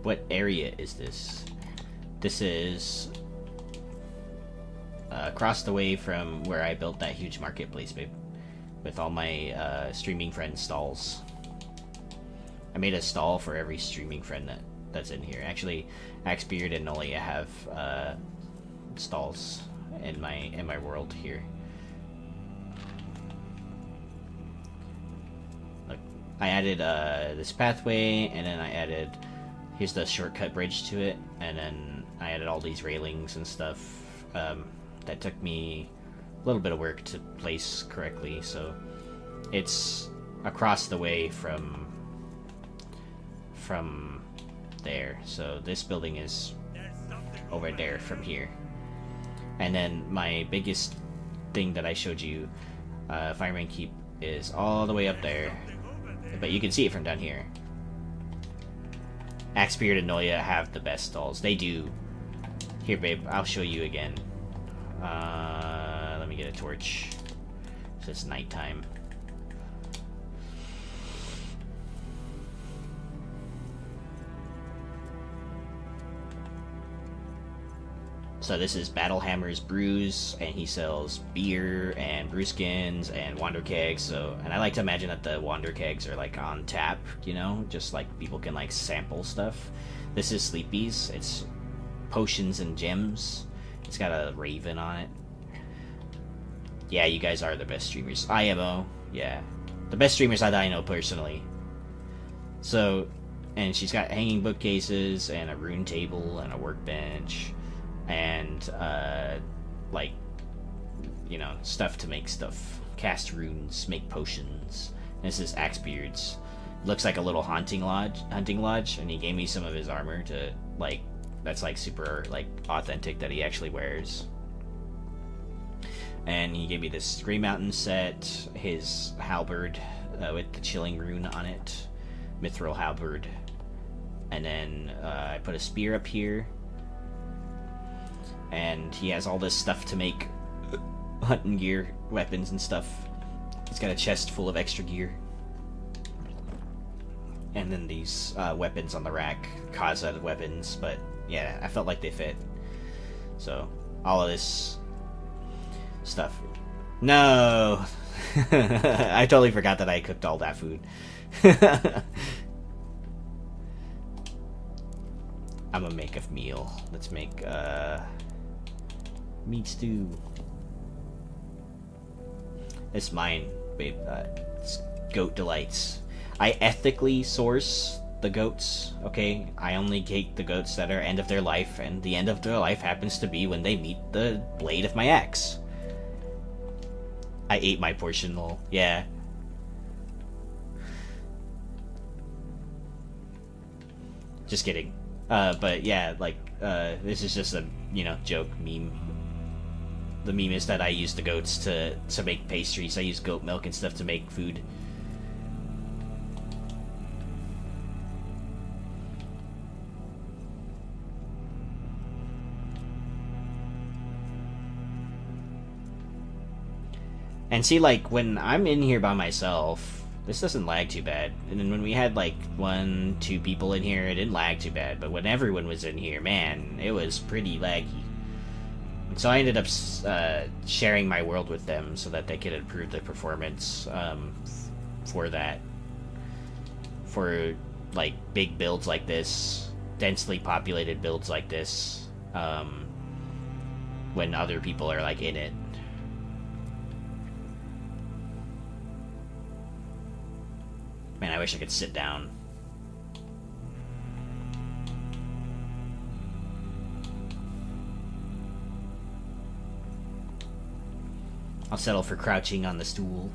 What area is this? This is across the way from where I built that huge marketplace, babe. With all my streaming friend stalls. I made a stall for every streaming friend that's in here. Actually, Axebeard and Nolia have stalls in my world here. Look, I added this pathway, and then I added, here's the shortcut bridge to it, and then I added all these railings and stuff. That took me a little bit of work to place correctly, so it's across the way from there. So this building is over there from here. And then my biggest thing that I showed you, Fireman Keep, is all the way up there, but you can see it from down here. Axebeard and Nolia have the best stalls. They do. Here, babe, I'll show you again. Let me get a torch. So it's nighttime. So this is Battlehammer's Brews, and he sells beer and brewskins and wander kegs. So, and I like to imagine that the wander kegs are like on tap, you know, just like people can like sample stuff. This is Sleepy's. It's potions and gems. It's got a raven on it. Yeah, you guys are the best streamers. IMO, yeah, the best streamers that I know personally. So, and she's got hanging bookcases and a rune table and a workbench. And, like, you know, stuff to make stuff. Cast runes, make potions. This is Axebeard's. Looks like a little hunting lodge, and he gave me some of his armor to, like, that's, like, super, like, authentic that he actually wears. And he gave me this Grey Mountain set, his halberd with the chilling rune on it, mithril halberd. And then, I put a spear up here. And he has all this stuff to make hunting gear, weapons and stuff. He's got a chest full of extra gear. And then these weapons on the rack, Kaza weapons, but yeah, I felt like they fit. So, all of this stuff. No! I totally forgot that I cooked all that food. I'm gonna make a meal. Let's make, meat stew. It's mine, babe. It's Goat Delights. I ethically source the goats, okay? I only take the goats that are end of their life, and the end of their life happens to be when they meet the blade of my axe. I ate my portion, lol. Yeah. Just kidding. But yeah, like, this is just a, you know, joke, meme. The meme is that I use the goats to make pastries. I use goat milk and stuff to make food. And see, like, when I'm in here by myself, this doesn't lag too bad. And then when we had, like, 1-2 people in here, it didn't lag too bad. But when everyone was in here, man, it was pretty laggy. So I ended up sharing my world with them so that they could improve the performance for that. For, like, big builds like this, densely populated builds like this, when other people are, like, in it. Man, I wish I could sit down. I'll settle for crouching on the stool.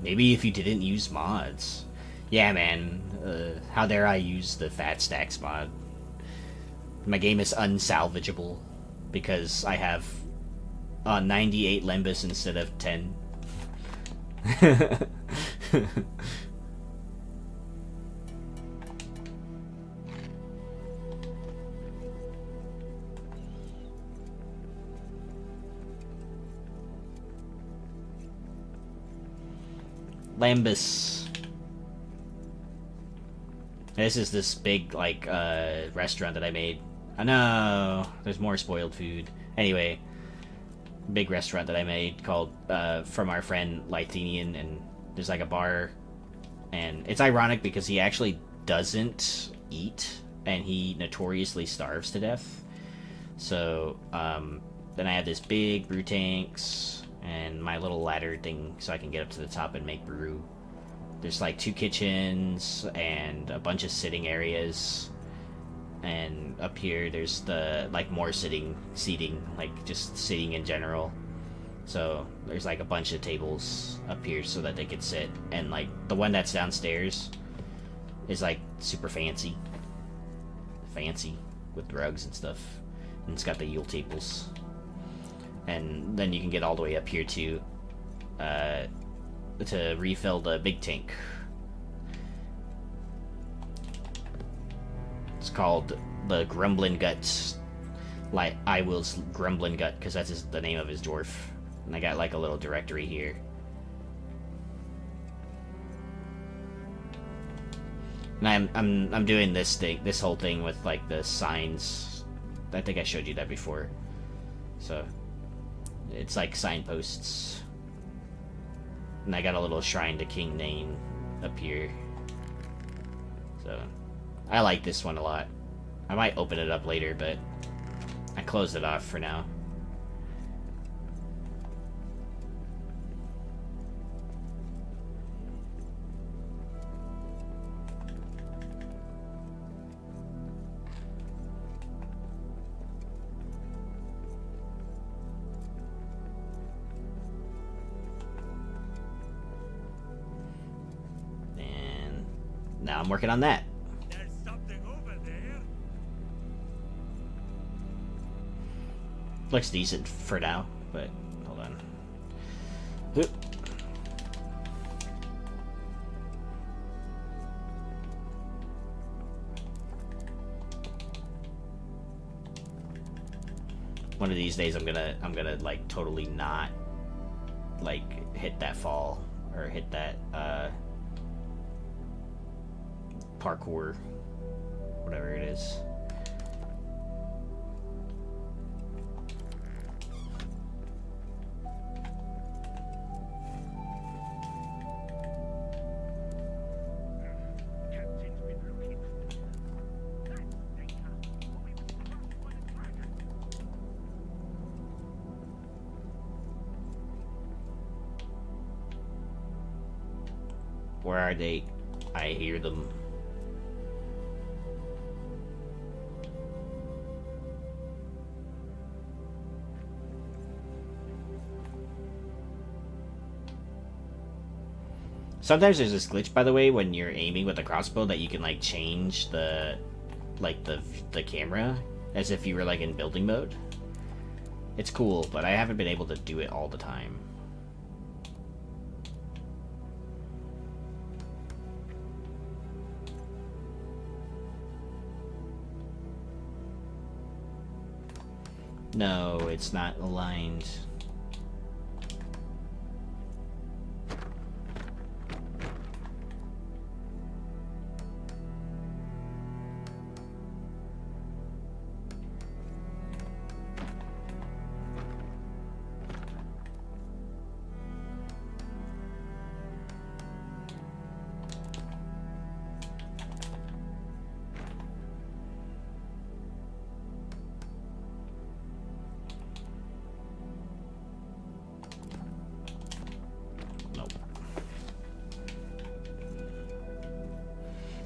Maybe if you didn't use mods. Yeah, man. How dare I use the Fat Stacks mod? My game is unsalvageable because I have 98 Lembus instead of 10. Lambus. This is this big, like, restaurant that I made. I know, there's more spoiled food. Anyway, big restaurant that I made called, from our friend Lythenian, and there's like a bar, and it's ironic because he actually doesn't eat, and he notoriously starves to death. So, then I have this big brew tanks, and my little ladder thing so I can get up to the top and make brew. There's like 2 kitchens and a bunch of sitting areas, and up here there's the like more seating, like just sitting in general. So there's like a bunch of tables up here so that they could sit, and like the one that's downstairs is like super fancy with rugs and stuff, and it's got the Yule tables. And then you can get all the way up here to refill the big tank. It's called the Grumblin Guts. Like I will's Grumblin Gut, because that's the name of his dwarf. And I got like a little directory here. And I'm doing this whole thing with like the signs. I think I showed you that before. So it's like signposts. And I got a little shrine to King Name up here. So I like this one a lot. I might open it up later, but I closed it off for now. And now I'm working on that. Looks decent for now, but hold on. Oop. One of these days I'm gonna like totally not like hit that fall or hit that parkour, whatever it is. Where are they? I hear them. Sometimes there's this glitch, by the way, when you're aiming with a crossbow that you can like change the camera as if you were like in building mode. It's cool, but I haven't been able to do it all the time. No, it's not aligned.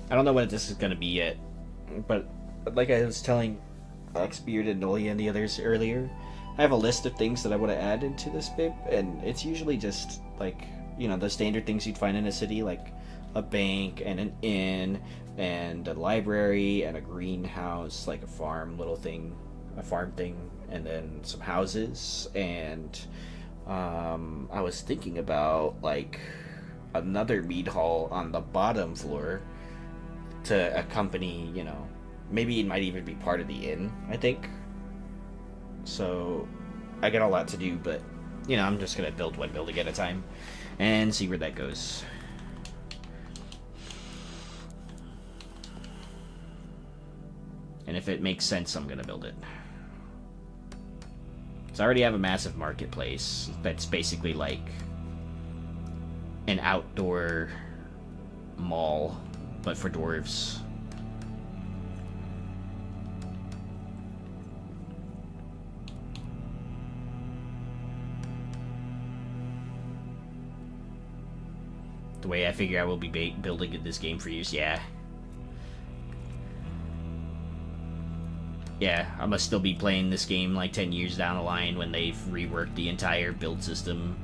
I don't know what this is going to be yet, but like I was telling Xbeard and Nolia and the others earlier, I have a list of things that I want to add into this bib, and it's usually just like, you know, the standard things you'd find in a city, like a bank and an inn and a library and a greenhouse, like a farm thing, and then some houses. And I was thinking about like another mead hall on the bottom floor to accompany, you know, maybe it might even be part of the inn, I think. So I got a lot to do, but, you know, I'm just gonna build one building at a time and see where that goes. And if it makes sense, I'm gonna build it. So I already have a massive marketplace that's basically like an outdoor mall, but for dwarves. The way I figure I will be building this game for use, yeah. Yeah, I must still be playing this game like 10 years down the line when they've reworked the entire build system.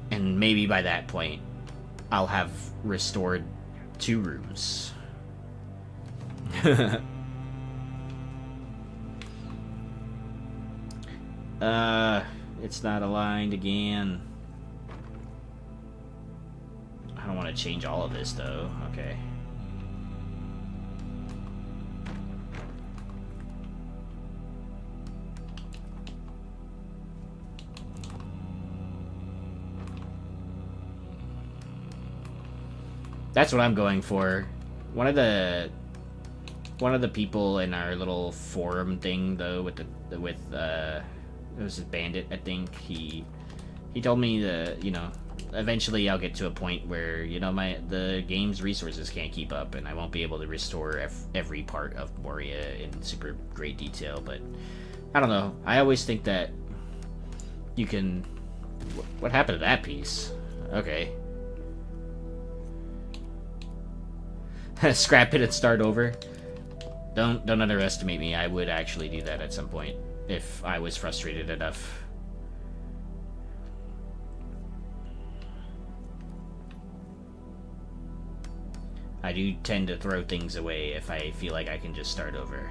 And maybe by that point, I'll have restored 2 rooms. It's not aligned again. I don't want to change all of this, though. Okay. That's what I'm going for. One of the people in our little forum thing, though, with it was a bandit, I think. He told me that, you know, eventually I'll get to a point where, you know, the game's resources can't keep up, and I won't be able to restore every part of Moria in super great detail. But I don't know. I always think that you can. What happened to that piece? Okay. Scrap it and start over. Don't underestimate me. I would actually do that at some point if I was frustrated enough. I do tend to throw things away if I feel like I can just start over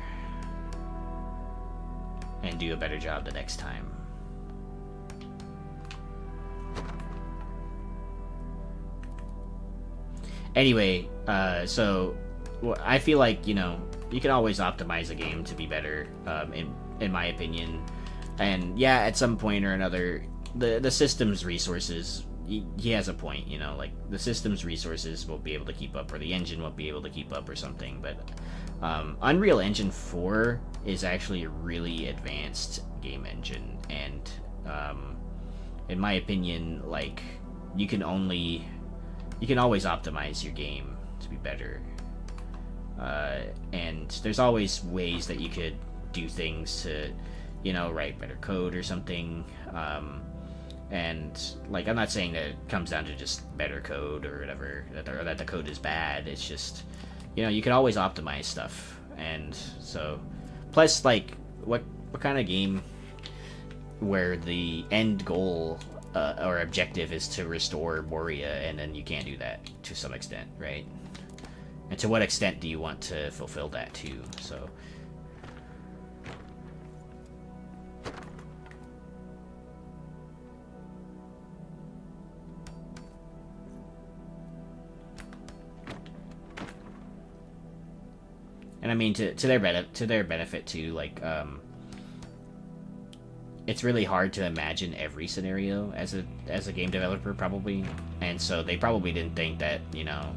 and do a better job the next time. Anyway, so I feel like, you know, you can always optimize a game to be better, in my opinion. And yeah, at some point or another, the system's resources, he has a point, you know, like the system's resources won't be able to keep up, or the engine won't be able to keep up or something. But Unreal Engine 4 is actually a really advanced game engine, and in my opinion, like, you can always optimize your game to be better. And there's always ways that you could do things to, you know, write better code or something. And, like, I'm not saying that it comes down to just better code or whatever, or that the code is bad. It's just, you know, you can always optimize stuff. And so, plus, like, what kind of game where the end goal or objective is to restore Moria, and then you can't do that to some extent, right? And to what extent do you want to fulfill that too? So, and I mean, to their benefit too, like, it's really hard to imagine every scenario as a game developer, probably, and so they probably didn't think that, you know,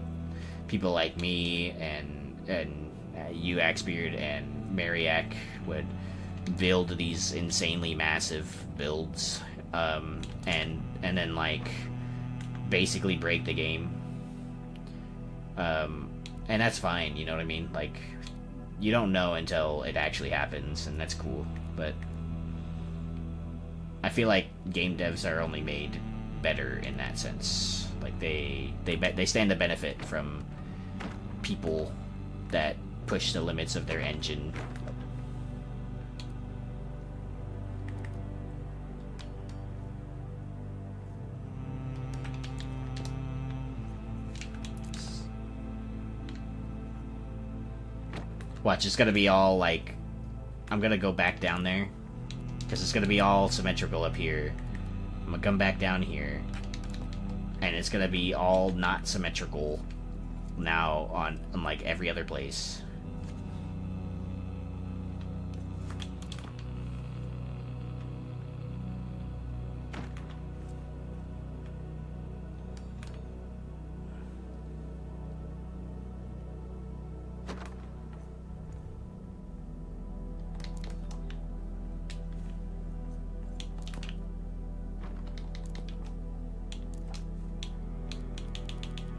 people like me and you, Axbeard, and Mariak would build these insanely massive builds, and then, like, basically break the game, and that's fine, you know what I mean? Like, you don't know until it actually happens, and that's cool. But I feel like game devs are only made better in that sense. Like, they stand to benefit from people that push the limits of their engine. Watch, it's gonna be all, like, I'm gonna go back down there, because it's gonna be all symmetrical up here. I'm gonna come back down here, and it's gonna be all not symmetrical now on like every other place.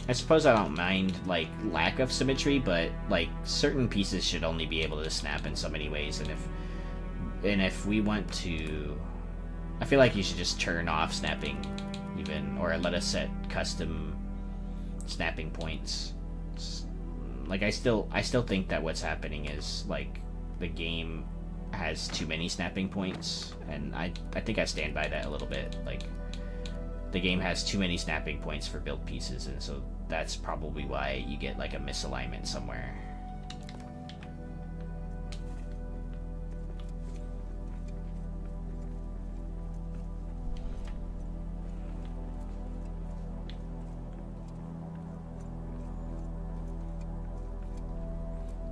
I suppose I don't mind, like, lack of symmetry, but, like, certain pieces should only be able to snap in so many ways, and if we want to... I feel like you should just turn off snapping, even, or let us set custom snapping points. Like, I still think that what's happening is, like, the game has too many snapping points, and I think I stand by that a little bit. Like, the game has too many snapping points for build pieces, and so that's probably why you get, like, a misalignment somewhere.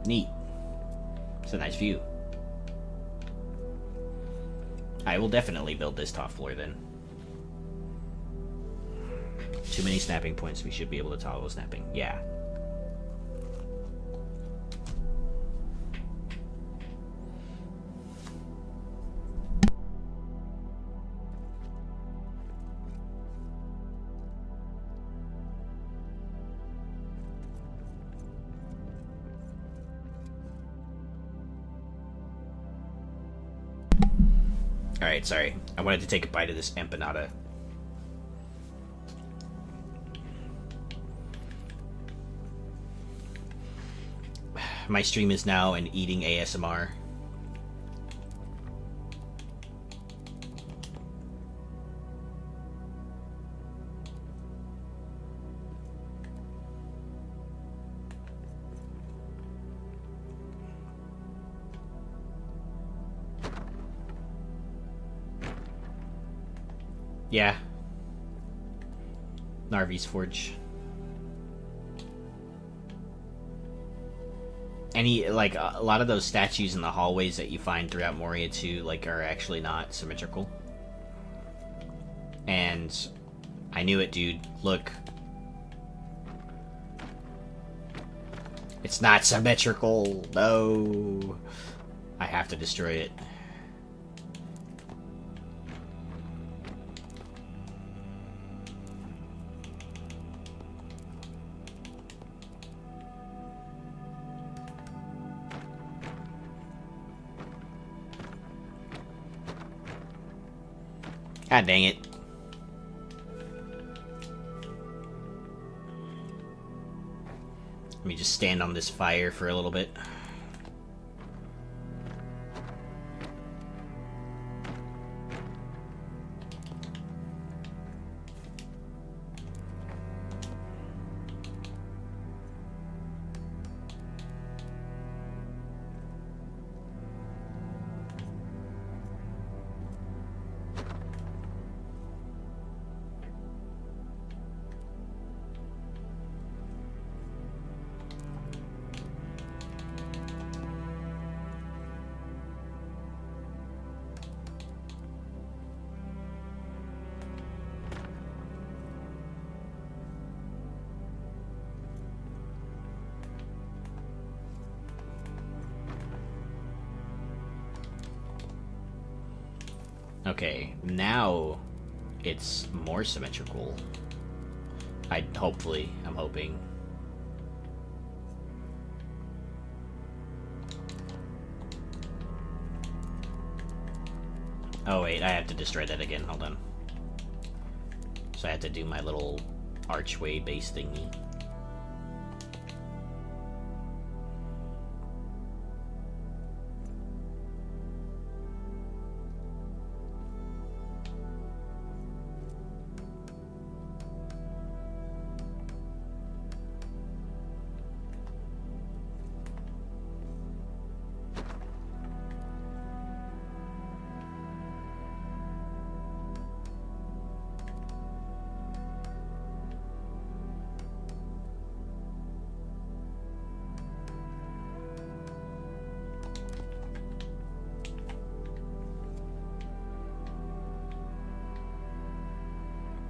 Neat. It's a nice view. I will definitely build this top floor then. Too many snapping points. We should be able to toggle snapping. Yeah. Alright, sorry. I wanted to take a bite of this empanada. My stream is now an eating ASMR. Yeah. Narvi's Forge. Any, like, a lot of those statues in the hallways that you find throughout Moria 2, like, are actually not symmetrical. And I knew it, dude. Look. It's not symmetrical. No. I have to destroy it. God dang it. Let me just stand on this fire for a little bit. Okay, now it's more symmetrical. I'm hoping. Oh wait, I have to destroy that again, hold on. So I have to do my little archway base thingy.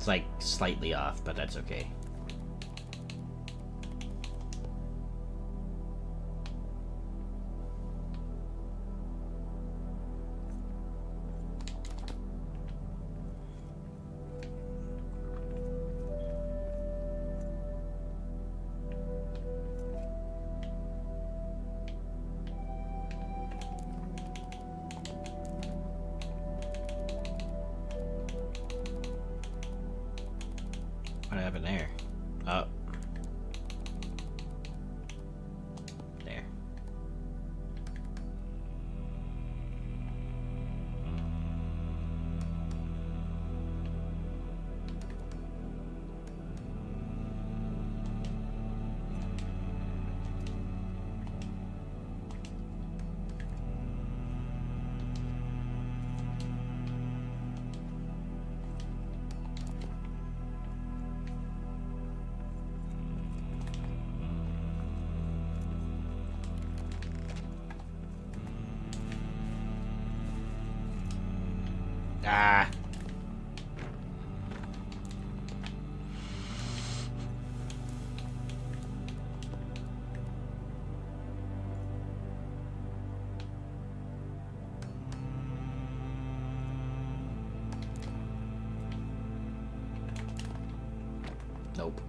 It's like slightly off, but that's okay. Ah. Nope.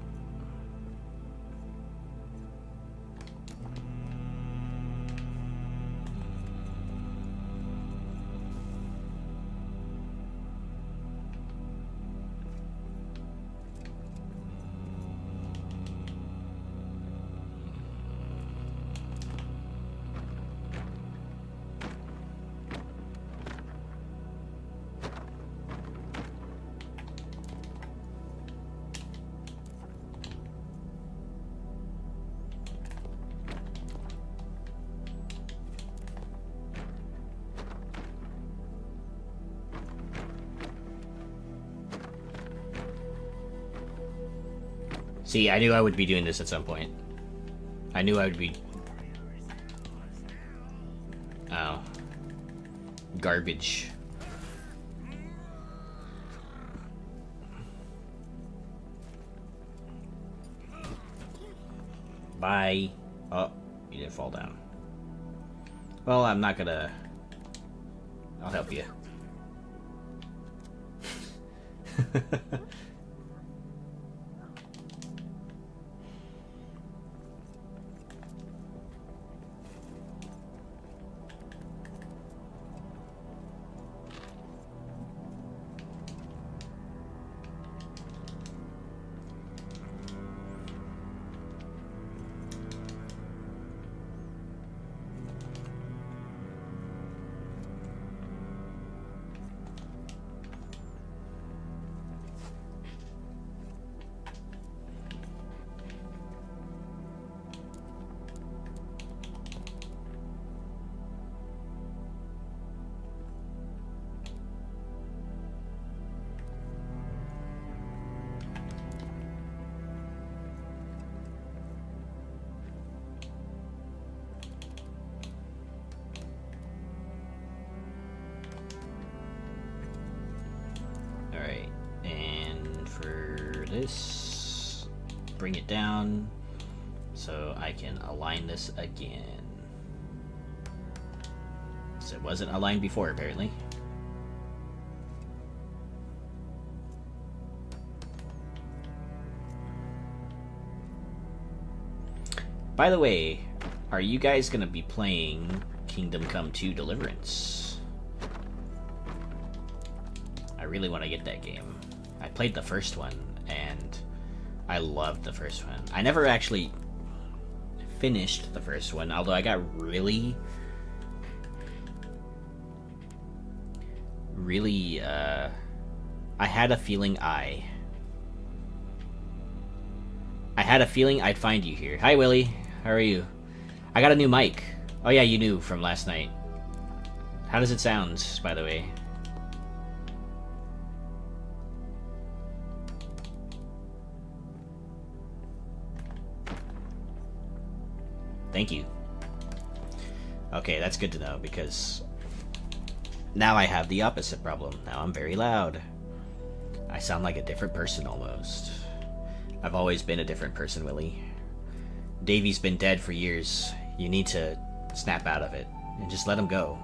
See, I knew I would be doing this at some point. I knew I would be... Oh. Garbage. Bye. Oh, you didn't fall down. Well, I'm not gonna... I'll help you. Alright, and for this, bring it down so I can align this again. So it wasn't aligned before, apparently. By the way, are you guys going to be playing Kingdom Come 2 Deliverance? I really want to get that game. I played the first one, and I loved the first one. I never actually finished the first one, although I got really, I had a feeling I had a feeling I'd find you here. Hi, Willie. How are you? I got a new mic. Oh yeah, you knew from last night. How does it sound, by the way? Thank you. Okay, that's good to know, because now I have the opposite problem. Now I'm very loud. I sound like a different person almost. I've always been a different person, Willie. Davy's been dead for years. You need to snap out of it and just let him go.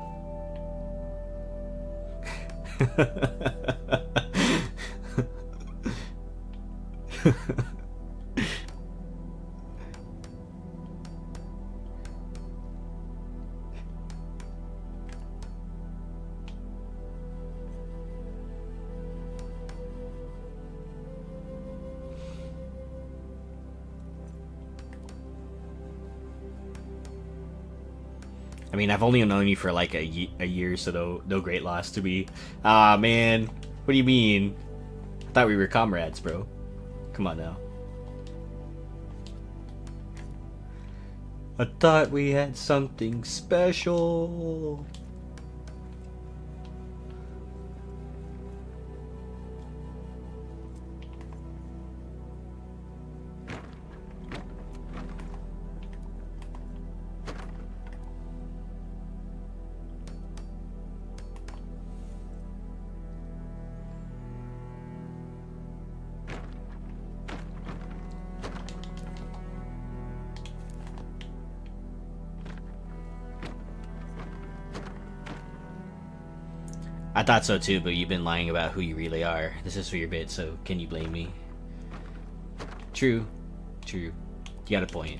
I mean, I've only known you for like a year, so no great loss to me. Ah, man. What do you mean? I thought we were comrades, bro. Come on now. I thought we had something special. I thought so too, but you've been lying about who you really are. This is for your bit, so can you blame me? True. True. You got a point.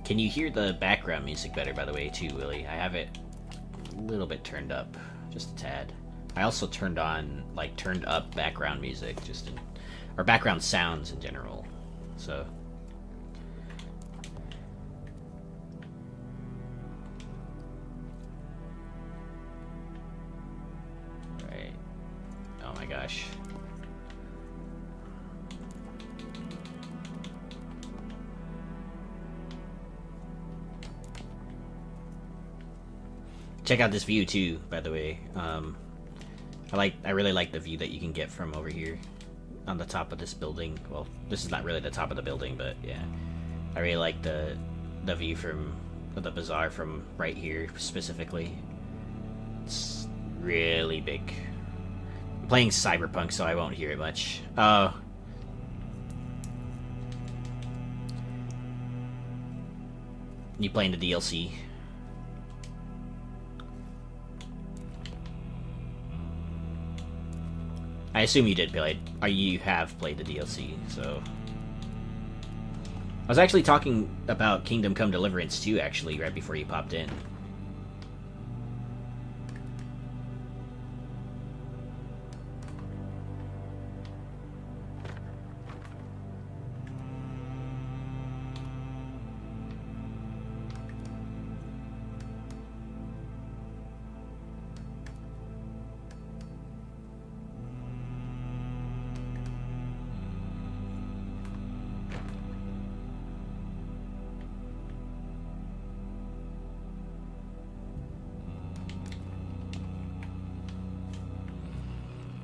Can you hear the background music better, by the way, too, Willie? I have it a little bit turned up, just a tad. I also turned up background music, or background sounds in general, so. Right. Oh my gosh. Check out this view too, by the way. I really like the view that you can get from over here on the top of this building. Well, this is not really the top of the building, but yeah. I really like the view from the bazaar from right here specifically. It's really big. I'm playing Cyberpunk, so I won't hear it much. Oh. You playing the DLC? I assume you did play it, or you have played the DLC, so. I was actually talking about Kingdom Come Deliverance 2, actually, right before you popped in.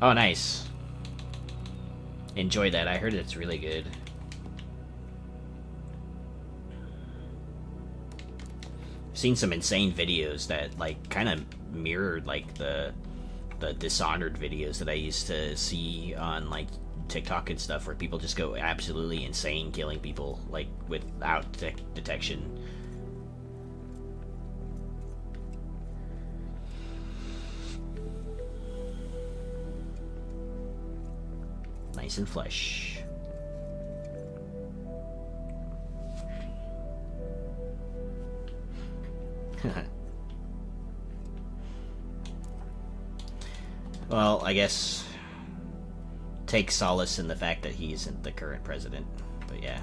Oh, nice. Enjoy that. I heard it's really good. Seen some insane videos that like kind of mirrored like the Dishonored videos that I used to see on like TikTok and stuff, where people just go absolutely insane killing people like without detection. Nice and flesh. Well, I guess take solace in the fact that he isn't the current president, but yeah.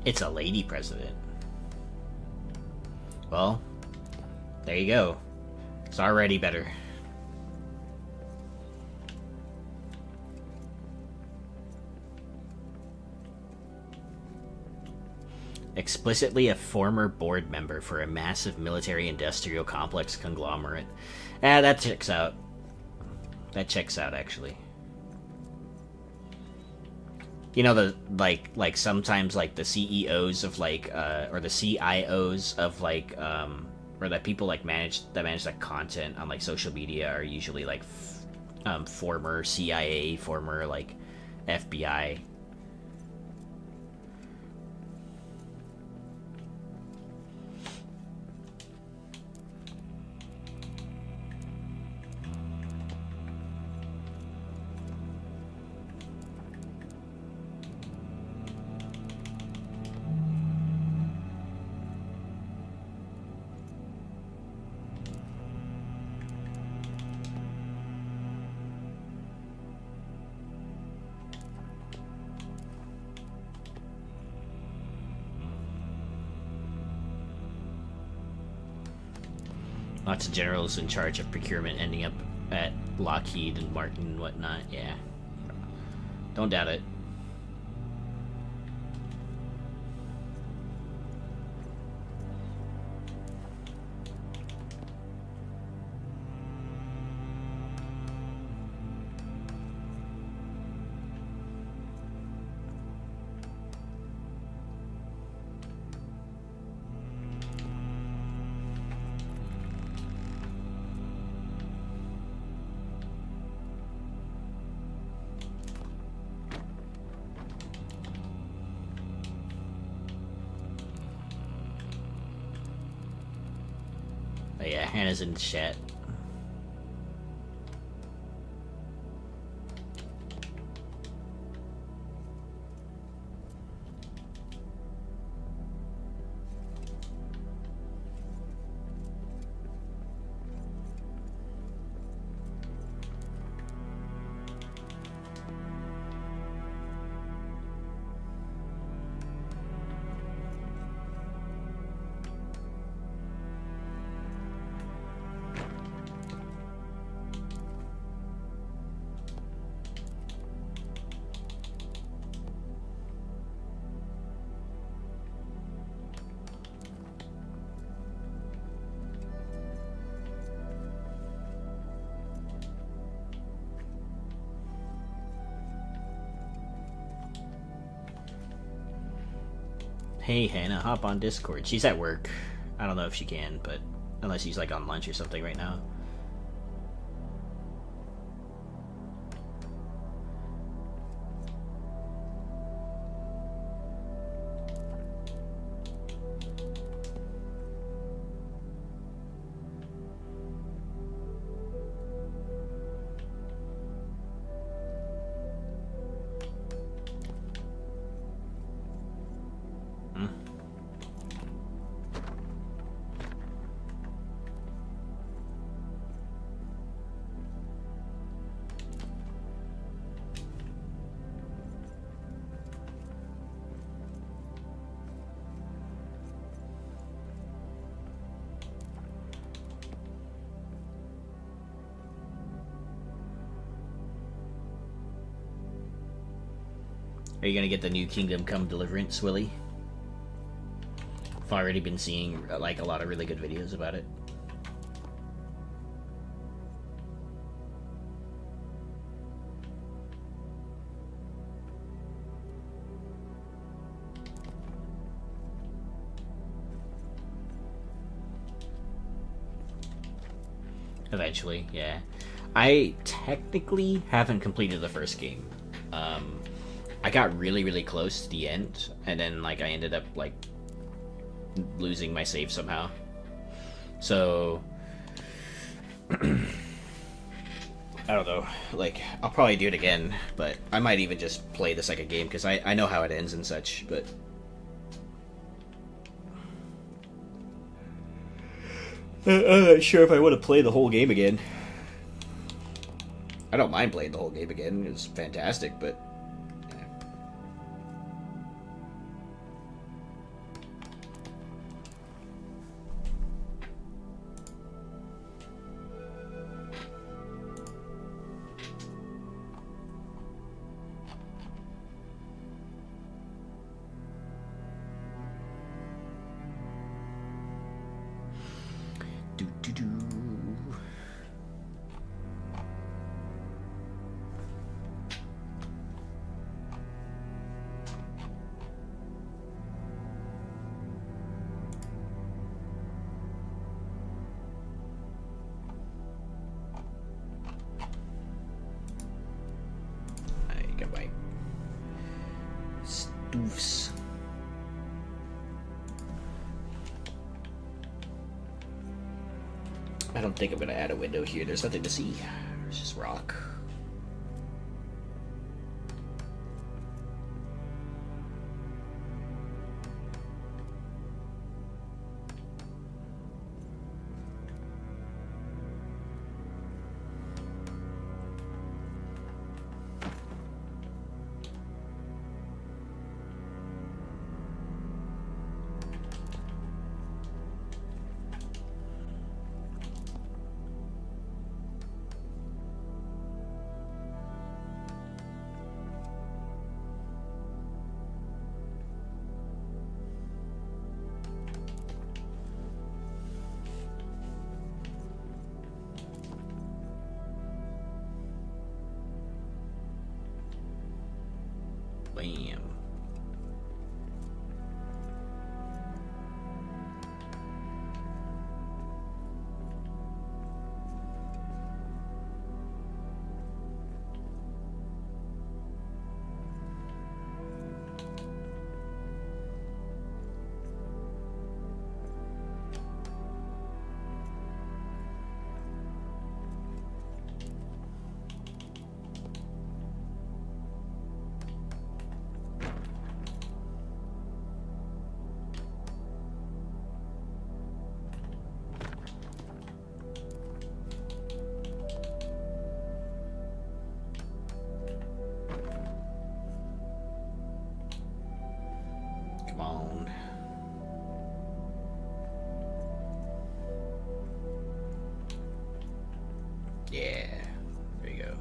It's a lady president. Well, there you go. It's already better. Explicitly a former board member for a massive military-industrial complex conglomerate. That checks out. That checks out, actually. You know, the like sometimes like the CEOs of like or the CIOs of like or that people like manage like content on like social media are usually like former CIA, former like FBI. Lots of generals in charge of procurement ending up at Lockheed and Martin and whatnot. Yeah. Don't doubt it. Oh yeah, Hannah's in the chat. Hey Hannah, hop on Discord. She's at work. I don't know if she can, but unless she's like on lunch or something right now. Are you gonna get the new Kingdom Come Deliverance, Willie? I've already been seeing like a lot of really good videos about it. Eventually, yeah. I technically haven't completed the first game. I got really, really close to the end, and then like I ended up like losing my save somehow. So I don't know. Like I'll probably do it again, but I might even just play the second game because I know how it ends and such. But I'm not sure if I want to play the whole game again. I don't mind playing the whole game again. It was fantastic, but I don't think I'm gonna add a window here. There's nothing to see. It's just rock. Bam. Come on. Yeah, there you go.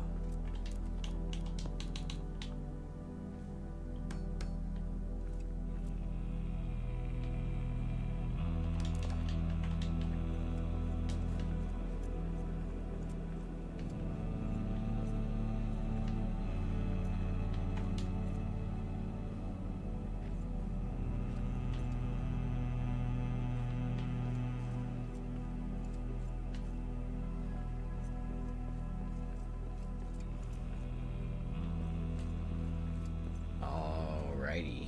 Alrighty.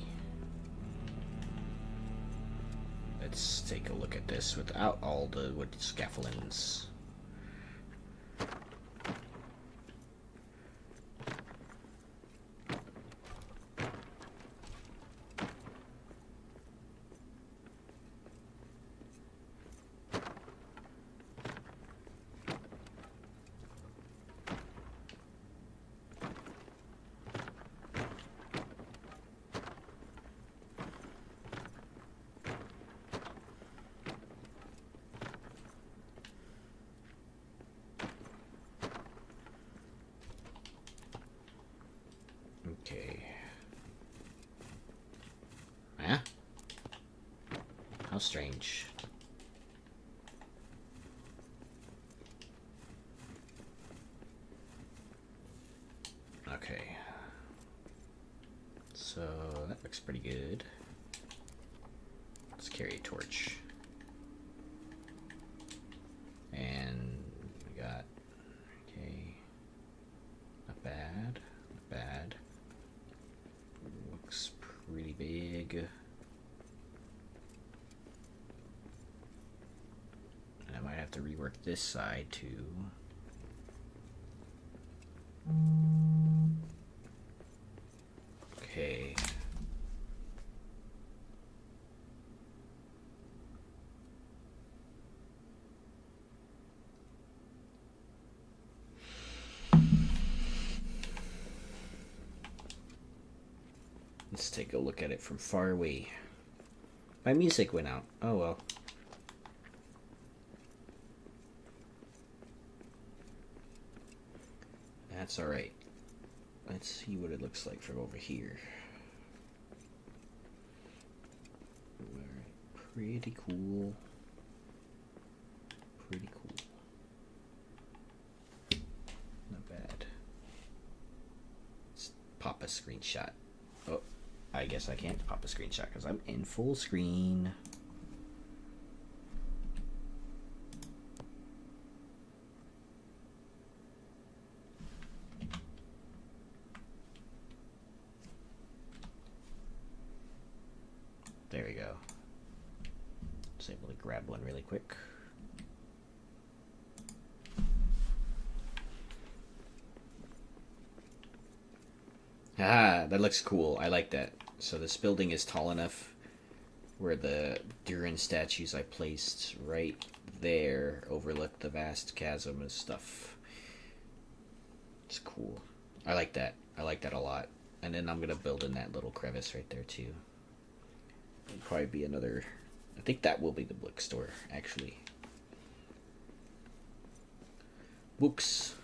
Let's take a look at this without all the wood scaffoldings. Okay. Huh? How strange. Okay. So that looks pretty good. Let's carry a torch. And we got, okay, not bad, not bad. Looks pretty big. And I might have to rework this side too. Okay. Let's take a look at it from far away. My music went out. Oh well. That's alright. Let's see what it looks like from over here. Alright, pretty cool. Pretty cool. Not bad. Let's pop a screenshot. Oh, I guess I can't pop a screenshot because I'm in full screen. There we go. Just able to grab one really quick. Ah, that looks cool. I like that. So this building is tall enough where the Durin statues I placed right there overlook the vast chasm of stuff. It's cool. I like that. I like that a lot. And then I'm going to build in that little crevice right there too. It'll probably be another... I think that will be the bookstore, actually. Books.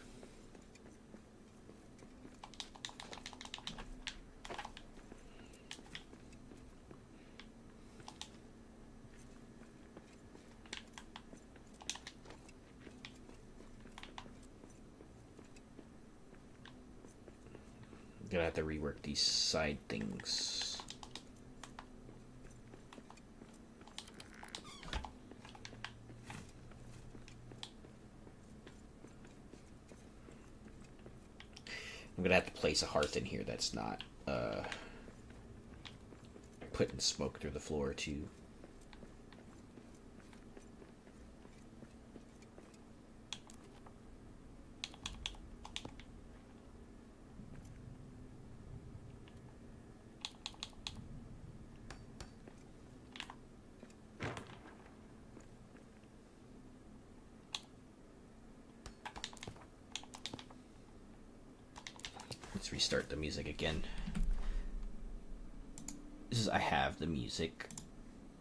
gonna have to rework these side things. I'm gonna have to place a hearth in here that's not putting smoke through the floor too. Let's restart the music again. I have the music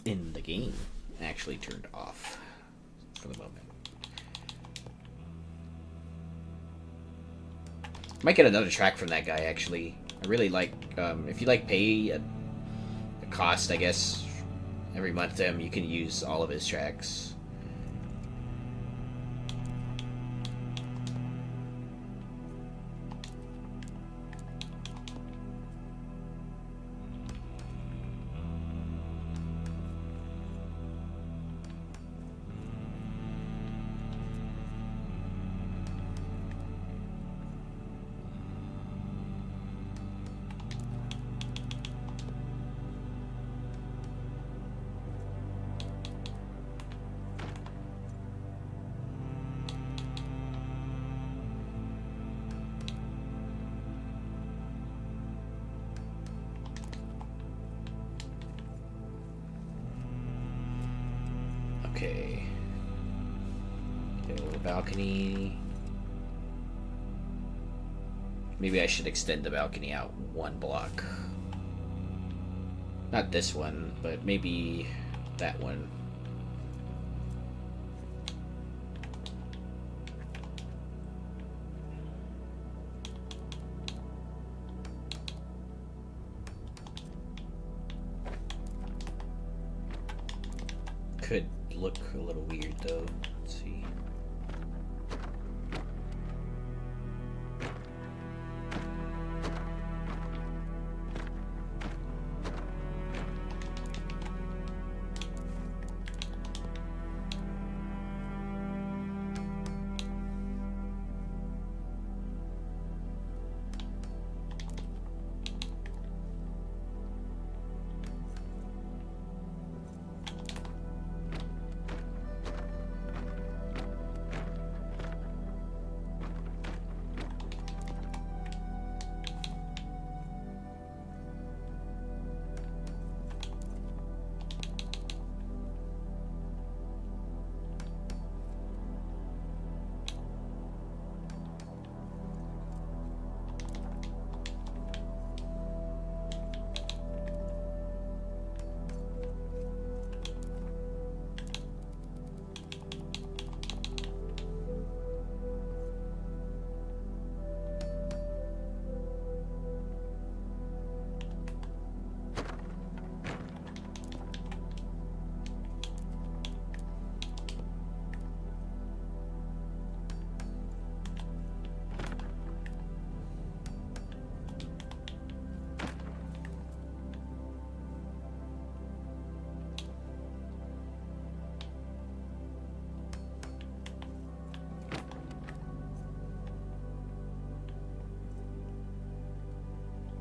in the game actually turned off for the moment. Might get another track from that guy actually. I really like, if you like pay a cost, I guess, every month to him, you can use all of his tracks. Okay. Get a little balcony. Maybe I should extend the balcony out one block. Not this one, but maybe that one. Could look a little weird though. Let's see.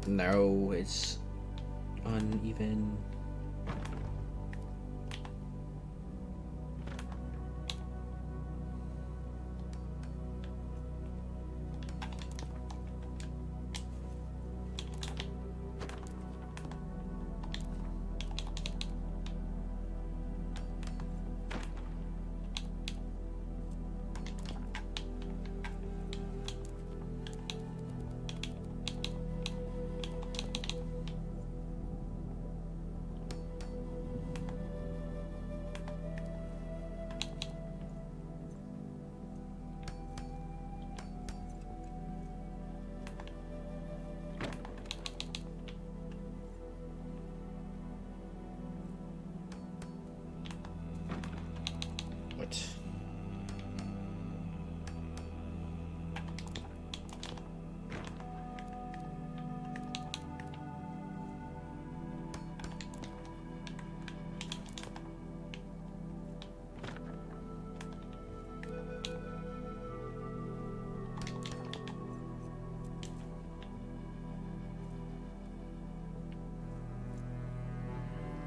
No, it's uneven.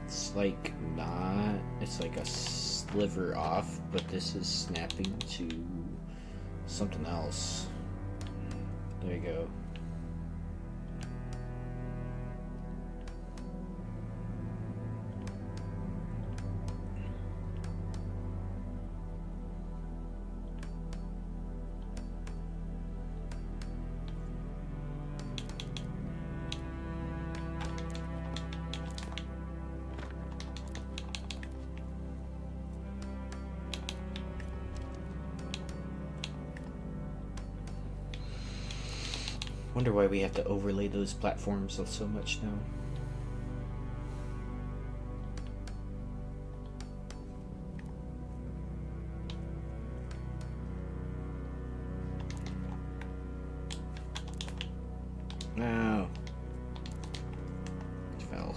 It's like not, it's like a sliver off, but this is snapping to something else. There you go. Wonder why we have to overlay those platforms so much now. No. It fell.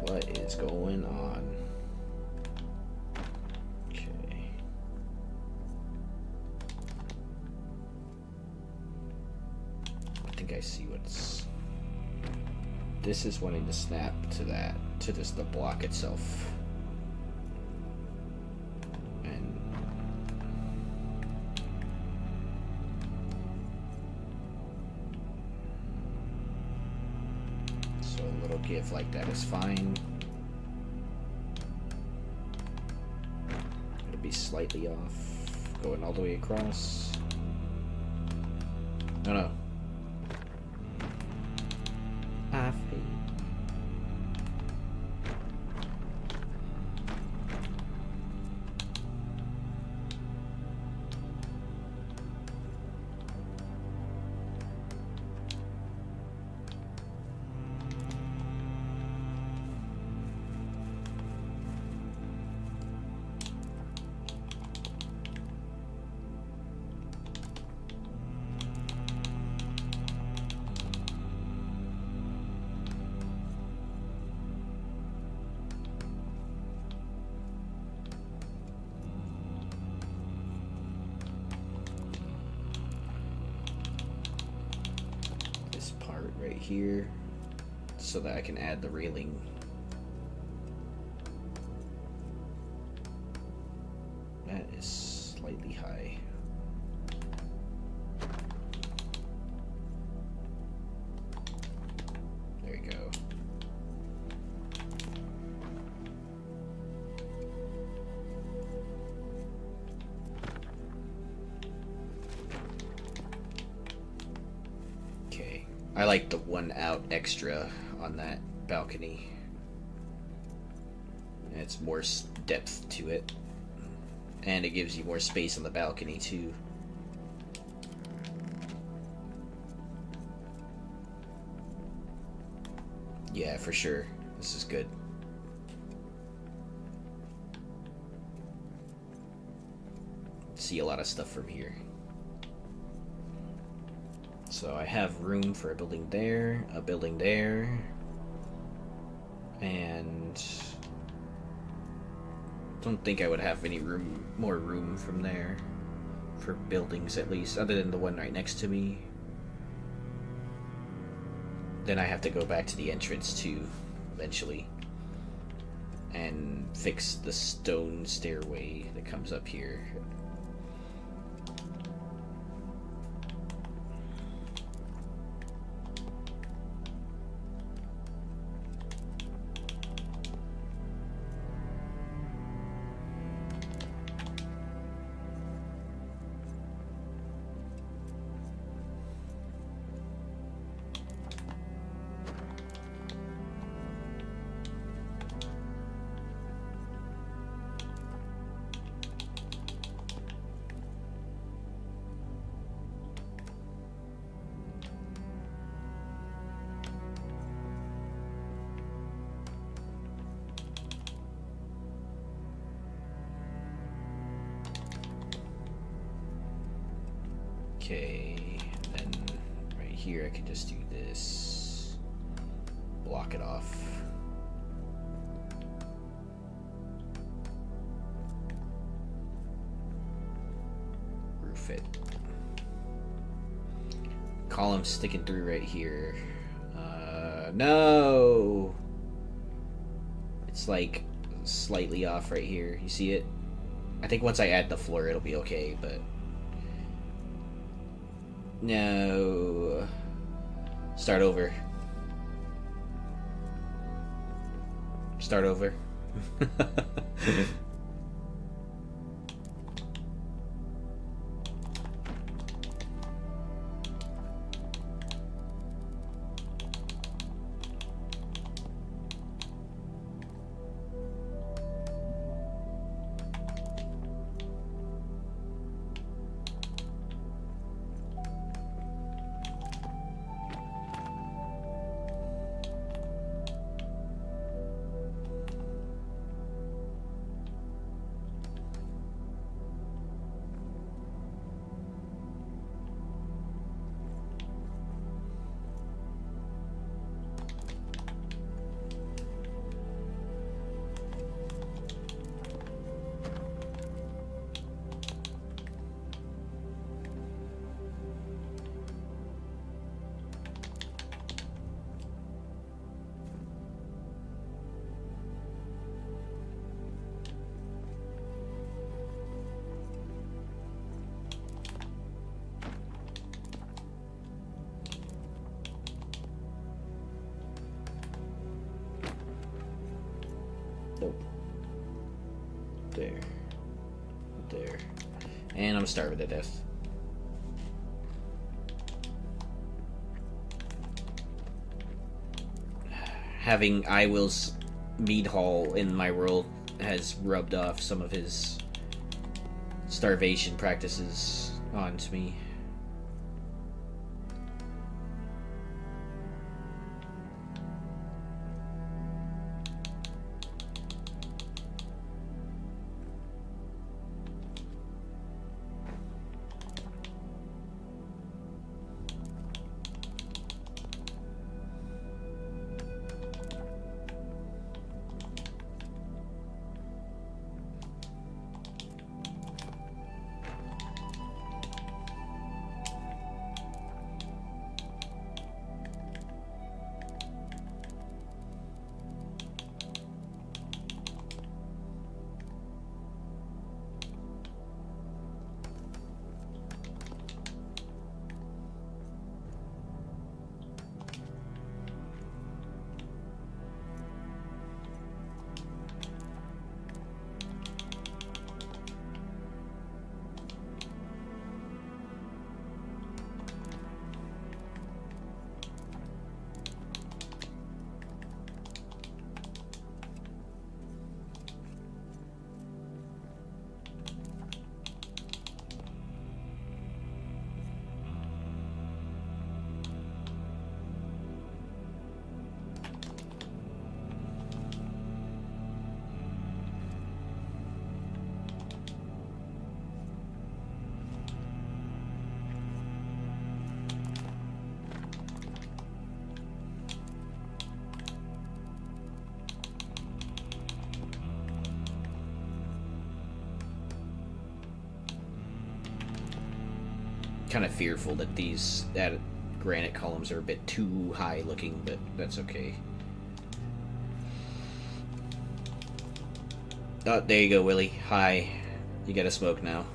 What is going on? Okay. I think I see what's... This is wanting to snap to that, to just the block itself. And... so a little give like that is fine. It'll be slightly off, going all the way across. No, no. I feel. Right here, so that I can add the railing. That is slightly high. There you go. I like the one out extra on that balcony. It's more depth to it. And it gives you more space on the balcony too. Yeah, for sure. This is good. See a lot of stuff from here. So I have room for a building there, and don't think I would have any more room from there for buildings, at least, other than the one right next to me. then I have to go back to the entrance too, eventually, and fix the stone stairway that comes up here. Okay, then right here I can just do this, block it off. Roof it. Column sticking through right here. No! It's like slightly off right here. You see it? I think once I add the floor it'll be okay, but... No. Start over. Start over. Nope. There. There. And I'm starving to death. Having I Will's mead hall in my world has rubbed off some of his starvation practices onto me. Kind of fearful that these granite columns are a bit too high looking, but that's okay. Oh, there you go, Willie. Hi. You gotta smoke now.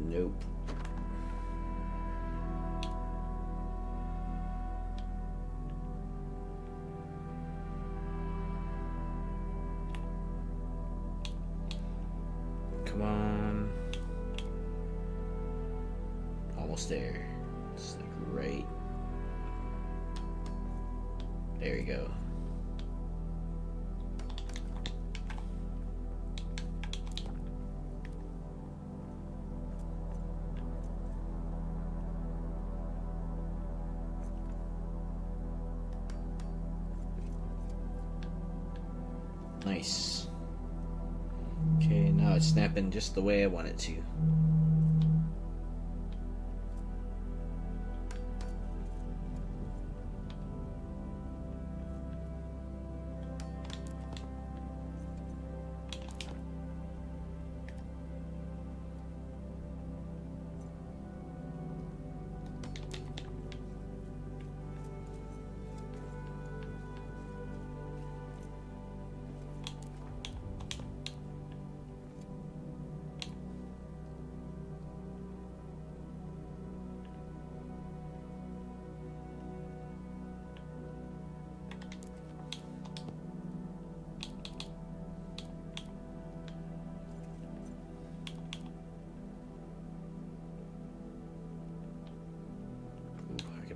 Nope. Come on. Almost there. It's like right. There you go. Nice. Okay, now it's snapping just the way I want it to.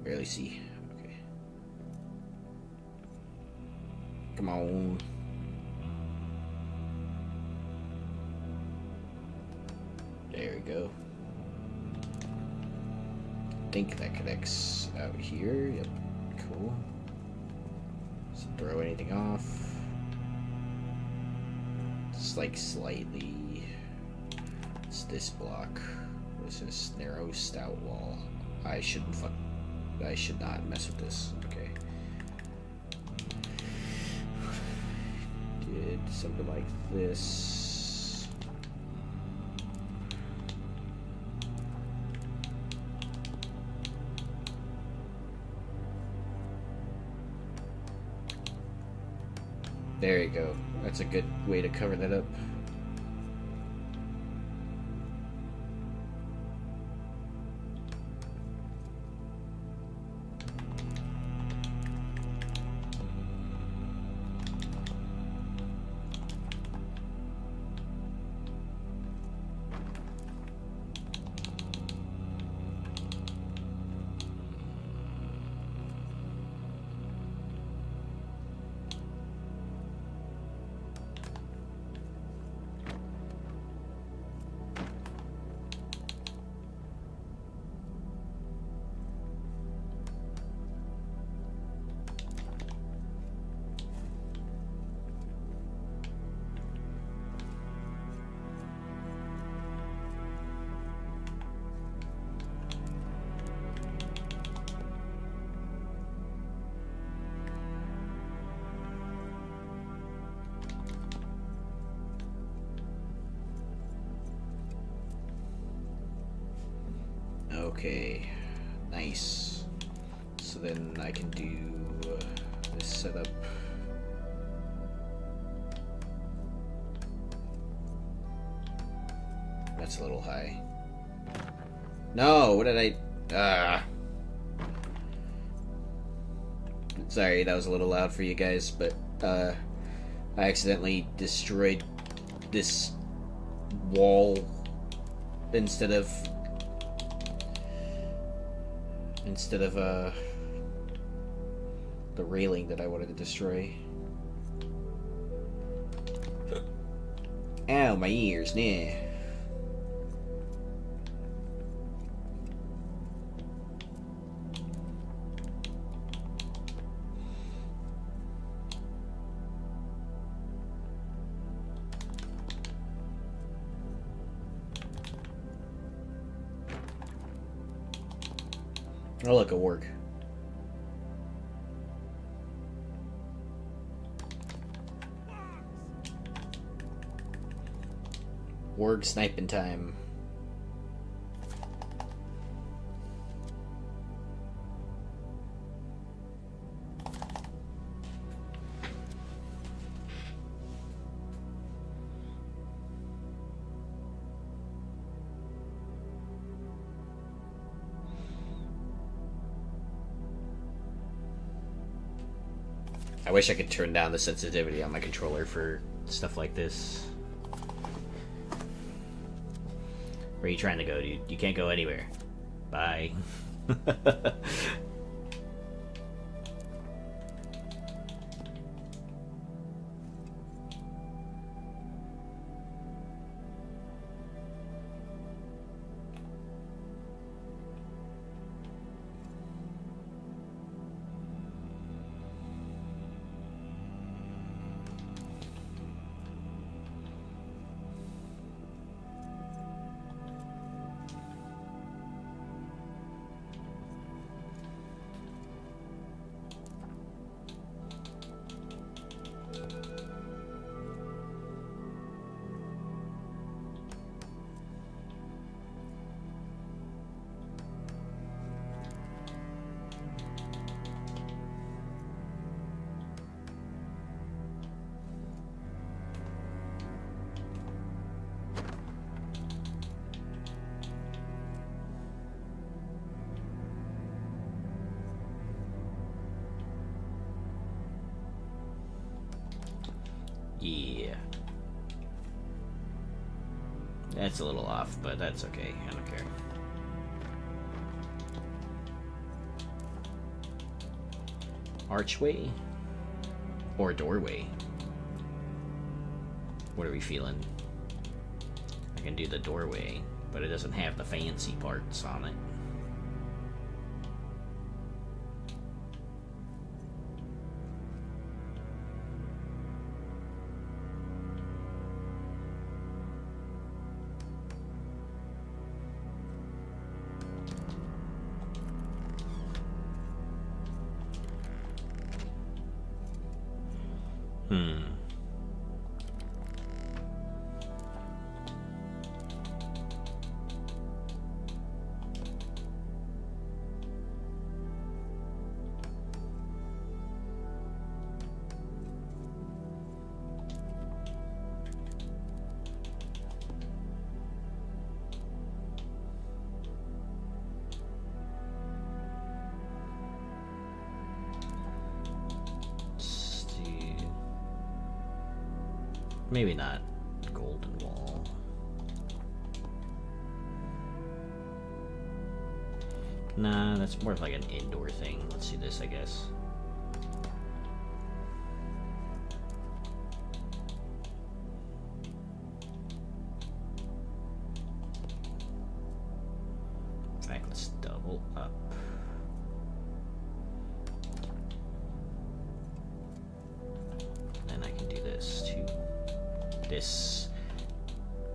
Barely see. Okay. Come on. There we go. I think that connects out here. Yep. Cool. Does it throw anything off? It's like slightly. It's this block. What is this? Narrow stout wall. I should not mess with this. Okay. Did something like this. There you go. That's a good way to cover that up. Okay, Nice. So then I can do this setup. That's a little high. No, what did I... Sorry, that was a little loud for you guys, but I accidentally destroyed this wall instead of the railing that I wanted to destroy. Ow, my ears, nah. Oh, look, a warg. Warg sniping time. I wish I could turn down the sensitivity on my controller for stuff like this. Where are you trying to go, dude? You can't go anywhere. Bye. Yeah. That's a little off, but that's okay. I don't care. Archway? Or doorway? What are we feeling? I can do the doorway, but it doesn't have the fancy parts on it. Maybe not golden wall. Nah, that's more of like an indoor thing. Let's see this, I guess. In fact, let's double up. Then I can do this too. This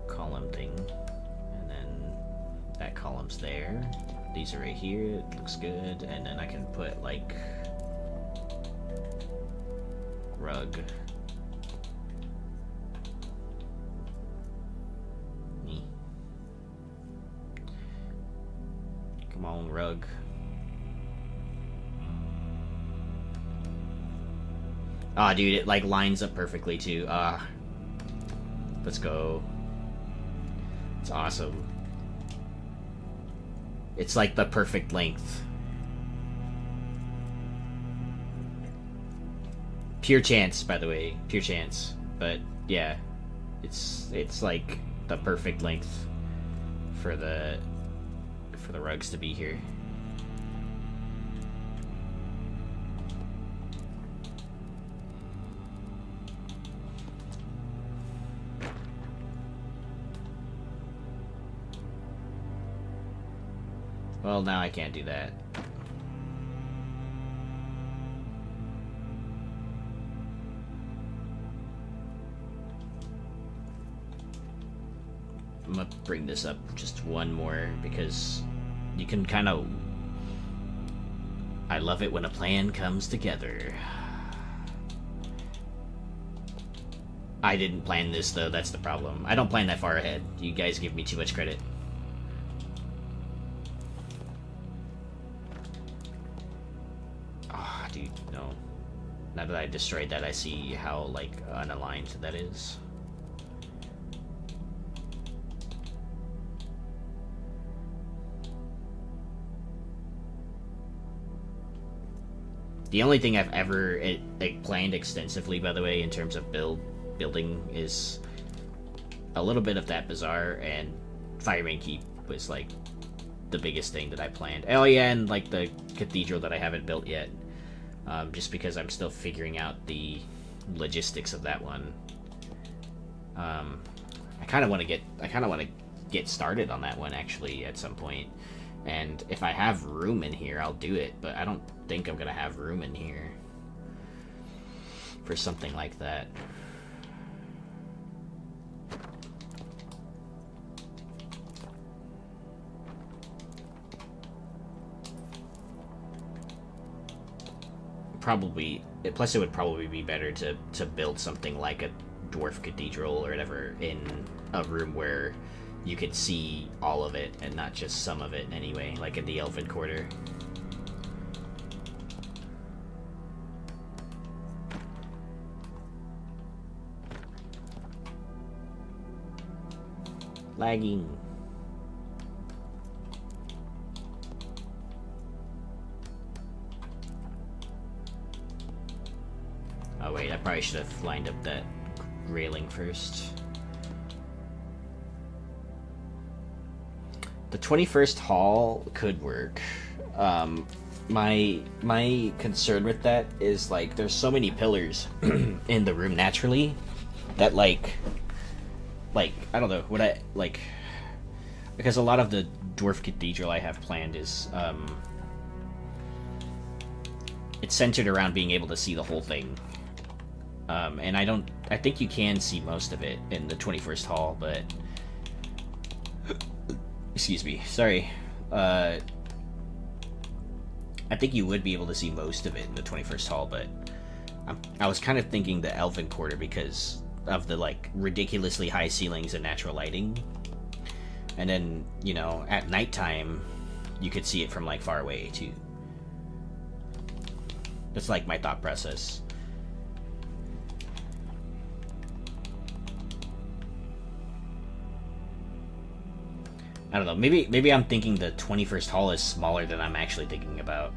column thing, and then that column's there. These are right here. It looks good, and then I can put like rug. Come on, rug. Ah, dude, it like lines up perfectly too. Let's go. It's awesome. It's like the perfect length. Pure chance, by the way, pure chance. But yeah, it's like the perfect length for the rugs to be here. Well, now I can't do that. I'm gonna bring this up just one more because you can kind of... I love it when a plan comes together. I didn't plan this though, that's the problem. I don't plan that far ahead. You guys give me too much credit. Dude, no. Now that I destroyed that, I see how, like, unaligned that is. The only thing I've ever planned extensively, by the way, in terms of building is a little bit of that bazaar, and Firemane Keep was, like, the biggest thing that I planned. Oh yeah, and, like, the cathedral that I haven't built yet. Just because I'm still figuring out the logistics of that one. I kind of want to get started on that one actually at some point. And if I have room in here, I'll do it. But I don't think I'm gonna have room in here for something like that. Probably, plus it would probably be better to build something like a dwarf cathedral or whatever in a room where you could see all of it and not just some of it anyway, like in the Elven Quarter. Lagging. Oh wait, I probably should have lined up that railing first. The 21st hall could work. My concern with that is, like, there's so many pillars in the room naturally that like I don't know what I like, because a lot of the dwarf cathedral I have planned is it's centered around being able to see the whole thing. And I think you can see most of it in the 21st hall, but excuse me, sorry. I think you would be able to see most of it in the 21st hall, but I was kind of thinking the Elven Quarter because of the, like, ridiculously high ceilings and natural lighting. And then, you know, at nighttime, you could see it from, like, far away, too. That's, like, my thought process. I don't know, maybe I'm thinking the 21st hall is smaller than I'm actually thinking about.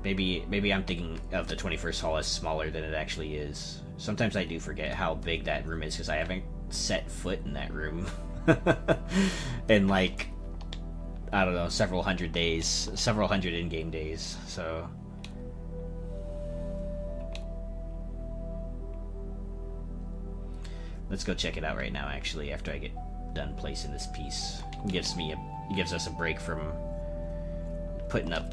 Maybe I'm thinking of the 21st hall as smaller than it actually is. Sometimes I do forget how big that room is because I haven't set foot in that room in, like, I don't know, several hundred in-game days, so... Let's go check it out right now, actually, after I get done placing this piece. It gives us a break from putting up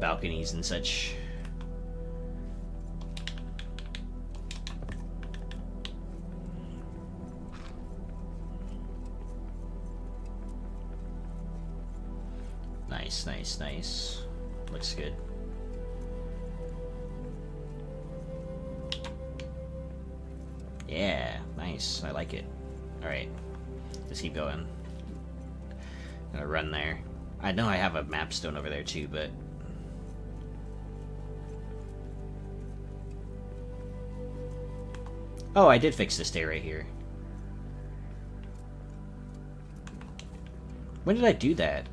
balconies and such. Nice, nice, nice. Looks good. Yeah, nice. I like it. Alright. Let's keep going. Gonna run there. I know I have a map stone over there too, but Oh, I did fix this day right here. When did I do that?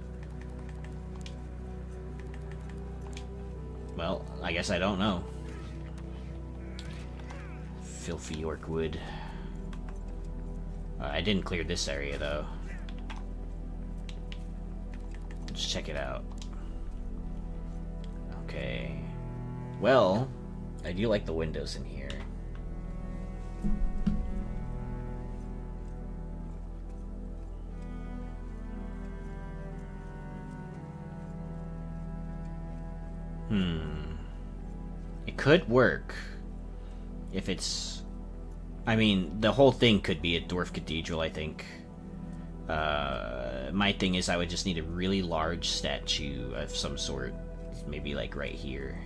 Well, I guess I don't know. Filthy orc wood. I didn't clear this area, though. Let's check it out. Okay. Well, I do like the windows in here. It could work. If it's... I mean, the whole thing could be a dwarf cathedral, I think. My thing is I would just need a really large statue of some sort. Maybe, like, right here.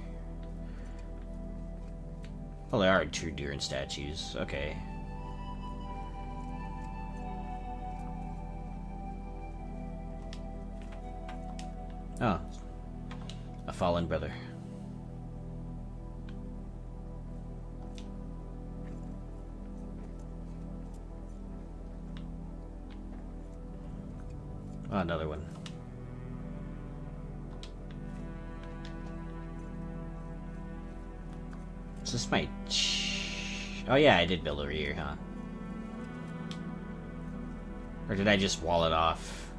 Well, there are two Durin statues. Okay. Oh. A fallen brother. Oh, another one. Is this my... Oh yeah, I did build over here, huh? Or did I just wall it off?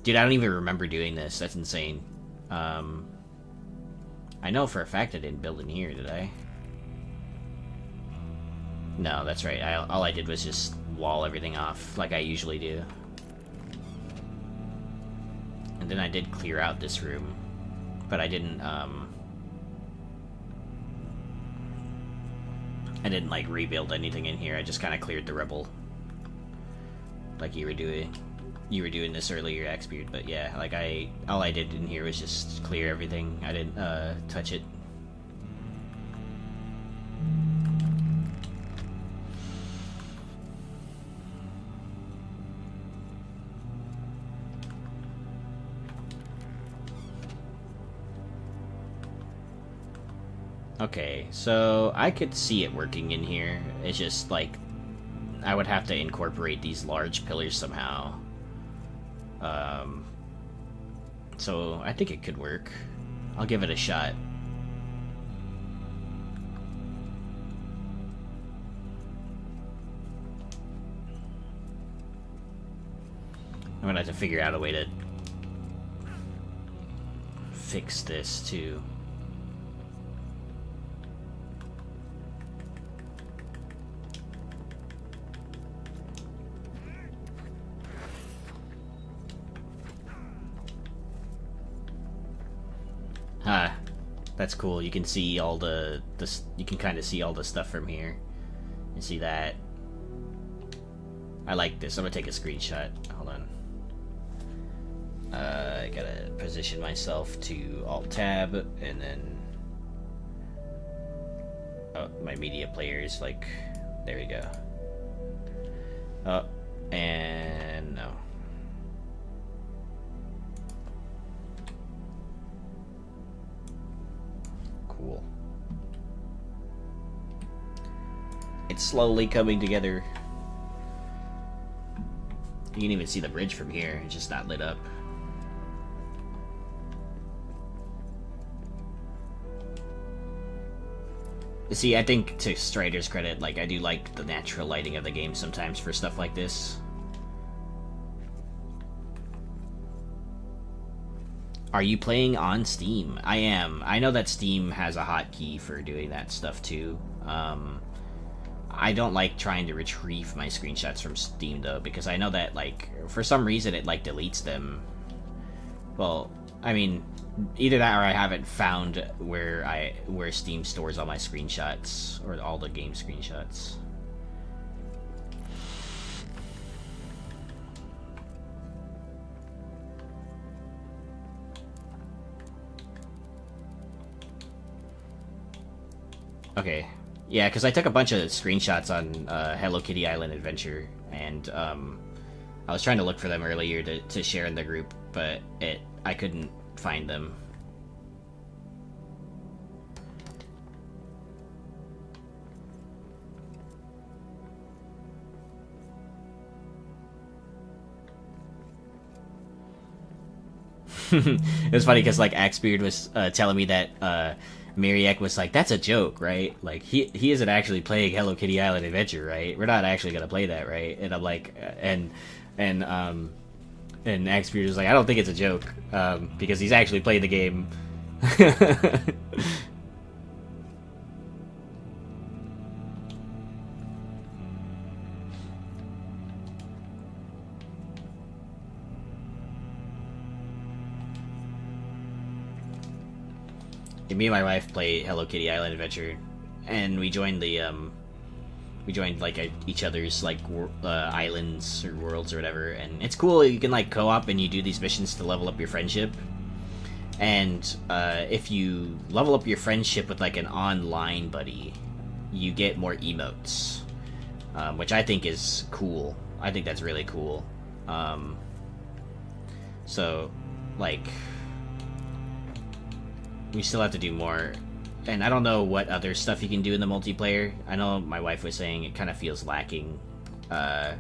Dude, I don't even remember doing this. That's insane. I know for a fact I didn't build in here, did I? No, that's right. All I did was just wall everything off, like I usually do. And then I did clear out this room. But I didn't, like, rebuild anything in here. I just kind of cleared the rubble. Like you were doing. You were doing this earlier, Axbeard, but yeah, like all I did in here was just clear everything. I didn't, touch it. Okay, so I could see it working in here. It's just, like, I would have to incorporate these large pillars somehow. So I think it could work. I'll give it a shot. I'm gonna have to figure out a way to fix this too. That's cool. You can see all the you can kind of see all the stuff from here. You see that? I like this. I'm gonna take a screenshot. Hold on. I gotta position myself to Alt-Tab, and then... Oh, my media player is like... There we go. Oh, and no. Cool. It's slowly coming together. You can even see the bridge from here. It's just not lit up. See, I think to Strider's credit, like, I do like the natural lighting of the game sometimes for stuff like this. Are you playing on Steam? I am. I know that Steam has a hotkey for doing that stuff too. I don't like trying to retrieve my screenshots from Steam though, because I know that, like, for some reason it, like, deletes them. Well, I mean, either that or I haven't found where Steam stores all my screenshots, or all the game screenshots. Okay. Yeah, because I took a bunch of screenshots on Hello Kitty Island Adventure, and I was trying to look for them earlier to share in the group, but I couldn't find them. It was funny because like Axebeard was telling me that Mariek was like, "That's a joke, right? Like he isn't actually playing Hello Kitty Island Adventure, right? We're not actually gonna play that, right?" And I'm like, and Axebeard was like, "I don't think it's a joke because he's actually played the game." Me and my wife play Hello Kitty Island Adventure, and we joined like each other's like islands or worlds or whatever, and it's cool. You can like co-op and you do these missions to level up your friendship. And if you level up your friendship with like an online buddy, you get more emotes, which I think is cool. I think that's really cool. So, like, we still have to do more. And I don't know what other stuff you can do in the multiplayer. I know my wife was saying it kind of feels lacking. But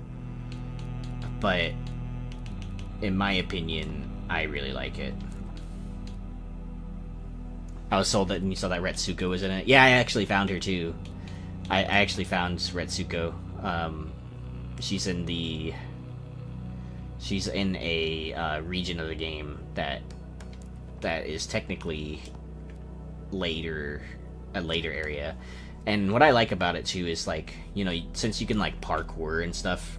in my opinion, I really like it. I was told that you saw that Retsuko was in it. Yeah, I actually found her too. I actually found Retsuko. She's in a region of the game that is technically a later area. And what I like about it too is, like, you know, since you can like parkour and stuff,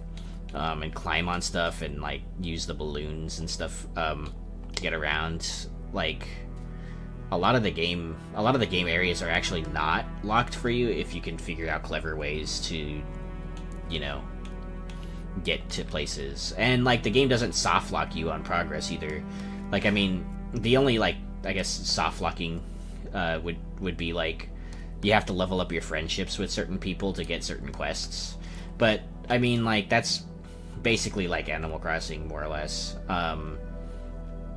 and climb on stuff and like use the balloons and stuff to get around, like a lot of the game areas are actually not locked for you if you can figure out clever ways to, you know, get to places. And like the game doesn't soft lock you on progress either. Like, I mean, the only, like, I guess soft locking would be like you have to level up your friendships with certain people to get certain quests. But I mean, like, that's basically like Animal Crossing, more or less.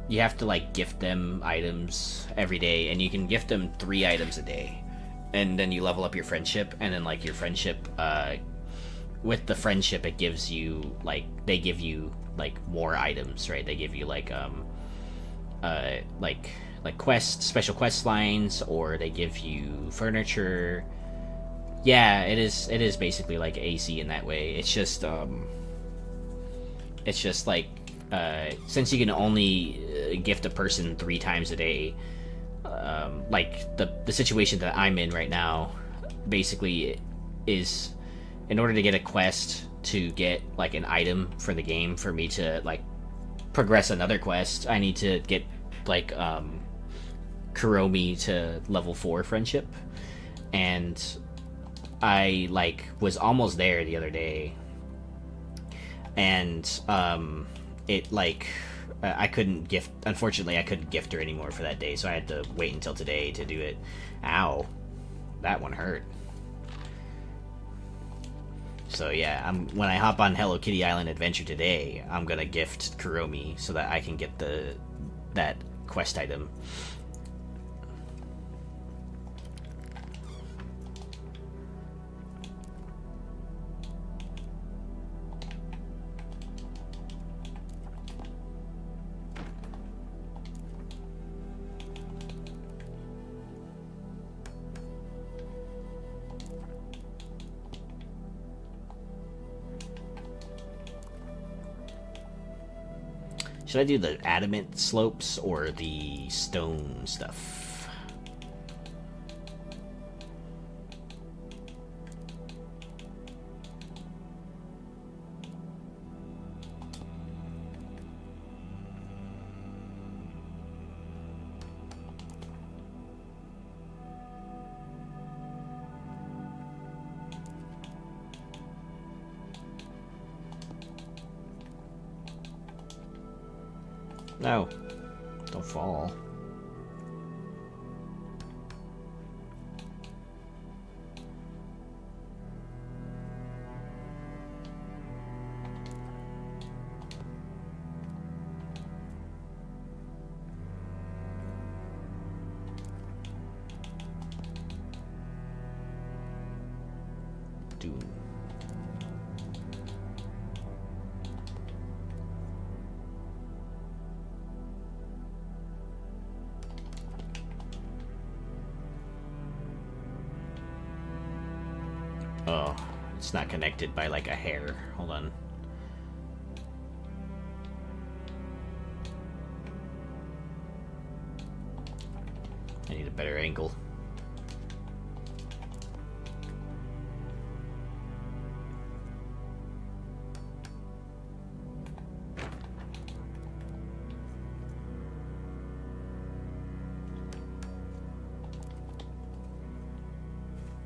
You have to like gift them items every day, and you can gift them 3 items a day, and then you level up your friendship, and then like your friendship, with the friendship, it gives you like, they give you like more items, right? They give you like special quest lines, or they give you furniture. Yeah, it is basically like AC in that way. It's just like, since you can only gift a person 3 times a day, like the situation that I'm in right now basically is, in order to get a quest to get like an item for the game, for me to like progress another quest, I need to get like Kuromi to level 4 friendship. And I like was almost there the other day, and it like I couldn't gift, unfortunately I couldn't gift her anymore for that day, so I had to wait until today to do it. Ow, that one hurt. So yeah, when I hop on Hello Kitty Island Adventure today, I'm gonna gift Kuromi so that I can get that quest item. Should I do the adamant slopes or the stone stuff? No, don't fall. Doom. Oh, it's not connected by like a hair. Hold on. I need a better angle.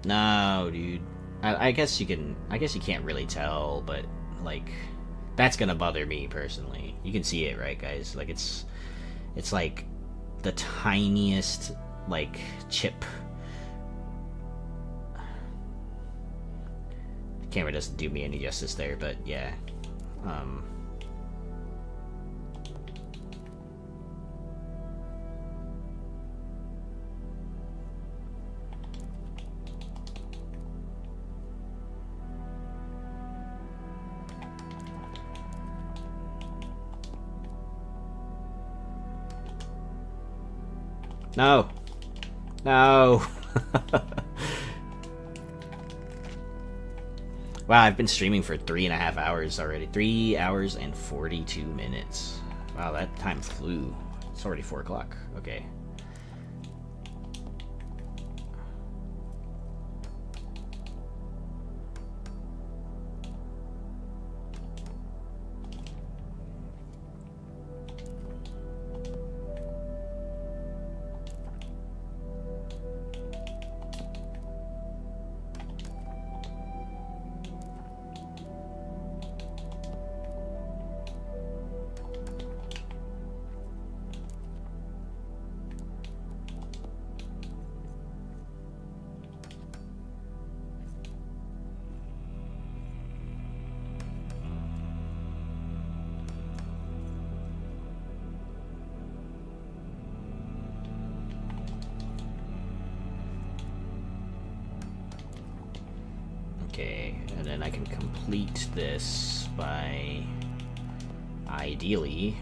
No, dude. I guess you can. I guess you can't really tell, but like, that's gonna bother me personally. You can see it, right, guys? Like it's like the tiniest like chip. The camera doesn't do me any justice there, but yeah. No. No. Wow, I've been streaming for 3.5 hours already. 3 hours and 42 minutes. Wow, that time flew. It's already 4 o'clock. Okay. Okay, and then I can complete this by ideally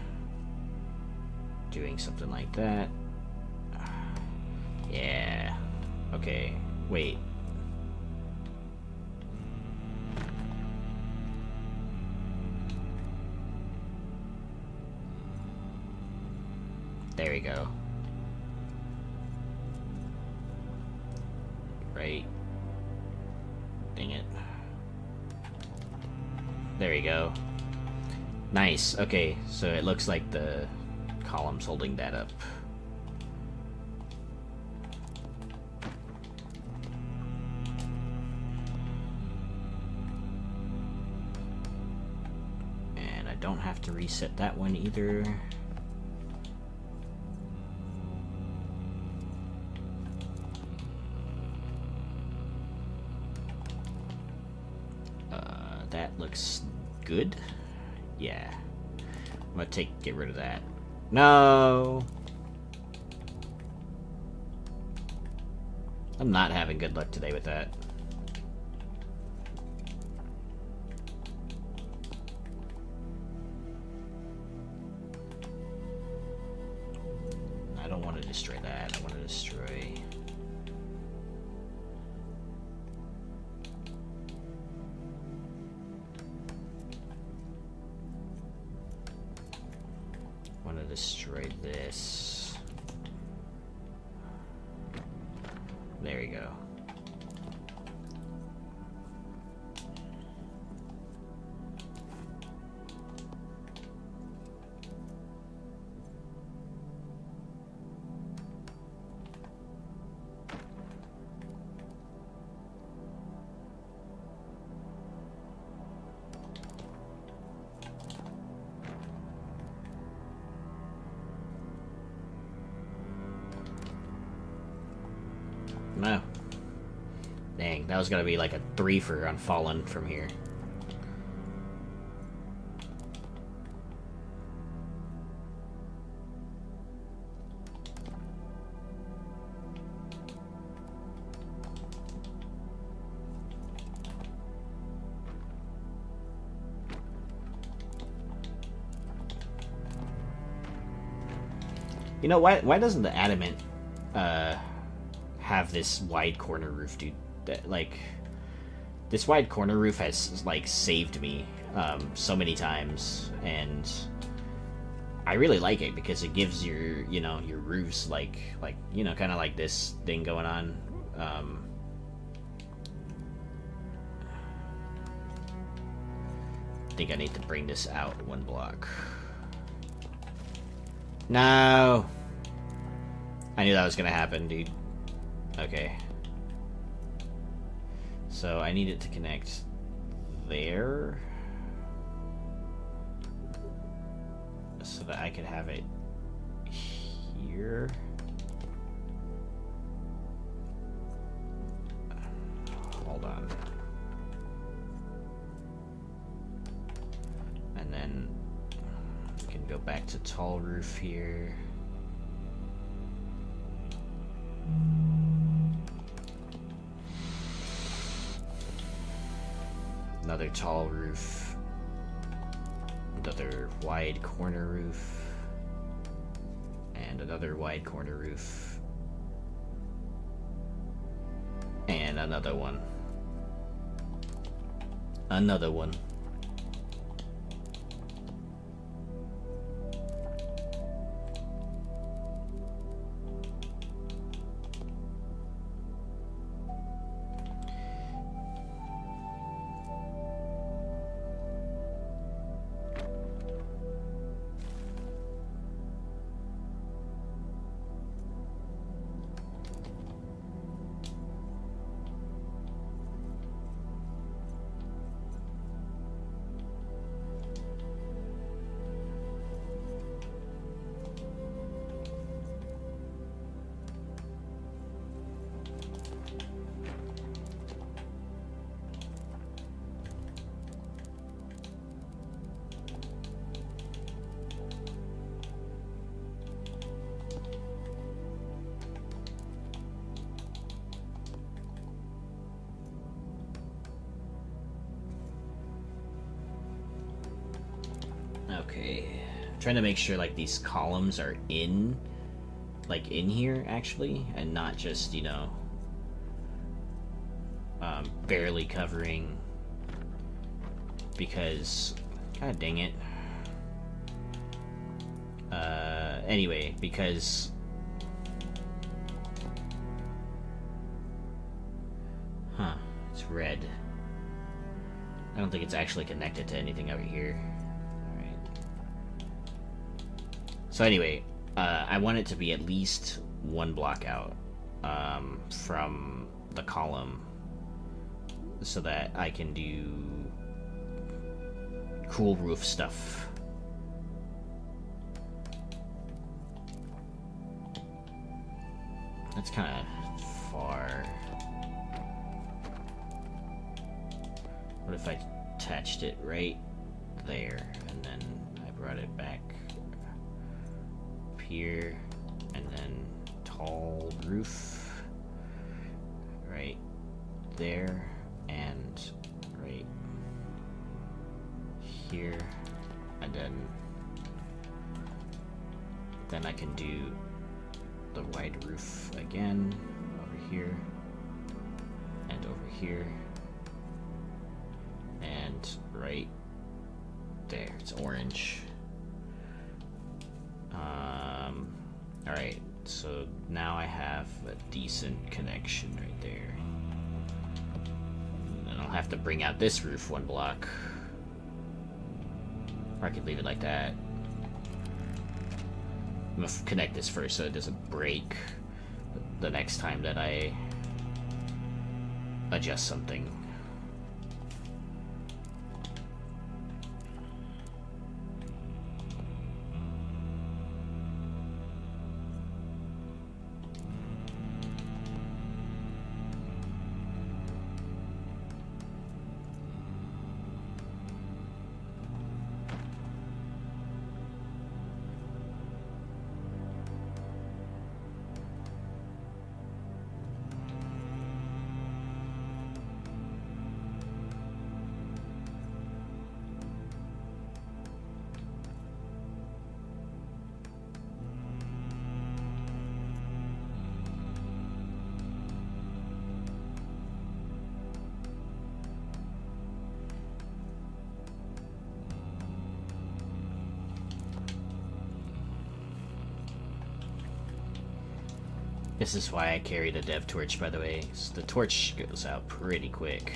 doing something like that. Yeah. Okay, wait. There we go. Right. Dang it. There we go. Nice. Okay, so it looks like the column's holding that up. And I don't have to reset that one either. That looks good. Yeah. I'm gonna get rid of that. No! I'm not having good luck today with that. I don't want to destroy that. I want to destroy... destroy this. There we go. No. Dang, that was gonna be like a 3-fer on Fallen from here. You know, why doesn't the Adamant have this wide corner roof, dude? That, like, This wide corner roof has like saved me so many times, and I really like it because it gives your your roofs like kind of like this thing going on. I think I need to bring this out 1 block. No! I knew that was gonna happen, dude. Okay. So I need it to connect there. So that I could have it here. Hold on. And then we can go back to tall roof here. Another tall roof. Another wide corner roof. And another wide corner roof. And another one. Another one. Okay, I'm trying to make sure like these columns are in here actually, and not just barely covering, because god dang it. Anyway, because it's red. I don't think it's actually connected to anything over here. So anyway, I want it to be at least 1 block out from the column so that I can do cool roof stuff. That's kind of far. What if I attached it right there and then I brought it back here, and then tall roof right there and right here, and then I can do the wide roof again over here and over here and right there. It's orange. Alright, so now I have a decent connection right there. And I'll have to bring out this roof 1 block. Or I could leave it like that. I'm gonna connect this first so it doesn't break the next time that I adjust something. This is why I carried a dev torch, by the way. So the torch goes out pretty quick.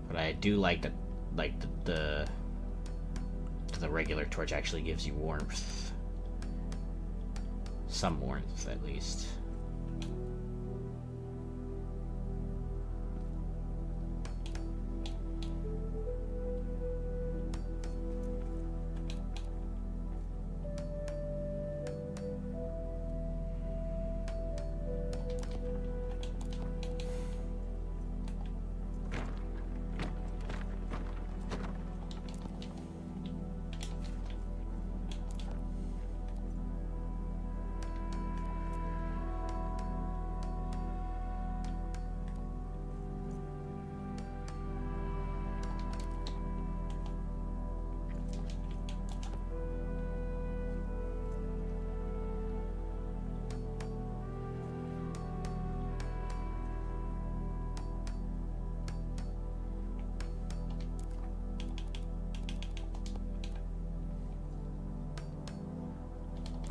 But I do like that, like the regular torch actually gives you warmth. Some warmth, at least.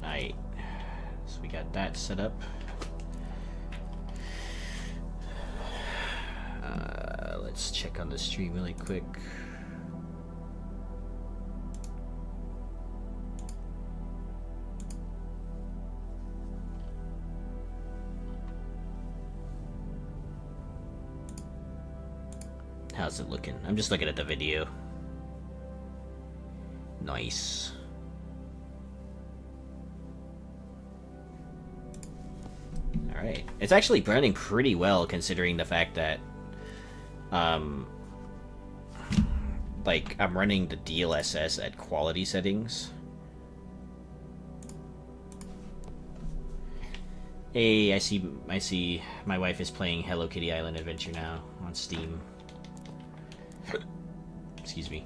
Alright, so we got that set up. Let's check on the stream really quick. How's it looking? I'm just looking at the video. Nice. Alright. It's actually running pretty well considering the fact that like I'm running the DLSS at quality settings. Hey, I see my wife is playing Hello Kitty Island Adventure now on Steam. Excuse me.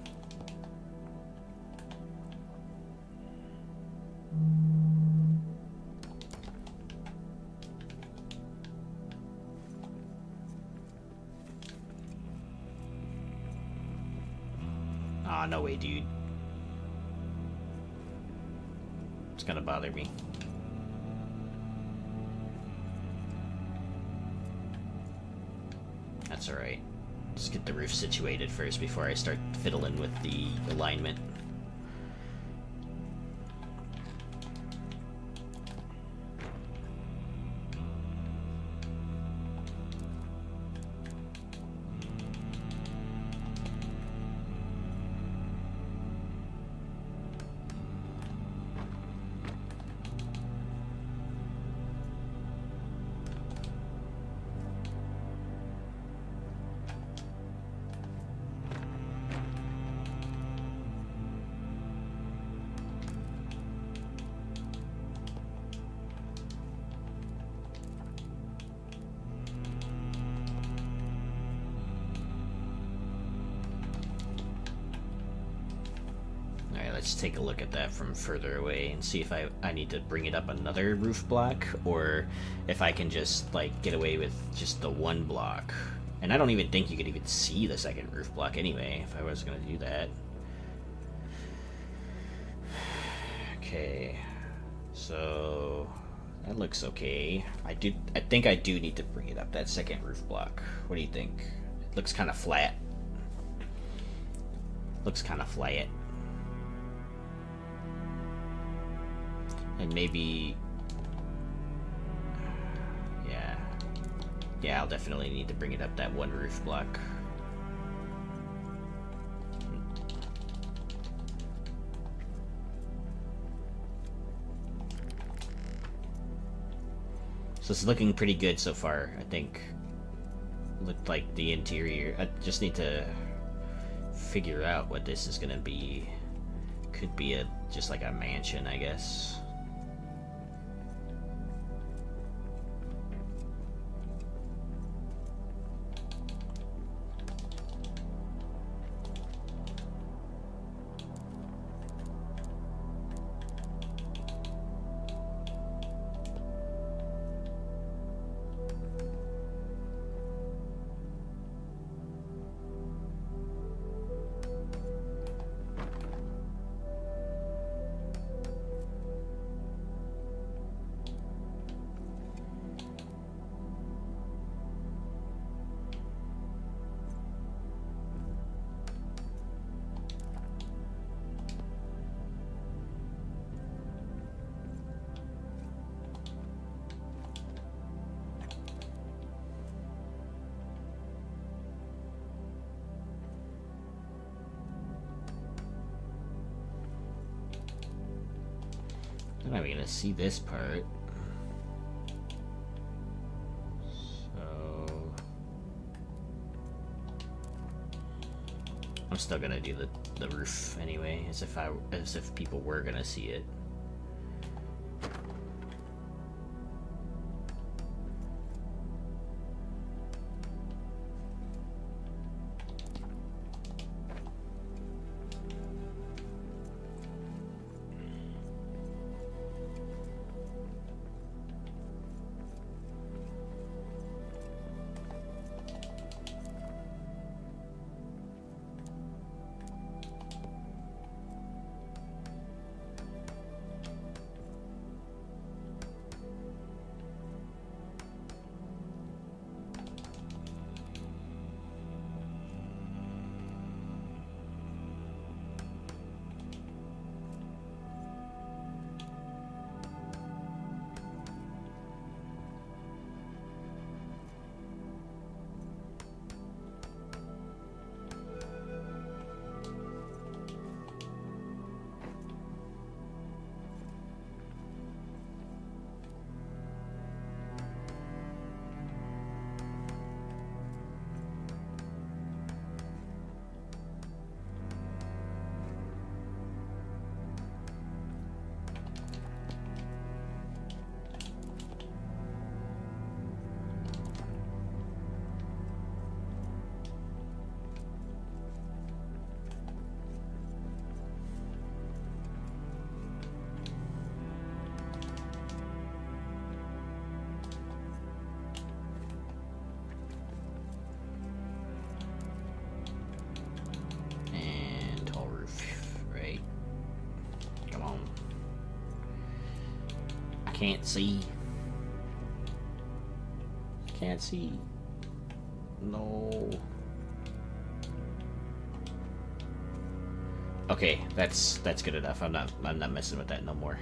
Aw, no way, dude. It's gonna bother me. That's alright. Just get the roof situated first before I start fiddling with the alignment. Let's take a look at that from further away and see if I need to bring it up another roof block, or if I can just like get away with just the one block. And I don't even think you could even see the second roof block anyway if I was going to do that. Okay, so that looks okay. I think I do need to bring it up, that second roof block. What do you think? It looks kind of flat. Looks kind of flat. And maybe, yeah, I'll definitely need to bring it up that one roof block. So it's looking pretty good so far, I think. Looked like the interior. I just need to figure out what this is gonna be. Could be just like a mansion, I guess. I'm not even gonna see this part. So I'm still gonna do the roof anyway, as if people were gonna see it. Can't see. Can't see. No. Okay, that's good enough. I'm not messing with that no more.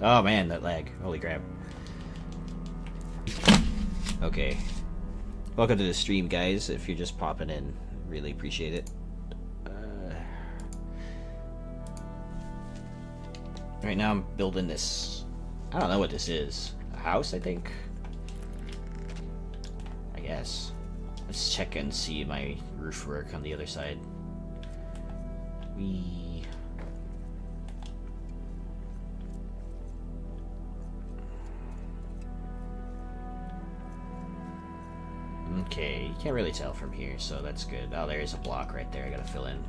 Oh man, that lag. Holy crap. Okay. Welcome to the stream, guys. If you're just popping in, really appreciate it. Right now I'm building this. I don't know what this is. A house, I think? I guess. Let's check and see my roof work on the other side. Okay, you can't really tell from here, so that's good. Oh, there is a block right there I gotta fill in.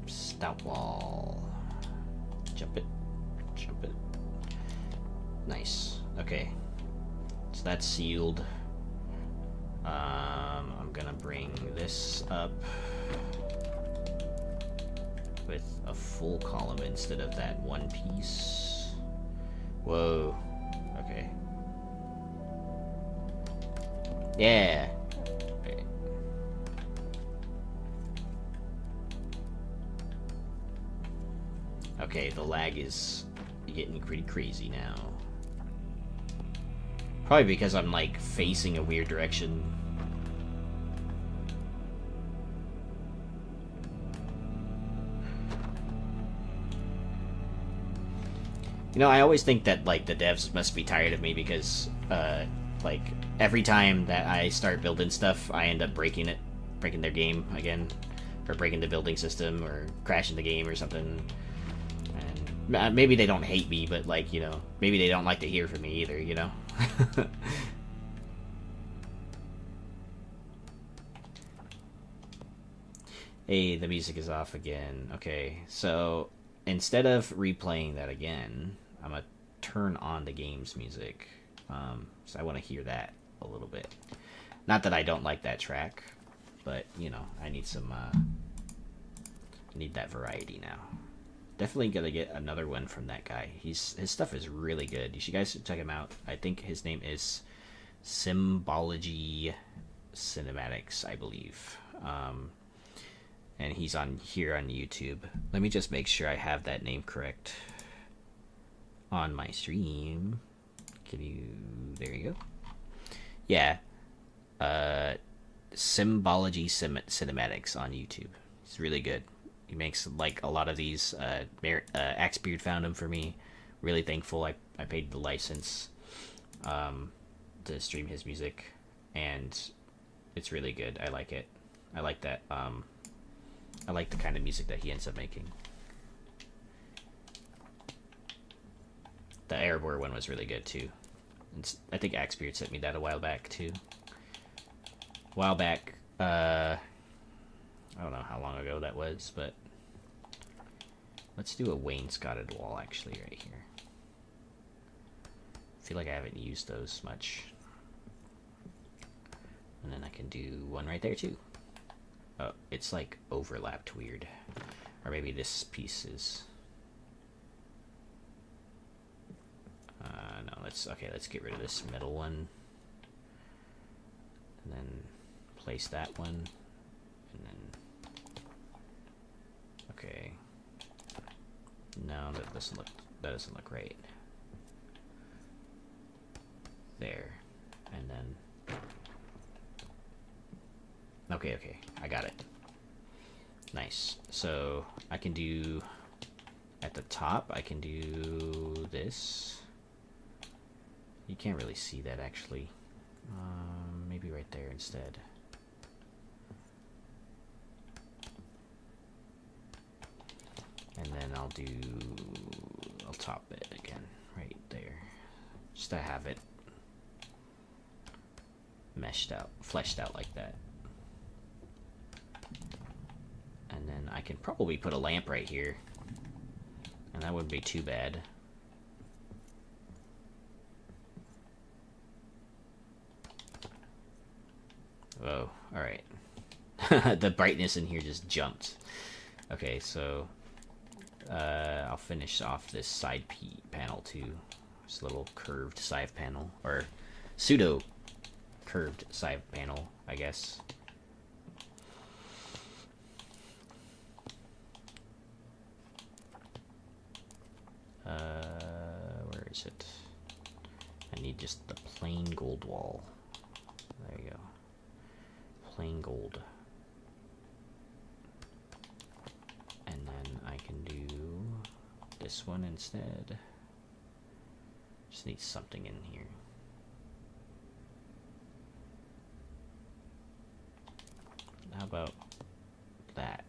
Stout wall. Jump it. Jump it. Nice. Okay. So that's sealed. I'm gonna bring this up with a full column instead of that one piece. Whoa. Okay. Yeah. Okay. Okay, the lag is getting pretty crazy now. Probably because I'm like facing a weird direction. You know, I always think that like the devs must be tired of me because like every time that I start building stuff, I end up breaking their game again, or breaking the building system, or crashing the game or something. And maybe they don't hate me, but like, you know, maybe they don't like to hear from me either, you know. Hey, the music is off again. Okay, so instead of replaying that again, I'm gonna turn on the game's music. So I want to hear that a little bit. Not that I don't like that track, but you know, I need some need that variety now. Definitely gonna get another one from that guy. His stuff is really good. You should guys check him out. I think his name is Symbology Cinematics, I believe. And he's on here on YouTube. Let me just make sure I have that name correct. on my stream. Can you? There you go. Yeah. Symbology Cinematics on YouTube. It's really good. He makes like a lot of these. Axebeard found him for me. Really thankful. I paid the license to stream his music, and it's really good. I like it. I like that. I like the kind of music that he ends up making. The Erebor one was really good too. I think Axebeard sent me that a while back too. I don't know how long ago that was, but let's do a wainscoted wall actually right here. I feel like I haven't used those much. And then I can do one right there too. Oh, it's like overlapped weird. Or maybe this piece is... no, let's get rid of this middle one. And then place that one. And then... Okay. No, that doesn't look right. There. And then... Okay, I got it. Nice. So I can do at the top, I can do this. You can't really see that actually. Maybe right there instead. And then I'll top it again right there. Just to have it fleshed out like that. And then I can probably put a lamp right here. And that wouldn't be too bad. Oh, alright. The brightness in here just jumped. Okay, so I'll finish off this side panel too. This little curved side panel, or pseudo curved side panel, I guess. Where is it? I need just the plain gold wall. There you go. Plain gold. And then I can do this one instead. Just need something in here. How about that?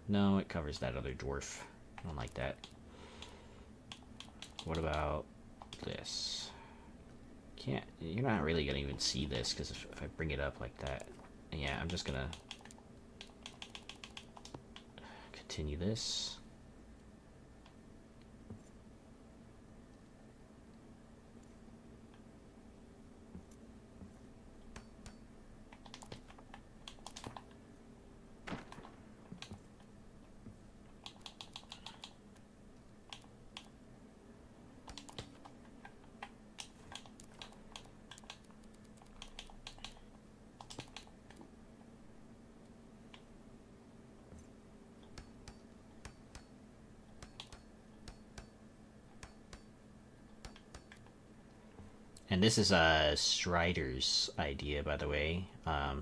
No, it covers that other dwarf. I don't like that. What about this? You're not really gonna even see this because if I bring it up like that, yeah, I'm just gonna continue this. And this is Strider's idea, by the way.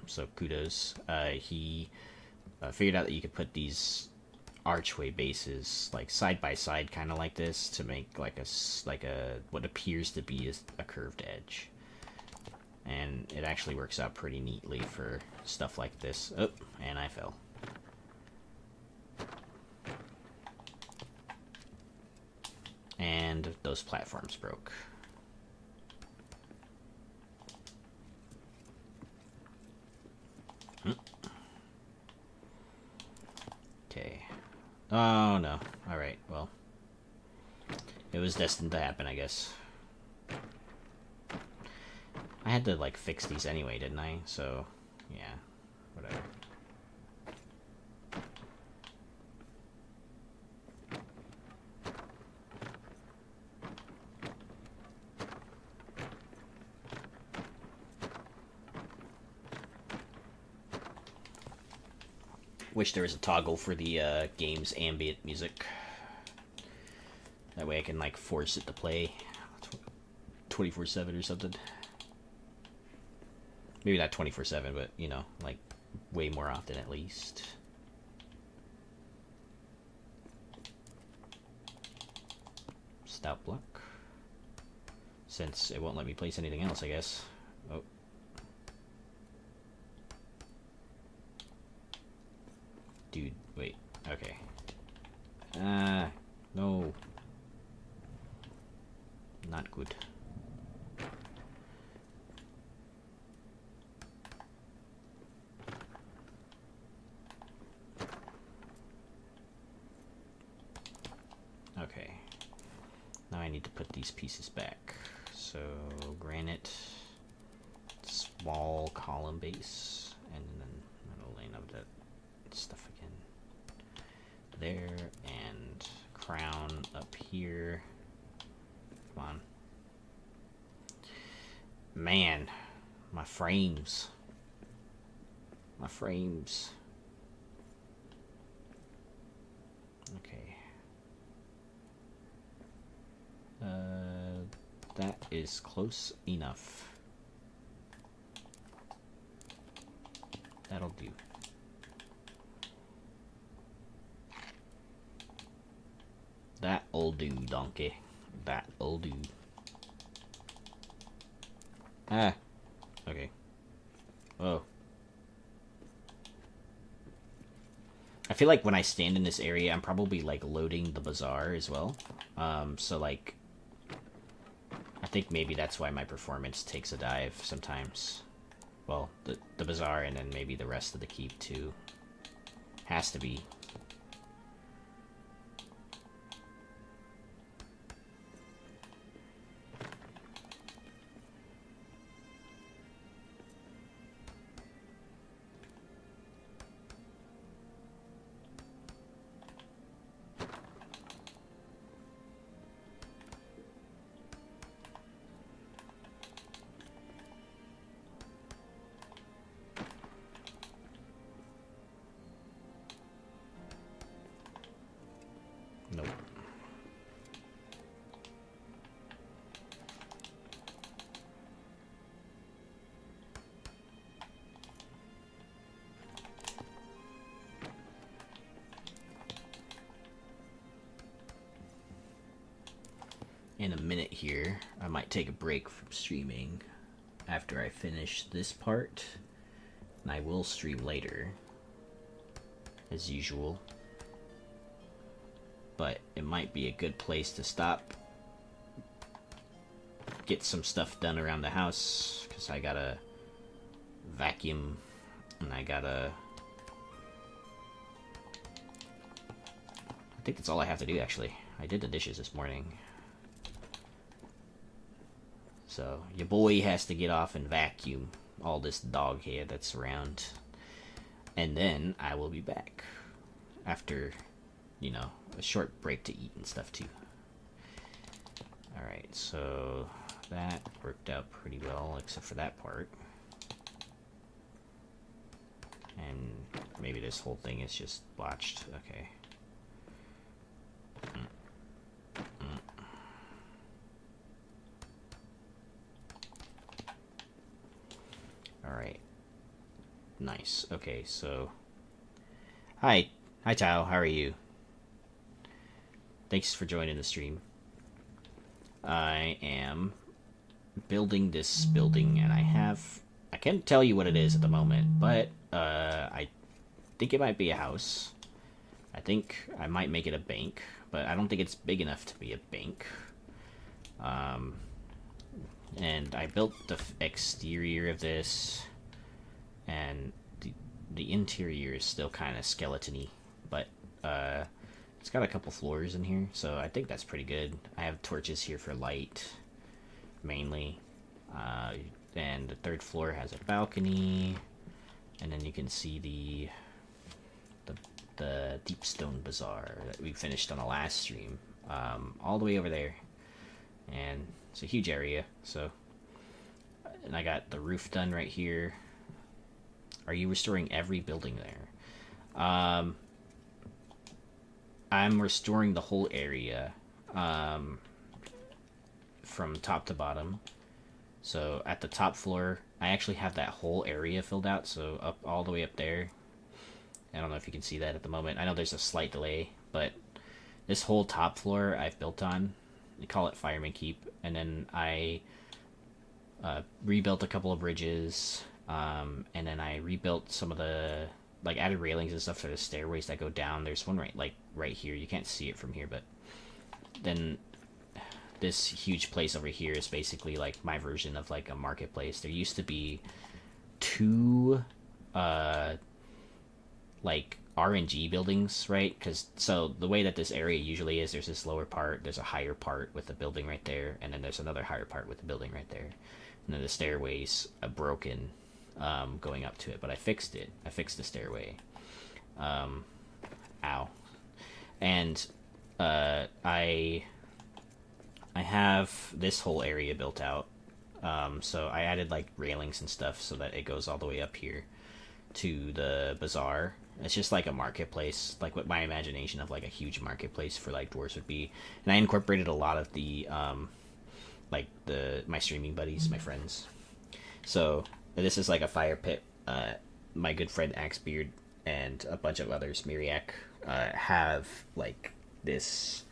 So kudos. He figured out that you could put these archway bases like side by side, kind of like this, to make like a what appears to be a curved edge. And it actually works out pretty neatly for stuff like this. Oh, and I fell. And those platforms broke. Okay. Oh no. Alright, well. It was destined to happen, I guess. I had to, like, fix these anyway, didn't I? So, yeah. Whatever. Wish there was a toggle for the game's ambient music. That way I can like force it to play 24/7 or something. Maybe not 24/7, but you know, like way more often at least. Stout block. Since it won't let me place anything else, I guess. Oh. Dude, wait. Okay. No. Not good. Okay. Now I need to put these pieces back. So, granite, small column base, and then I'll line up that stuff again. There, and crown up here. Come on. Man, my frames. My frames. Okay. That is close enough. That'll do. That'll do, donkey. That'll do. Ah. Okay. Oh. I feel like when I stand in this area, I'm probably like loading the bazaar as well. So like, I think maybe that's why my performance takes a dive sometimes. Well, the bazaar and then maybe the rest of the keep too. Has to be. Nope. In a minute here, I might take a break from streaming after I finish this part, and I will stream later, as usual. But it might be a good place to stop, get some stuff done around the house, because I gotta vacuum, and I gotta... I think that's all I have to do, actually. I did the dishes this morning. So, your boy has to get off and vacuum all this dog hair that's around. And then I will be back after, you know, a short break to eat and stuff too. Alright, so that worked out pretty well, except for that part. And maybe this whole thing is just botched. Okay. Alright. Nice. Okay, so... Hi, Tao. How are you? Thanks for joining the stream. I am building this building, and I can't tell you what it is at the moment, but I think it might be a house. I think I might make it a bank, but I don't think it's big enough to be a bank. And I built the exterior of this, and the interior is still kind of skeleton-y, but it's got a couple floors in here, so I think that's pretty good. I have torches here for light, mainly. And the third floor has a balcony, and then you can see the deep stone bazaar that we finished on the last stream, all the way over there. And it's a huge area, so... And I got the roof done right here. Are you restoring every building there? I'm restoring the whole area. from top to bottom. So at the top floor, I actually have that whole area filled out. So up all the way up there. I don't know if you can see that at the moment. I know there's a slight delay, but this whole top floor I've built on. We call it Fireman Keep, and then I rebuilt a couple of bridges, and then I rebuilt some of the added railings and stuff for the stairways that go down. There's one right here. You can't see it from here, but then this huge place over here is basically like my version of like a marketplace. There used to be two like RNG buildings, right? Because so the way that this area usually is, there's this lower part, there's a higher part with a building right there, and then there's another higher part with a building right there, and then the stairways are broken going up to it, but I fixed it. I fixed the stairway. Ow. And I have this whole area built out. So I added like railings and stuff so that it goes all the way up here to the bazaar. It's just like a marketplace, like what my imagination of like a huge marketplace for like dwarves would be. And I incorporated a lot of the like my streaming buddies, my friends. So this is like a fire pit. My good friend Axebeard and a bunch of others, Miriak, have like this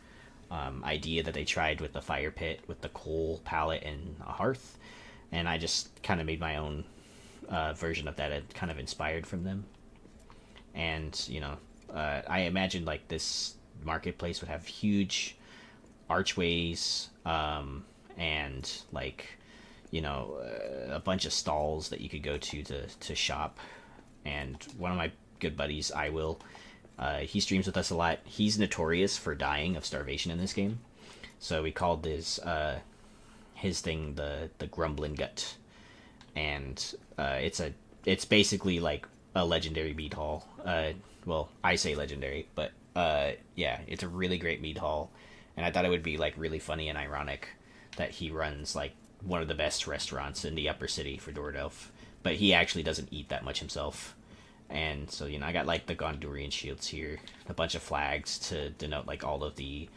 idea that they tried with the fire pit with the coal pallet and a hearth, and I just kind of made my own version of that. It kind of inspired from them. And you know, I imagined like this marketplace would have huge archways, and like, you know, a bunch of stalls that you could go to shop. And one of my good buddies, I will, he streams with us a lot. He's notorious for dying of starvation in this game, so we called his thing the Grumbling Gut, and it's basically like a legendary meat hall. Well, I say legendary, but yeah, it's a really great meat hall, and I thought it would be like really funny and ironic that he runs like one of the best restaurants in the upper city for Dordelf, but he actually doesn't eat that much himself. And so, you know, I got like the Gondorian shields here, a bunch of flags to denote like all of the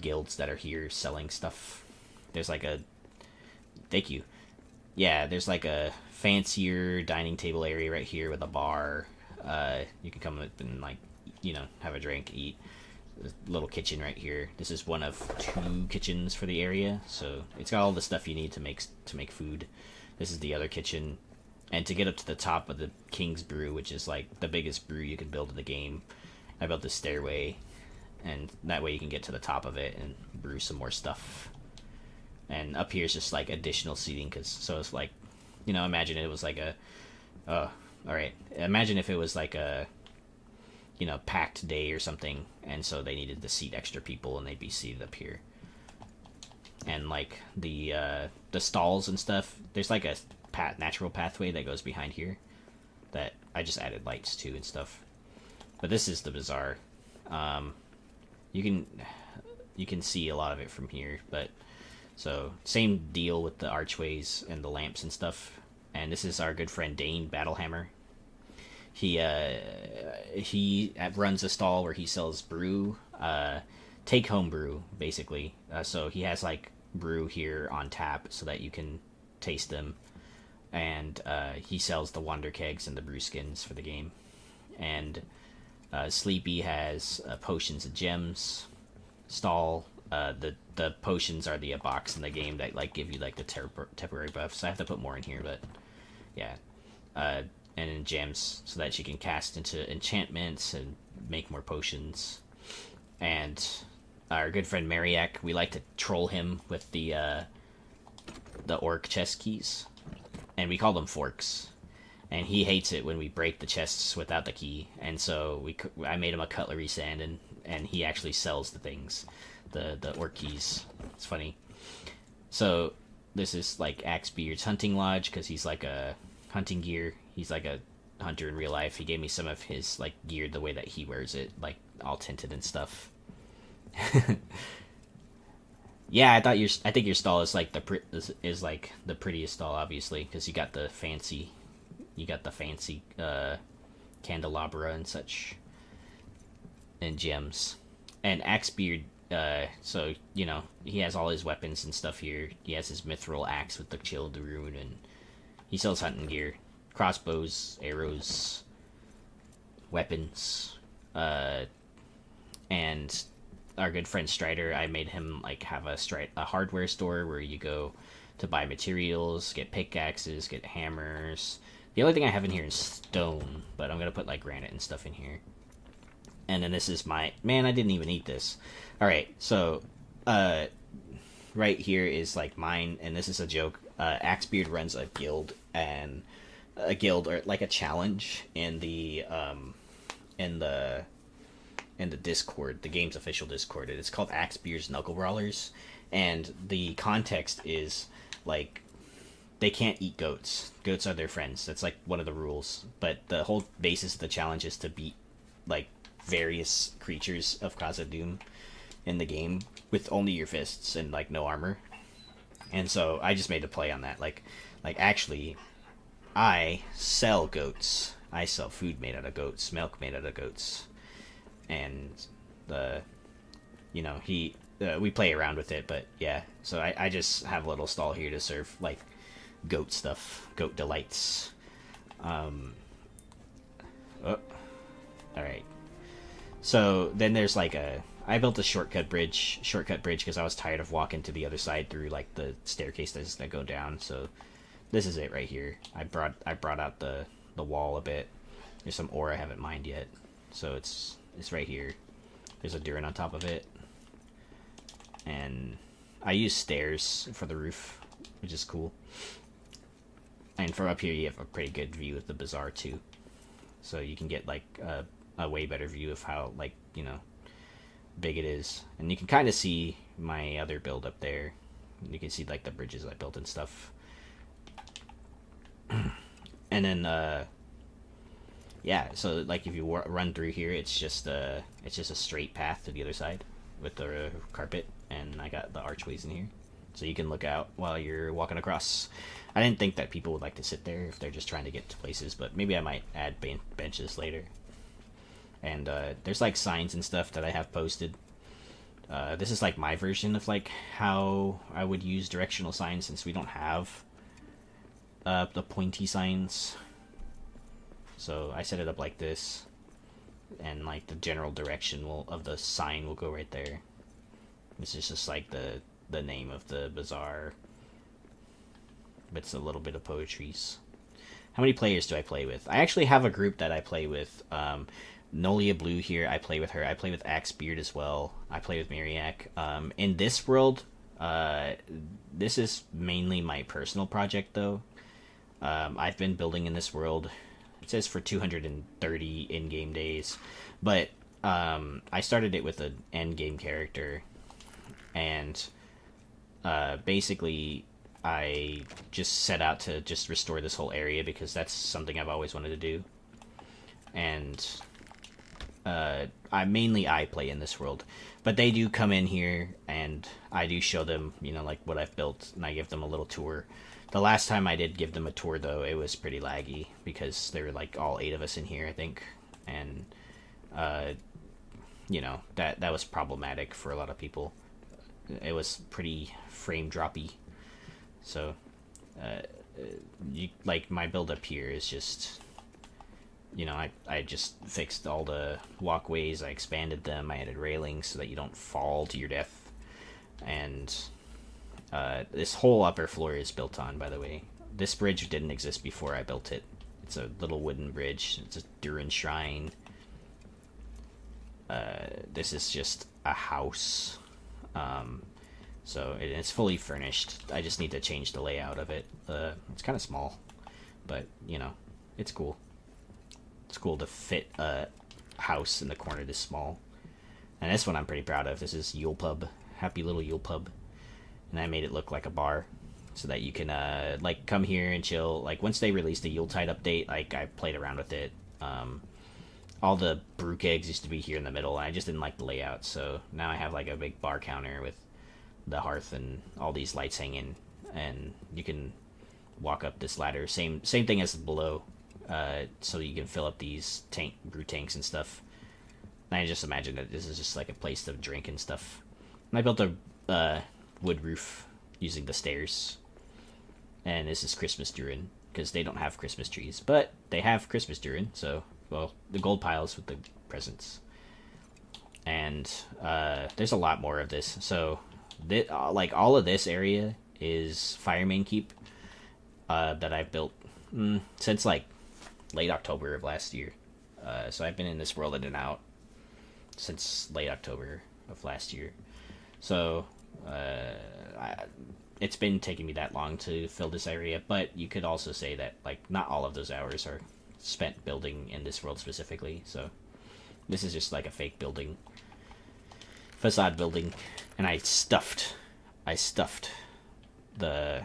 guilds that are here selling stuff. There's like a, thank you. Yeah, there's like a fancier dining table area right here with a bar. You can come up and like, you know, have a drink, eat. There's a little kitchen right here. This is one of 2 kitchens for the area, so it's got all the stuff you need to make food. This is the other kitchen. And to get up to the top of the King's Brew, which is like the biggest brew you can build in the game, I built this stairway, and that way you can get to the top of it and brew some more stuff. And up here is just like additional seating, so it's like, you know, imagine it was like imagine if it was like a, you know, packed day or something, and so they needed to seat extra people, and they'd be seated up here. And like the stalls and stuff, there's like a natural pathway that goes behind here that I just added lights to and stuff. But this is the bazaar. You can see a lot of it from here, but so same deal with the archways and the lamps and stuff. And this is our good friend Dane Battlehammer. He runs a stall where he sells brew, take home brew basically. So he has like brew here on tap so that you can taste them. And he sells the Wonder Kegs and the brew skins for the game. And Sleepy has potions and gems stall. The potions are the box in the game that like give you like the temporary buffs. I have to put more in here, but yeah. And in gems so that you can cast into enchantments and make more potions. And our good friend Mariak, we like to troll him with the orc chest keys, and we call them forks. And he hates it when we break the chests without the key, and so I made him a cutlery stand, and he actually sells the things, the orc keys. It's funny. So this is like Axebeard's hunting lodge, because he's like a hunting gear. He's like a hunter in real life. He gave me some of his like gear the way that he wears it, like all tinted and stuff. Yeah, I think your stall is like is like the prettiest stall, obviously, because you got the fancy candelabra and such, and gems. And Axebeard, So, you know, he has all his weapons and stuff here. He has his mithril axe with the chilled rune, and he sells hunting gear. Crossbows, arrows, weapons. And our good friend Strider, I made him, like, have a hardware store where you go to buy materials, get pickaxes, get hammers. The only thing I have in here is stone, but I'm gonna put, like, granite and stuff in here. And then this is my... Man, I didn't even eat this. Alright, so, right here is, like, mine, and this is a joke. Axebeard runs a guild, and a guild, or, like, a challenge in the Discord, the game's official Discord. It's called Axebeard's Knuckle Brawlers, and the context is, like, they can't eat goats. Goats are their friends. That's, like, one of the rules. But the whole basis of the challenge is to beat, like, various creatures of Khazad-dûm in the game with only your fists and, like, no armor. And so I just made a play on that. Like actually, I sell goats. I sell food made out of goats, milk made out of goats. And we play around with it, but yeah. So I just have a little stall here to serve, like, goat stuff, goat delights. Alright. So then there's, like, I built a shortcut bridge because I was tired of walking to the other side through, like, the staircases that go down. So this is it right here. I brought out the wall a bit. There's some ore I haven't mined yet, so it's right here. There's a Durin on top of it, and I use stairs for the roof, which is cool. And from up here, you have a pretty good view of the bazaar too, so you can get, like, a way better view of how, like, you know, big it is. And you can kind of see my other build up there. You can see, like, the bridges I built and stuff. And then yeah, so, like, if you run through here, it's just a straight path to the other side with the carpet, and I got the archways in here, so you can look out while you're walking across. I didn't think that people would like to sit there if they're just trying to get to places, but maybe I might add benches later. And there's, like, signs and stuff that I have posted. This is, like, my version of, like, how I would use directional signs, since we don't have the pointy signs. So I set it up like this, and, like, the general direction of the sign will go right there. This is just, like, the name of the bazaar. But it's a little bit of poetries. How many players do I play with? I actually have a group that I play with. Nolia Blue here, I play with her. I play with Axebeard as well. I play with Myriac. In this world, this is mainly my personal project, though. I've been building in this world. It says for 230 in-game days, but I started it with an end-game character, and basically I just set out to just restore this whole area because that's something I've always wanted to do. And I play in this world, but they do come in here, and I do show them, you know, like, what I've built, and I give them a little tour. The last time I did give them a tour, though, it was pretty laggy because there were, like, all 8 of us in here, I think, and you know, that was problematic for a lot of people. It was pretty frame droppy. So like, my build up here is just, you know, I just fixed all the walkways, I expanded them, I added railings so that you don't fall to your death, and this whole upper floor is built on, by the way. This bridge didn't exist before I built it. It's a little wooden bridge. It's a Durin shrine. This is just a house. So it's fully furnished. I just need to change the layout of it. It's kind of small, but, you know, it's cool. It's cool to fit a house in the corner this small. And this one I'm pretty proud of. This is Yule Pub. Happy little Yule Pub. And I made it look like a bar so that you can, like, come here and chill. Like, once they released the Yuletide update, like, I played around with it. All the brew kegs used to be here in the middle, and I just didn't like the layout, so now I have, like, a big bar counter with the hearth and all these lights hanging, and you can walk up this ladder. Same thing as below, so you can fill up these brew tanks and stuff. And I just imagine that this is just, like, a place to drink and stuff. I built a wood roof using the stairs. And this is Christmas Durin, because they don't have Christmas trees. But they have Christmas Durin, so, well, the gold piles with the presents. And there's a lot more of this. So, like, all of this area is Firemane Keep that I've built since, like, late October of last year. So I've been in this world in and out since late October of last year. So it's been taking me that long to fill this area, but you could also say that, like, not all of those hours are spent building in this world specifically. So this is just like a fake building, facade building, and I stuffed the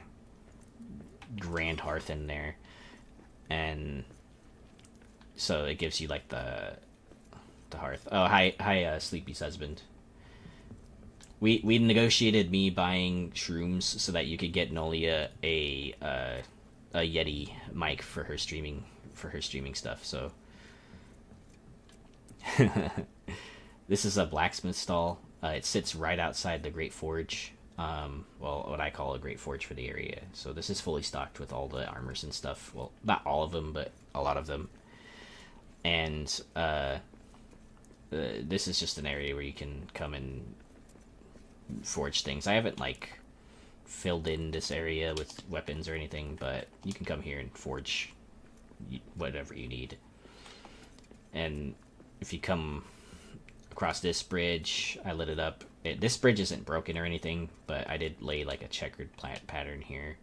grand hearth in there, and so it gives you like the hearth. Oh, hi, Sleepy's husband. We negotiated me buying shrooms so that you could get Nolia a Yeti mic for her streaming stuff. So this is a blacksmith stall. It sits right outside the Great Forge. Well, what I call a Great Forge for the area. So this is fully stocked with all the armors and stuff. Well, not all of them, but a lot of them. And this is just an area where you can come and forge things. I haven't, like, filled in this area with weapons or anything, but you can come here and forge whatever you need. And if you come across this bridge, I lit it up. This bridge isn't broken or anything, but I did lay like a checkered plant pattern here.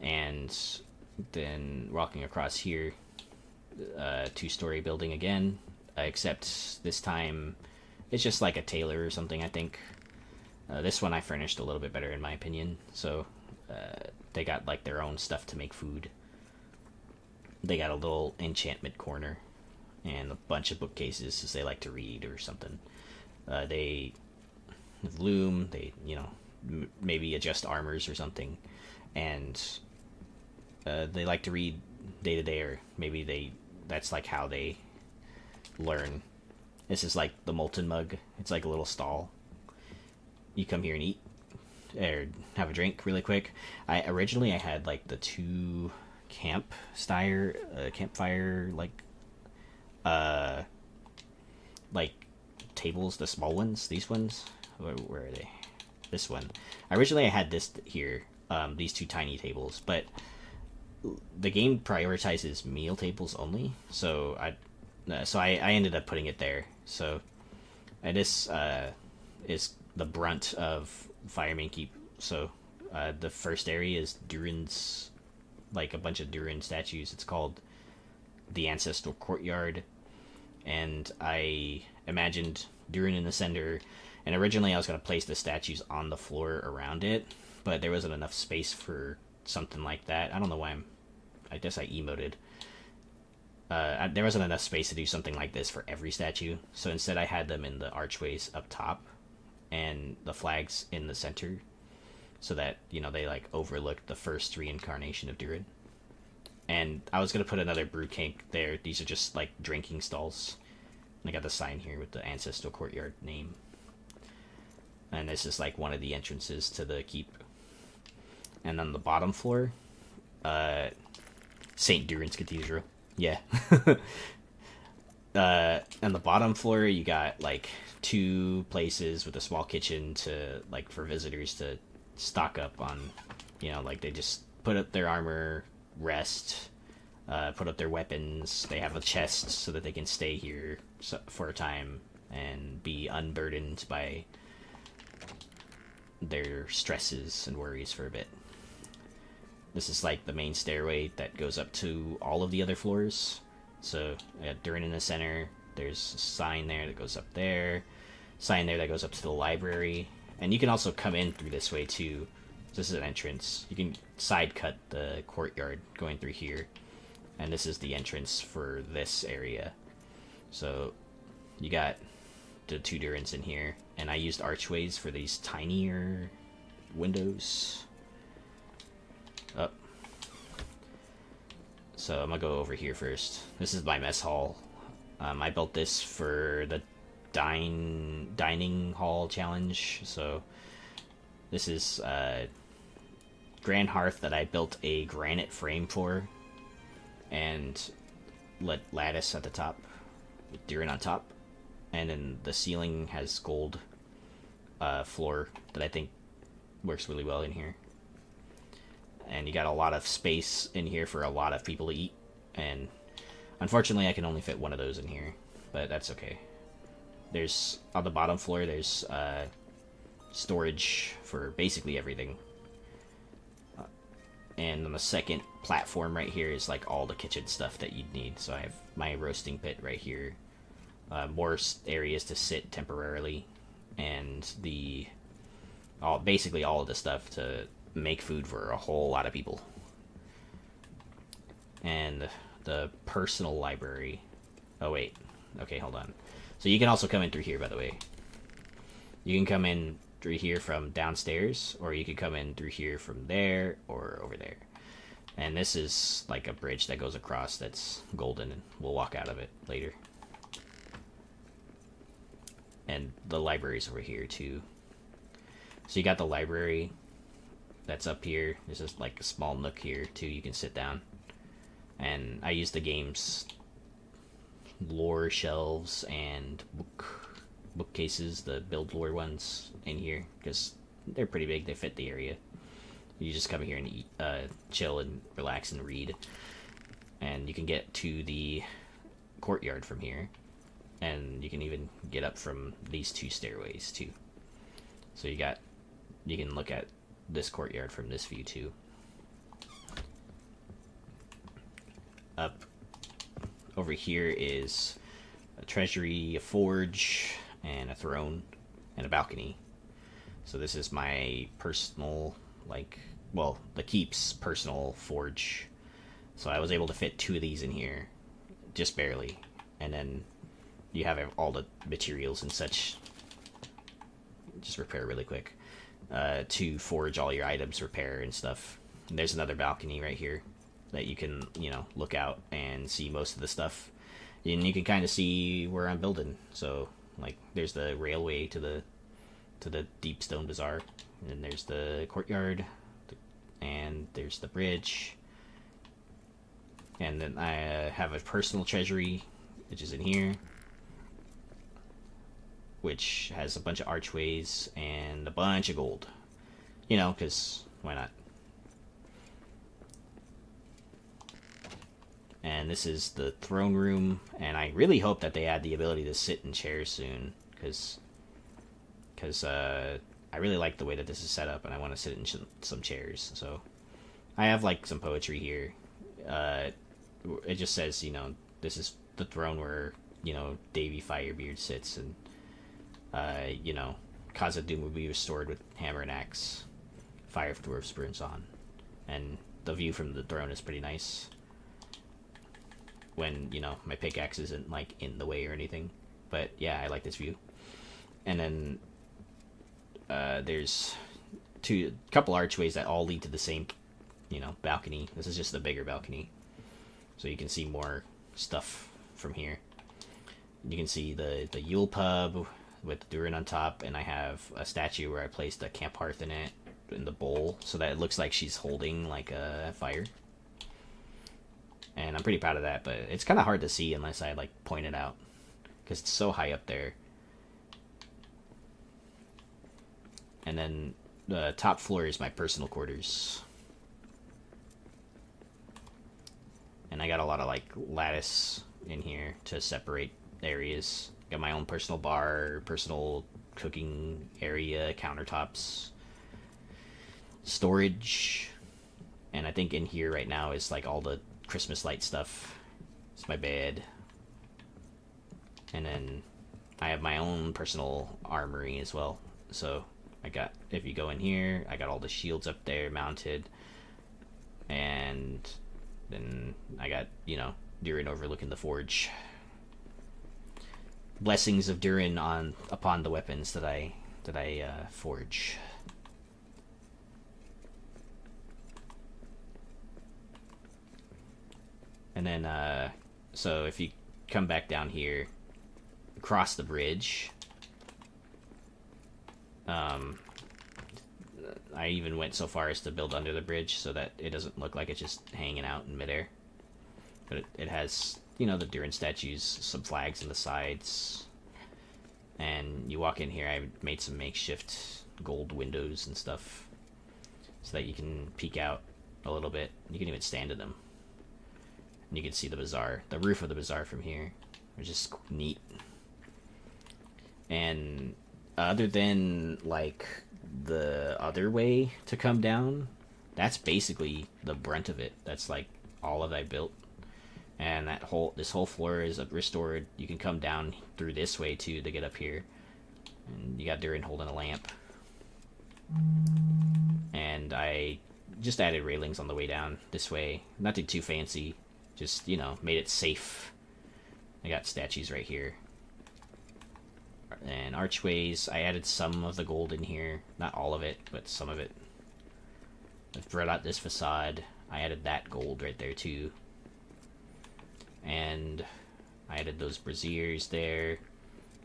And then walking across here, two-story building again, except this time it's just like a tailor or something, I think. This one I furnished a little bit better in my opinion. So they got like their own stuff to make food. They got a little enchantment corner and a bunch of bookcases as they like to read or something. They loom, they, you know, maybe adjust armors or something, and they like to read day to day, or maybe that's like how they learn. This is like the molten mug. It's like a little stall. You come here and eat or have a drink really quick. Originally I had like the two campfire like tables, the small ones, these ones. Where are they? This one. Originally I had this here, these two tiny tables, but the game prioritizes meal tables only, so I ended up putting it there. So this is the brunt of Firemane Keep. So the first area is Durin's, like a bunch of Durin statues. It's called the Ancestral Courtyard, and I imagined Durin in the center, and originally I was going to place the statues on the floor around it, but there wasn't enough space for something like that. I don't know why I guess I emoted. There wasn't enough space to do something like this for every statue, so instead I had them in the archways up top and the flags in the center, so that, you know, they like overlooked the first reincarnation of Durin. And I was going to put another brew cake there. These are just like drinking stalls. And I got the sign here with the Ancestral Courtyard name. And this is like one of the entrances to the keep. And on the bottom floor, St. Durin's Cathedral. Yeah. On the bottom floor, you got like two places with a small kitchen to, like, for visitors to stock up on, you know, like they just put up their armor, rest, put up their weapons. They have a chest so that they can stay here for a time and be unburdened by their stresses and worries for a bit. This is like the main stairway that goes up to all of the other floors. So Durin in the center, there's a sign there that goes up there, sign there that goes up to the library, and you can also come in through this way too. This is an entrance. You can side cut the courtyard going through here, and this is the entrance for this area. So you got the two Durins in here, and I used archways for these tinier windows. Up. So I'm gonna go over here first. This is my mess hall. I built this for the dining hall challenge. So this is Grand Hearth that I built a granite frame for, and lattice at the top, with Durin on top, and then the ceiling has gold floor that I think works really well in here. And you got a lot of space in here for a lot of people to eat, and unfortunately I can only fit one of those in here, but that's okay. There's on the bottom floor, there's storage for basically everything, and on the second platform right here is like all the kitchen stuff that you'd need. So I have my roasting pit right here, more areas to sit temporarily, and basically all of the stuff to make food for a whole lot of people. And the personal library. Oh wait, okay, hold on. So you can also come in through here, by the way. You can come in through here from downstairs, or you could come in through here from there or over there. And this is like a bridge that goes across that's golden, and we'll walk out of it later. And the library's over here too. So you got the library that's up here. There's just like a small nook here too, you can sit down. And I use the game's lore shelves and bookcases, the build lore ones, in here because they're pretty big. They fit the area. You just come here and eat, chill and relax and read. And you can get to the courtyard from here, and you can even get up from these two stairways too. So you can look at this courtyard from this view too. Up over here is a treasury, a forge, and a throne, and a balcony. So this is my personal, the keep's personal forge. So I was able to fit two of these in here, just barely. And then you have all the materials and such. Just repair really quick. To forge all your items, repair and stuff. And there's another balcony right here that you can, look out and see most of the stuff. And you can kind of see where I'm building. So, there's the railway to the Deep Stone Bazaar. And then there's the courtyard. And there's the bridge. And then I have a personal treasury, which is in here, which has a bunch of archways and a bunch of gold. Because why not? And this is the throne room, and I really hope that they add the ability to sit in chairs soon, because I really like the way that this is set up, and I want to sit in some chairs. So I have some poetry here. It just says, this is the throne where, Davy Firebeard sits, and Khazad-dûm will be restored with hammer and axe. Fire of Dwarves burns on. And the view from the throne is pretty nice. When, my pickaxe isn't, in the way or anything. But, yeah, I like this view. And then, there's a couple archways that all lead to the same, balcony. This is just the bigger balcony. So you can see more stuff from here. You can see the Yule pub with Durin on top, and I have a statue where I placed a camp hearth in the bowl, so that it looks like she's holding a fire. And I'm pretty proud of that, but it's kind of hard to see unless I point it out, because it's so high up there. And then the top floor is my personal quarters. And I got a lot of lattice in here to separate areas. Got my own personal bar, personal cooking area, countertops, storage, and I think in here right now is all the Christmas light stuff. It's my bed, and then I have my own personal armory as well. So if you go in here, I got all the shields up there mounted, and then I got Durin overlooking the forge. Blessings of Durin upon the weapons that I forge. And then so if you come back down here, cross the bridge. I even went so far as to build under the bridge so that it doesn't look like it's just hanging out in midair. But it has, you know, the Durin statues, some flags in the sides. And you walk in here, I made some makeshift gold windows and stuff so that you can peek out a little bit. You can even stand in them. And you can see the bazaar, the roof of the bazaar from here, which is neat. And other than, like, the other way to come down, that's basically the brunt of it. That's, like, all that I built. And this whole floor is restored. You can come down through this way, too, to get up here. And you got Durin holding a lamp. And I just added railings on the way down this way. Nothing too fancy. Just, you know, made it safe. I got statues right here. And archways. I added some of the gold in here. Not all of it, but some of it. I've brought out this facade. I added that gold right there, too. And I added those braziers there.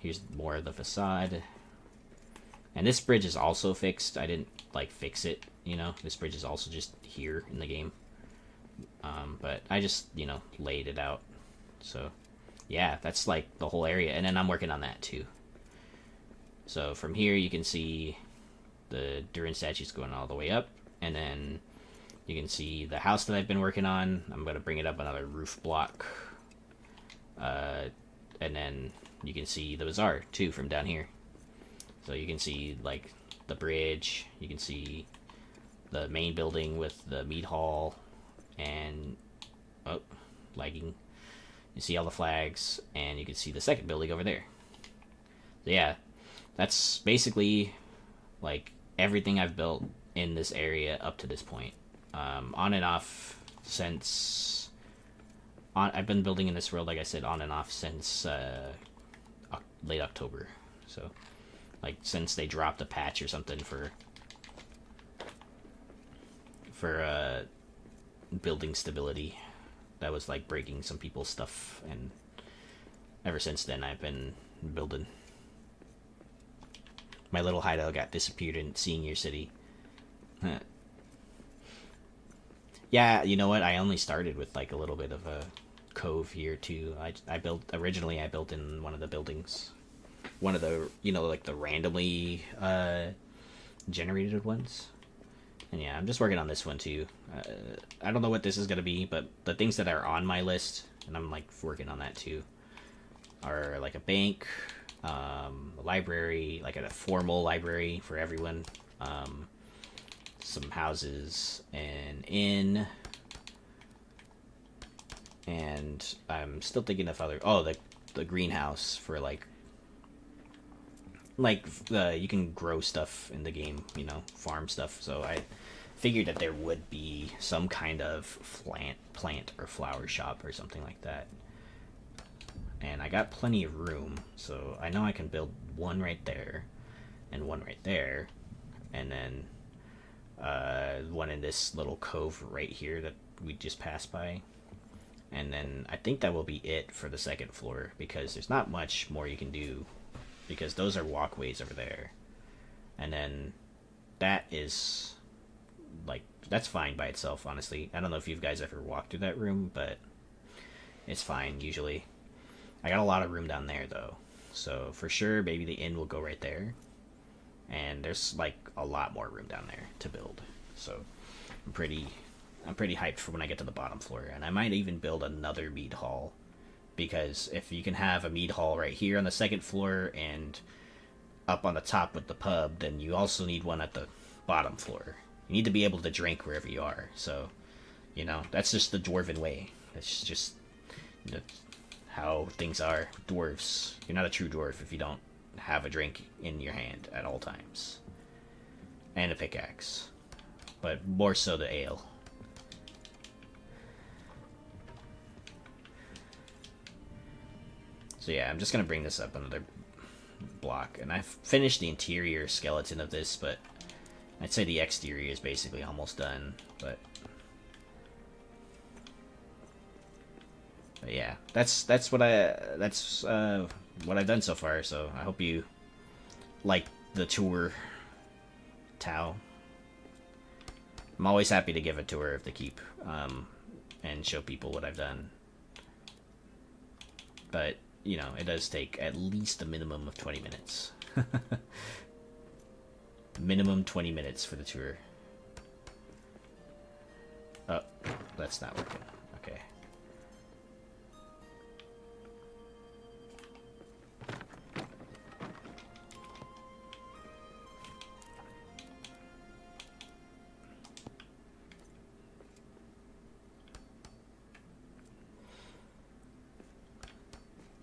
Here's more of the facade. And this bridge is also fixed. I didn't, like, fix it, you know. This bridge is also just here in the game. But I just, you know, laid it out. So, yeah, that's, like, the whole area. And then I'm working on that, too. So from here you can see the Durin statues going all the way up, and then you can see the house that I've been working on. I'm going to bring it up another roof block. And then you can see the bazaar too from down here. So you can see, like, the bridge, you can see the main building with the meat hall, and lagging. You see all the flags, and you can see the second building over there. So yeah, that's basically, like, everything I've built in this area up to this point. On and off since... I've been building in this world, like I said, on and off since late October. So, like, since they dropped a patch or something for building stability. That was, like, breaking some people's stuff, and ever since then I've been building. My little hideout got disappeared in Senior City. Yeah, you know what? I only started with, like, a little bit of a cove here too. I built in one of the buildings, one of the, you know, like, the randomly generated ones. And yeah, I'm just working on this one too. I don't know what this is gonna be, but the things that are on my list, and I'm, like, working on that too, are, like, a bank, a library, like a formal library for everyone, some houses, an inn, and I'm still thinking of other, the greenhouse for, like you can grow stuff in the game, you know, farm stuff. So I figured that there would be some kind of plant or flower shop or something like that. And I got plenty of room, so I know I can build one right there, and one right there, and then one in this little cove right here that we just passed by. And then I think that will be it for the second floor, because there's not much more you can do, because those are walkways over there. And then that is, like, that's fine by itself, honestly. I don't know if you guys ever walked through that room, but it's fine usually. I got a lot of room down there, though. So, for sure, maybe the inn will go right there. And there's, like, a lot more room down there to build. So, I'm pretty hyped for when I get to the bottom floor. And I might even build another mead hall. Because if you can have a mead hall right here on the second floor and up on the top with the pub, then you also need one at the bottom floor. You need to be able to drink wherever you are. So, you know, that's just the Dwarven way. It's just... how things are. Dwarves. You're not a true dwarf if you don't have a drink in your hand at all times. And a pickaxe. But more so the ale. So yeah, I'm just going to bring this up another block. And I've finished the interior skeleton of this, but I'd say the exterior is basically almost done. But But yeah, that's what what I've done so far. So I hope you like the tour, Tao. I'm always happy to give a tour of the keep and show people what I've done. But, you know, it does take at least a minimum of 20 minutes. Minimum 20 minutes for the tour. Oh, that's not working. Okay.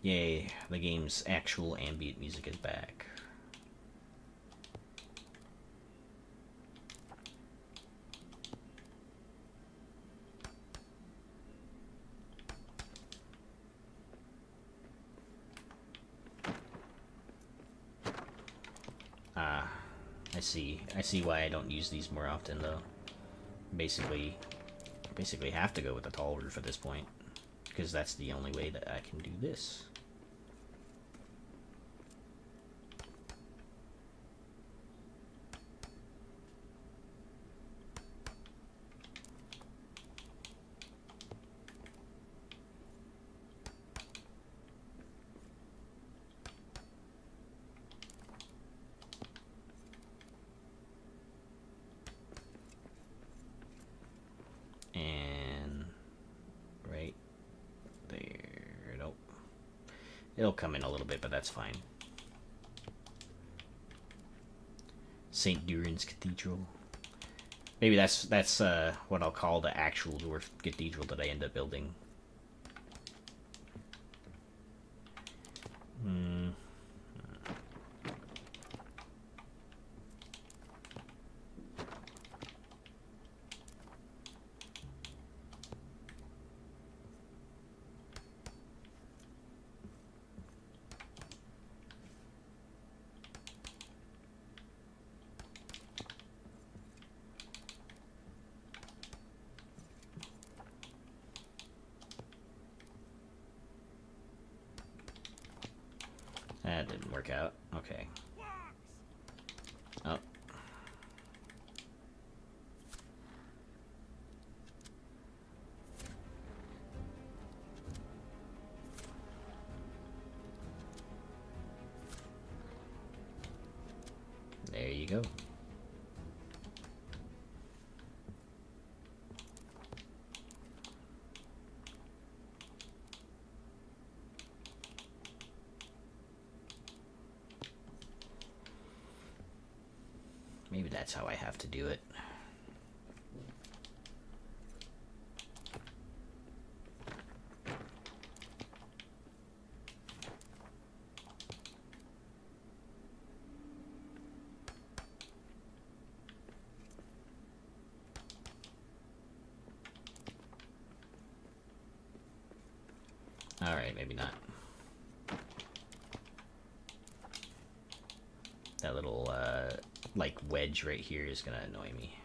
Yay, the game's actual ambient music is back. I see why I don't use these more often, though. Basically have to go with the tall roof at this point, because that's the only way that I can do this. It'll come in a little bit, but that's fine. St. Durin's Cathedral. Maybe that's what I'll call the actual dwarf cathedral that I end up building. That didn't work out. Okay. Oh. There you go. Maybe that's how I have to do it. Alright, maybe not. That little, like, wedge right here is gonna annoy me.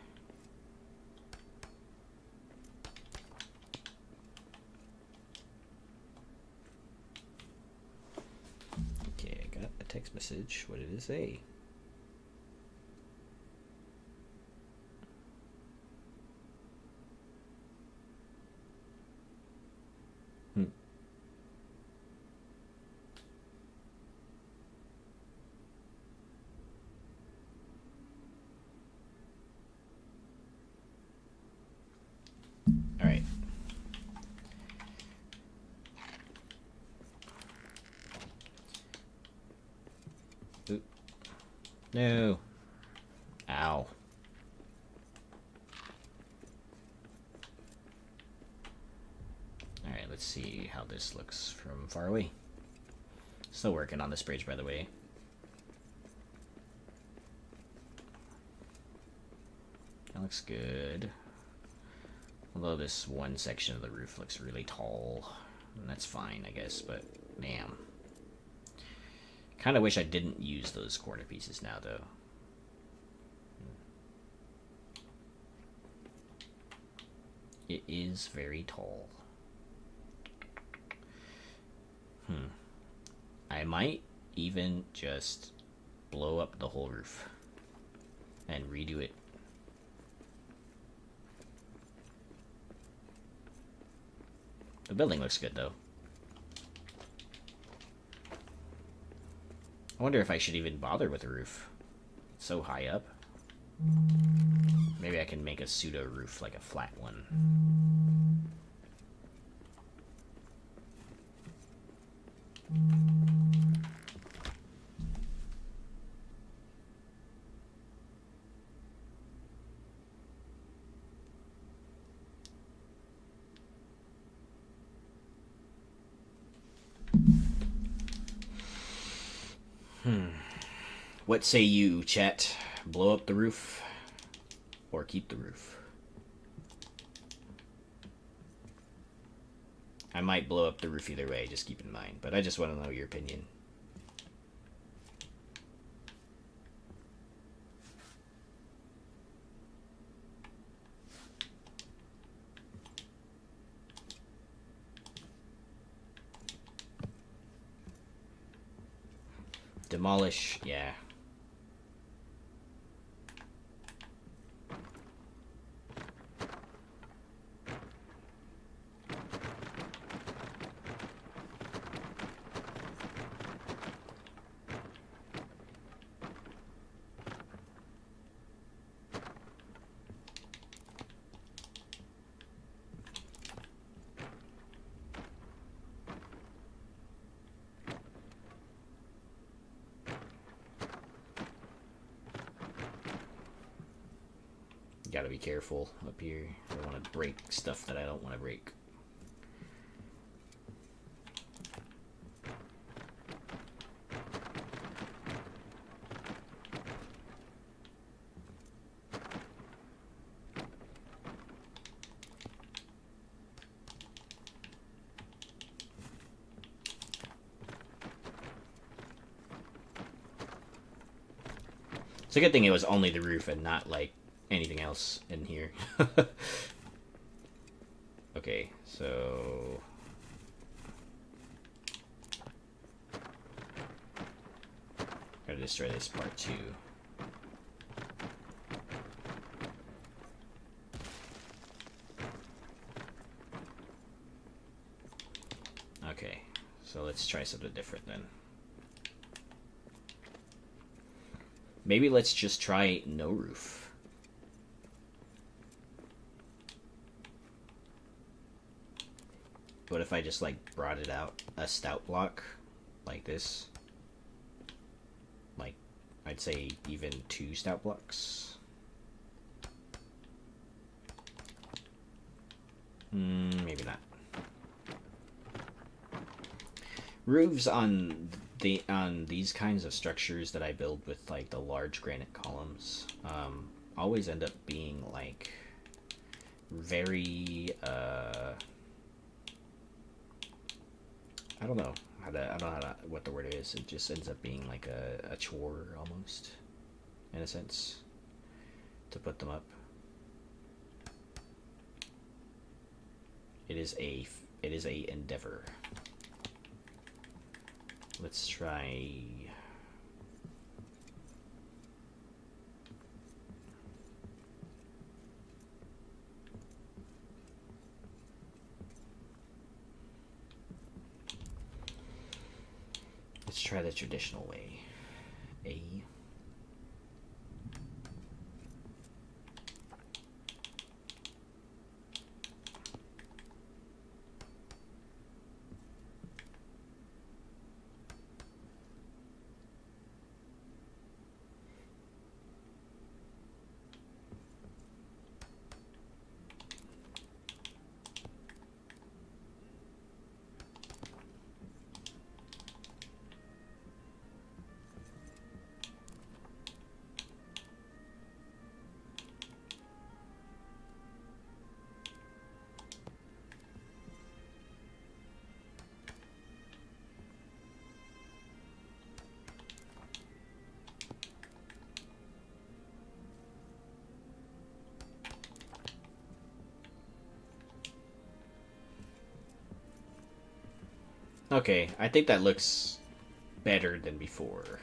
Okay, I got a text message. What did it say? Alright. Oop. No. Ow. Alright, let's see how this looks from far away. Still working on this bridge, by the way. That looks good. Although this one section of the roof looks really tall. And that's fine, I guess, but damn. Kind of wish I didn't use those corner pieces now, though. It is very tall. I might even just blow up the whole roof and redo it. The building looks good, though. I wonder if I should even bother with a roof. It's so high up. Maybe I can make a pseudo roof, like a flat one. What say you, chat? Blow up the roof or keep the roof? I might blow up the roof either way, just keep in mind. But I just want to know your opinion. Demolish, yeah. Gotta be careful up here. I don't want to break stuff that I don't want to break. It's a good thing it was only the roof and not like anything else in here. Okay, so gotta destroy this part too. Okay, so let's try something different then. Maybe let's just try no roof. What if I just like brought it out a stout block like this? Like, I'd say even 2 stout blocks. Maybe not. Roofs on these kinds of structures that I build with like the large granite columns always end up being like very I don't know what the word is. It just ends up being like a chore almost, in a sense, to put them up. It is a endeavor. Let's try. Let's try the traditional way. Okay, I think that looks better than before.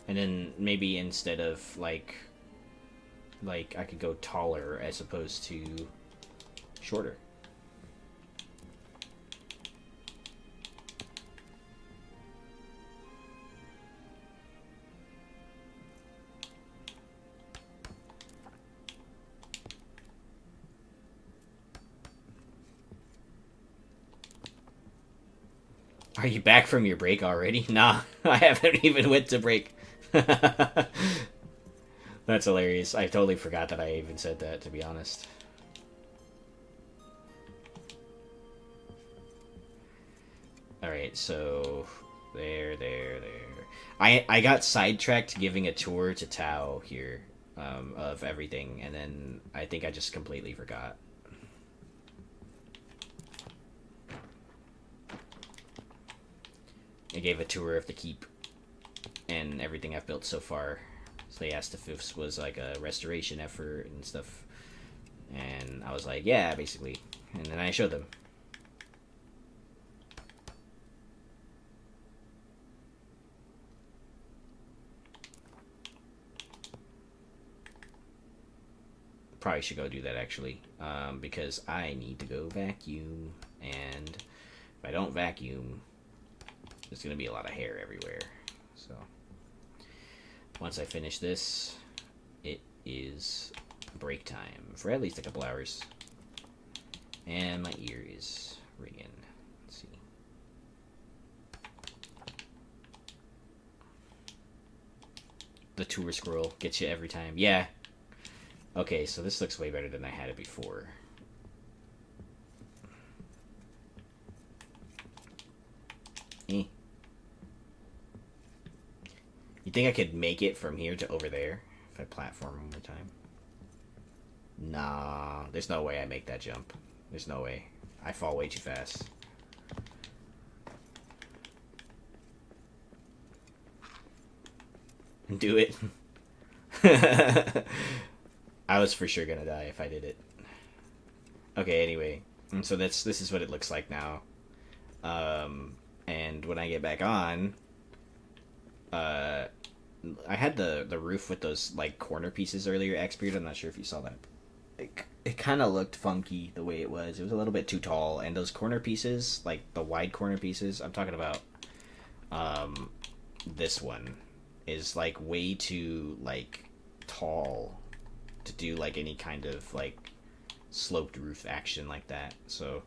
And then maybe instead of like I could go taller as opposed to shorter. Are you back from your break already? Nah, I haven't even went to break. That's hilarious. I totally forgot that I even said that, to be honest. Alright, so... There. I got sidetracked giving a tour to Tao here of everything, and then I think I just completely forgot. I gave a tour of the keep and everything I've built so far. So they asked if this was like a restoration effort and stuff. And I was like, yeah, basically. And then I showed them. Probably should go do that actually. Because I need to go vacuum. And if I don't vacuum, there's going to be a lot of hair everywhere. So once I finish this, it is break time for at least a couple hours. And my ear is ringing. Let's see. The tour scroll gets you every time. Yeah. Okay, so this looks way better than I had it before. Eh. You think I could make it from here to over there if I platform one more time? Nah, there's no way I make that jump. There's no way. I fall way too fast. Do it. I was for sure gonna die if I did it. Okay, anyway. So this is what it looks like now. And when I get back on, I had the roof with those like corner pieces earlier, Xbeard. I'm not sure if you saw that. It kind of looked funky the way it was. It was a little bit too tall, and those corner pieces, like the wide corner pieces, I'm talking about this one is like way too like tall to do like any kind of like sloped roof action like that. So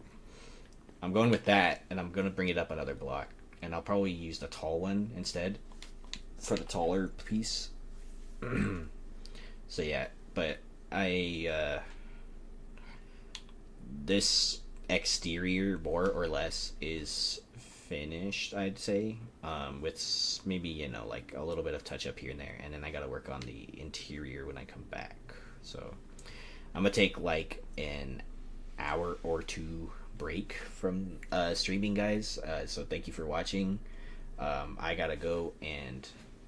I'm going with that, and I'm going to bring it up another block, and I'll probably use the tall one instead for the taller piece. So yeah, but this exterior more or less is finished, I'd say, with maybe, you know, like a little bit of touch up here and there, and then I gotta work on the interior when I come back. So I'm gonna take like an hour or two break from streaming, guys. So thank you for watching. I gotta go and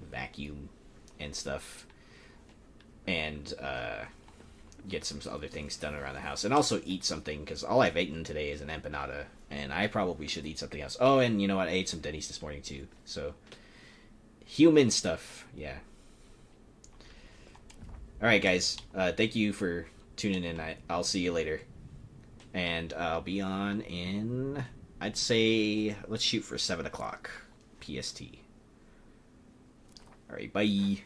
vacuum and stuff, and get some other things done around the house, and also eat something, because all I've eaten today is an empanada, and I probably should eat something else. Oh, and you know what, I ate some Denny's this morning too. So human stuff. Yeah. Alright guys, thank you for tuning in. I'll see you later, and I'll be on in, I'd say, let's shoot for 7 o'clock PST. Alright, bye.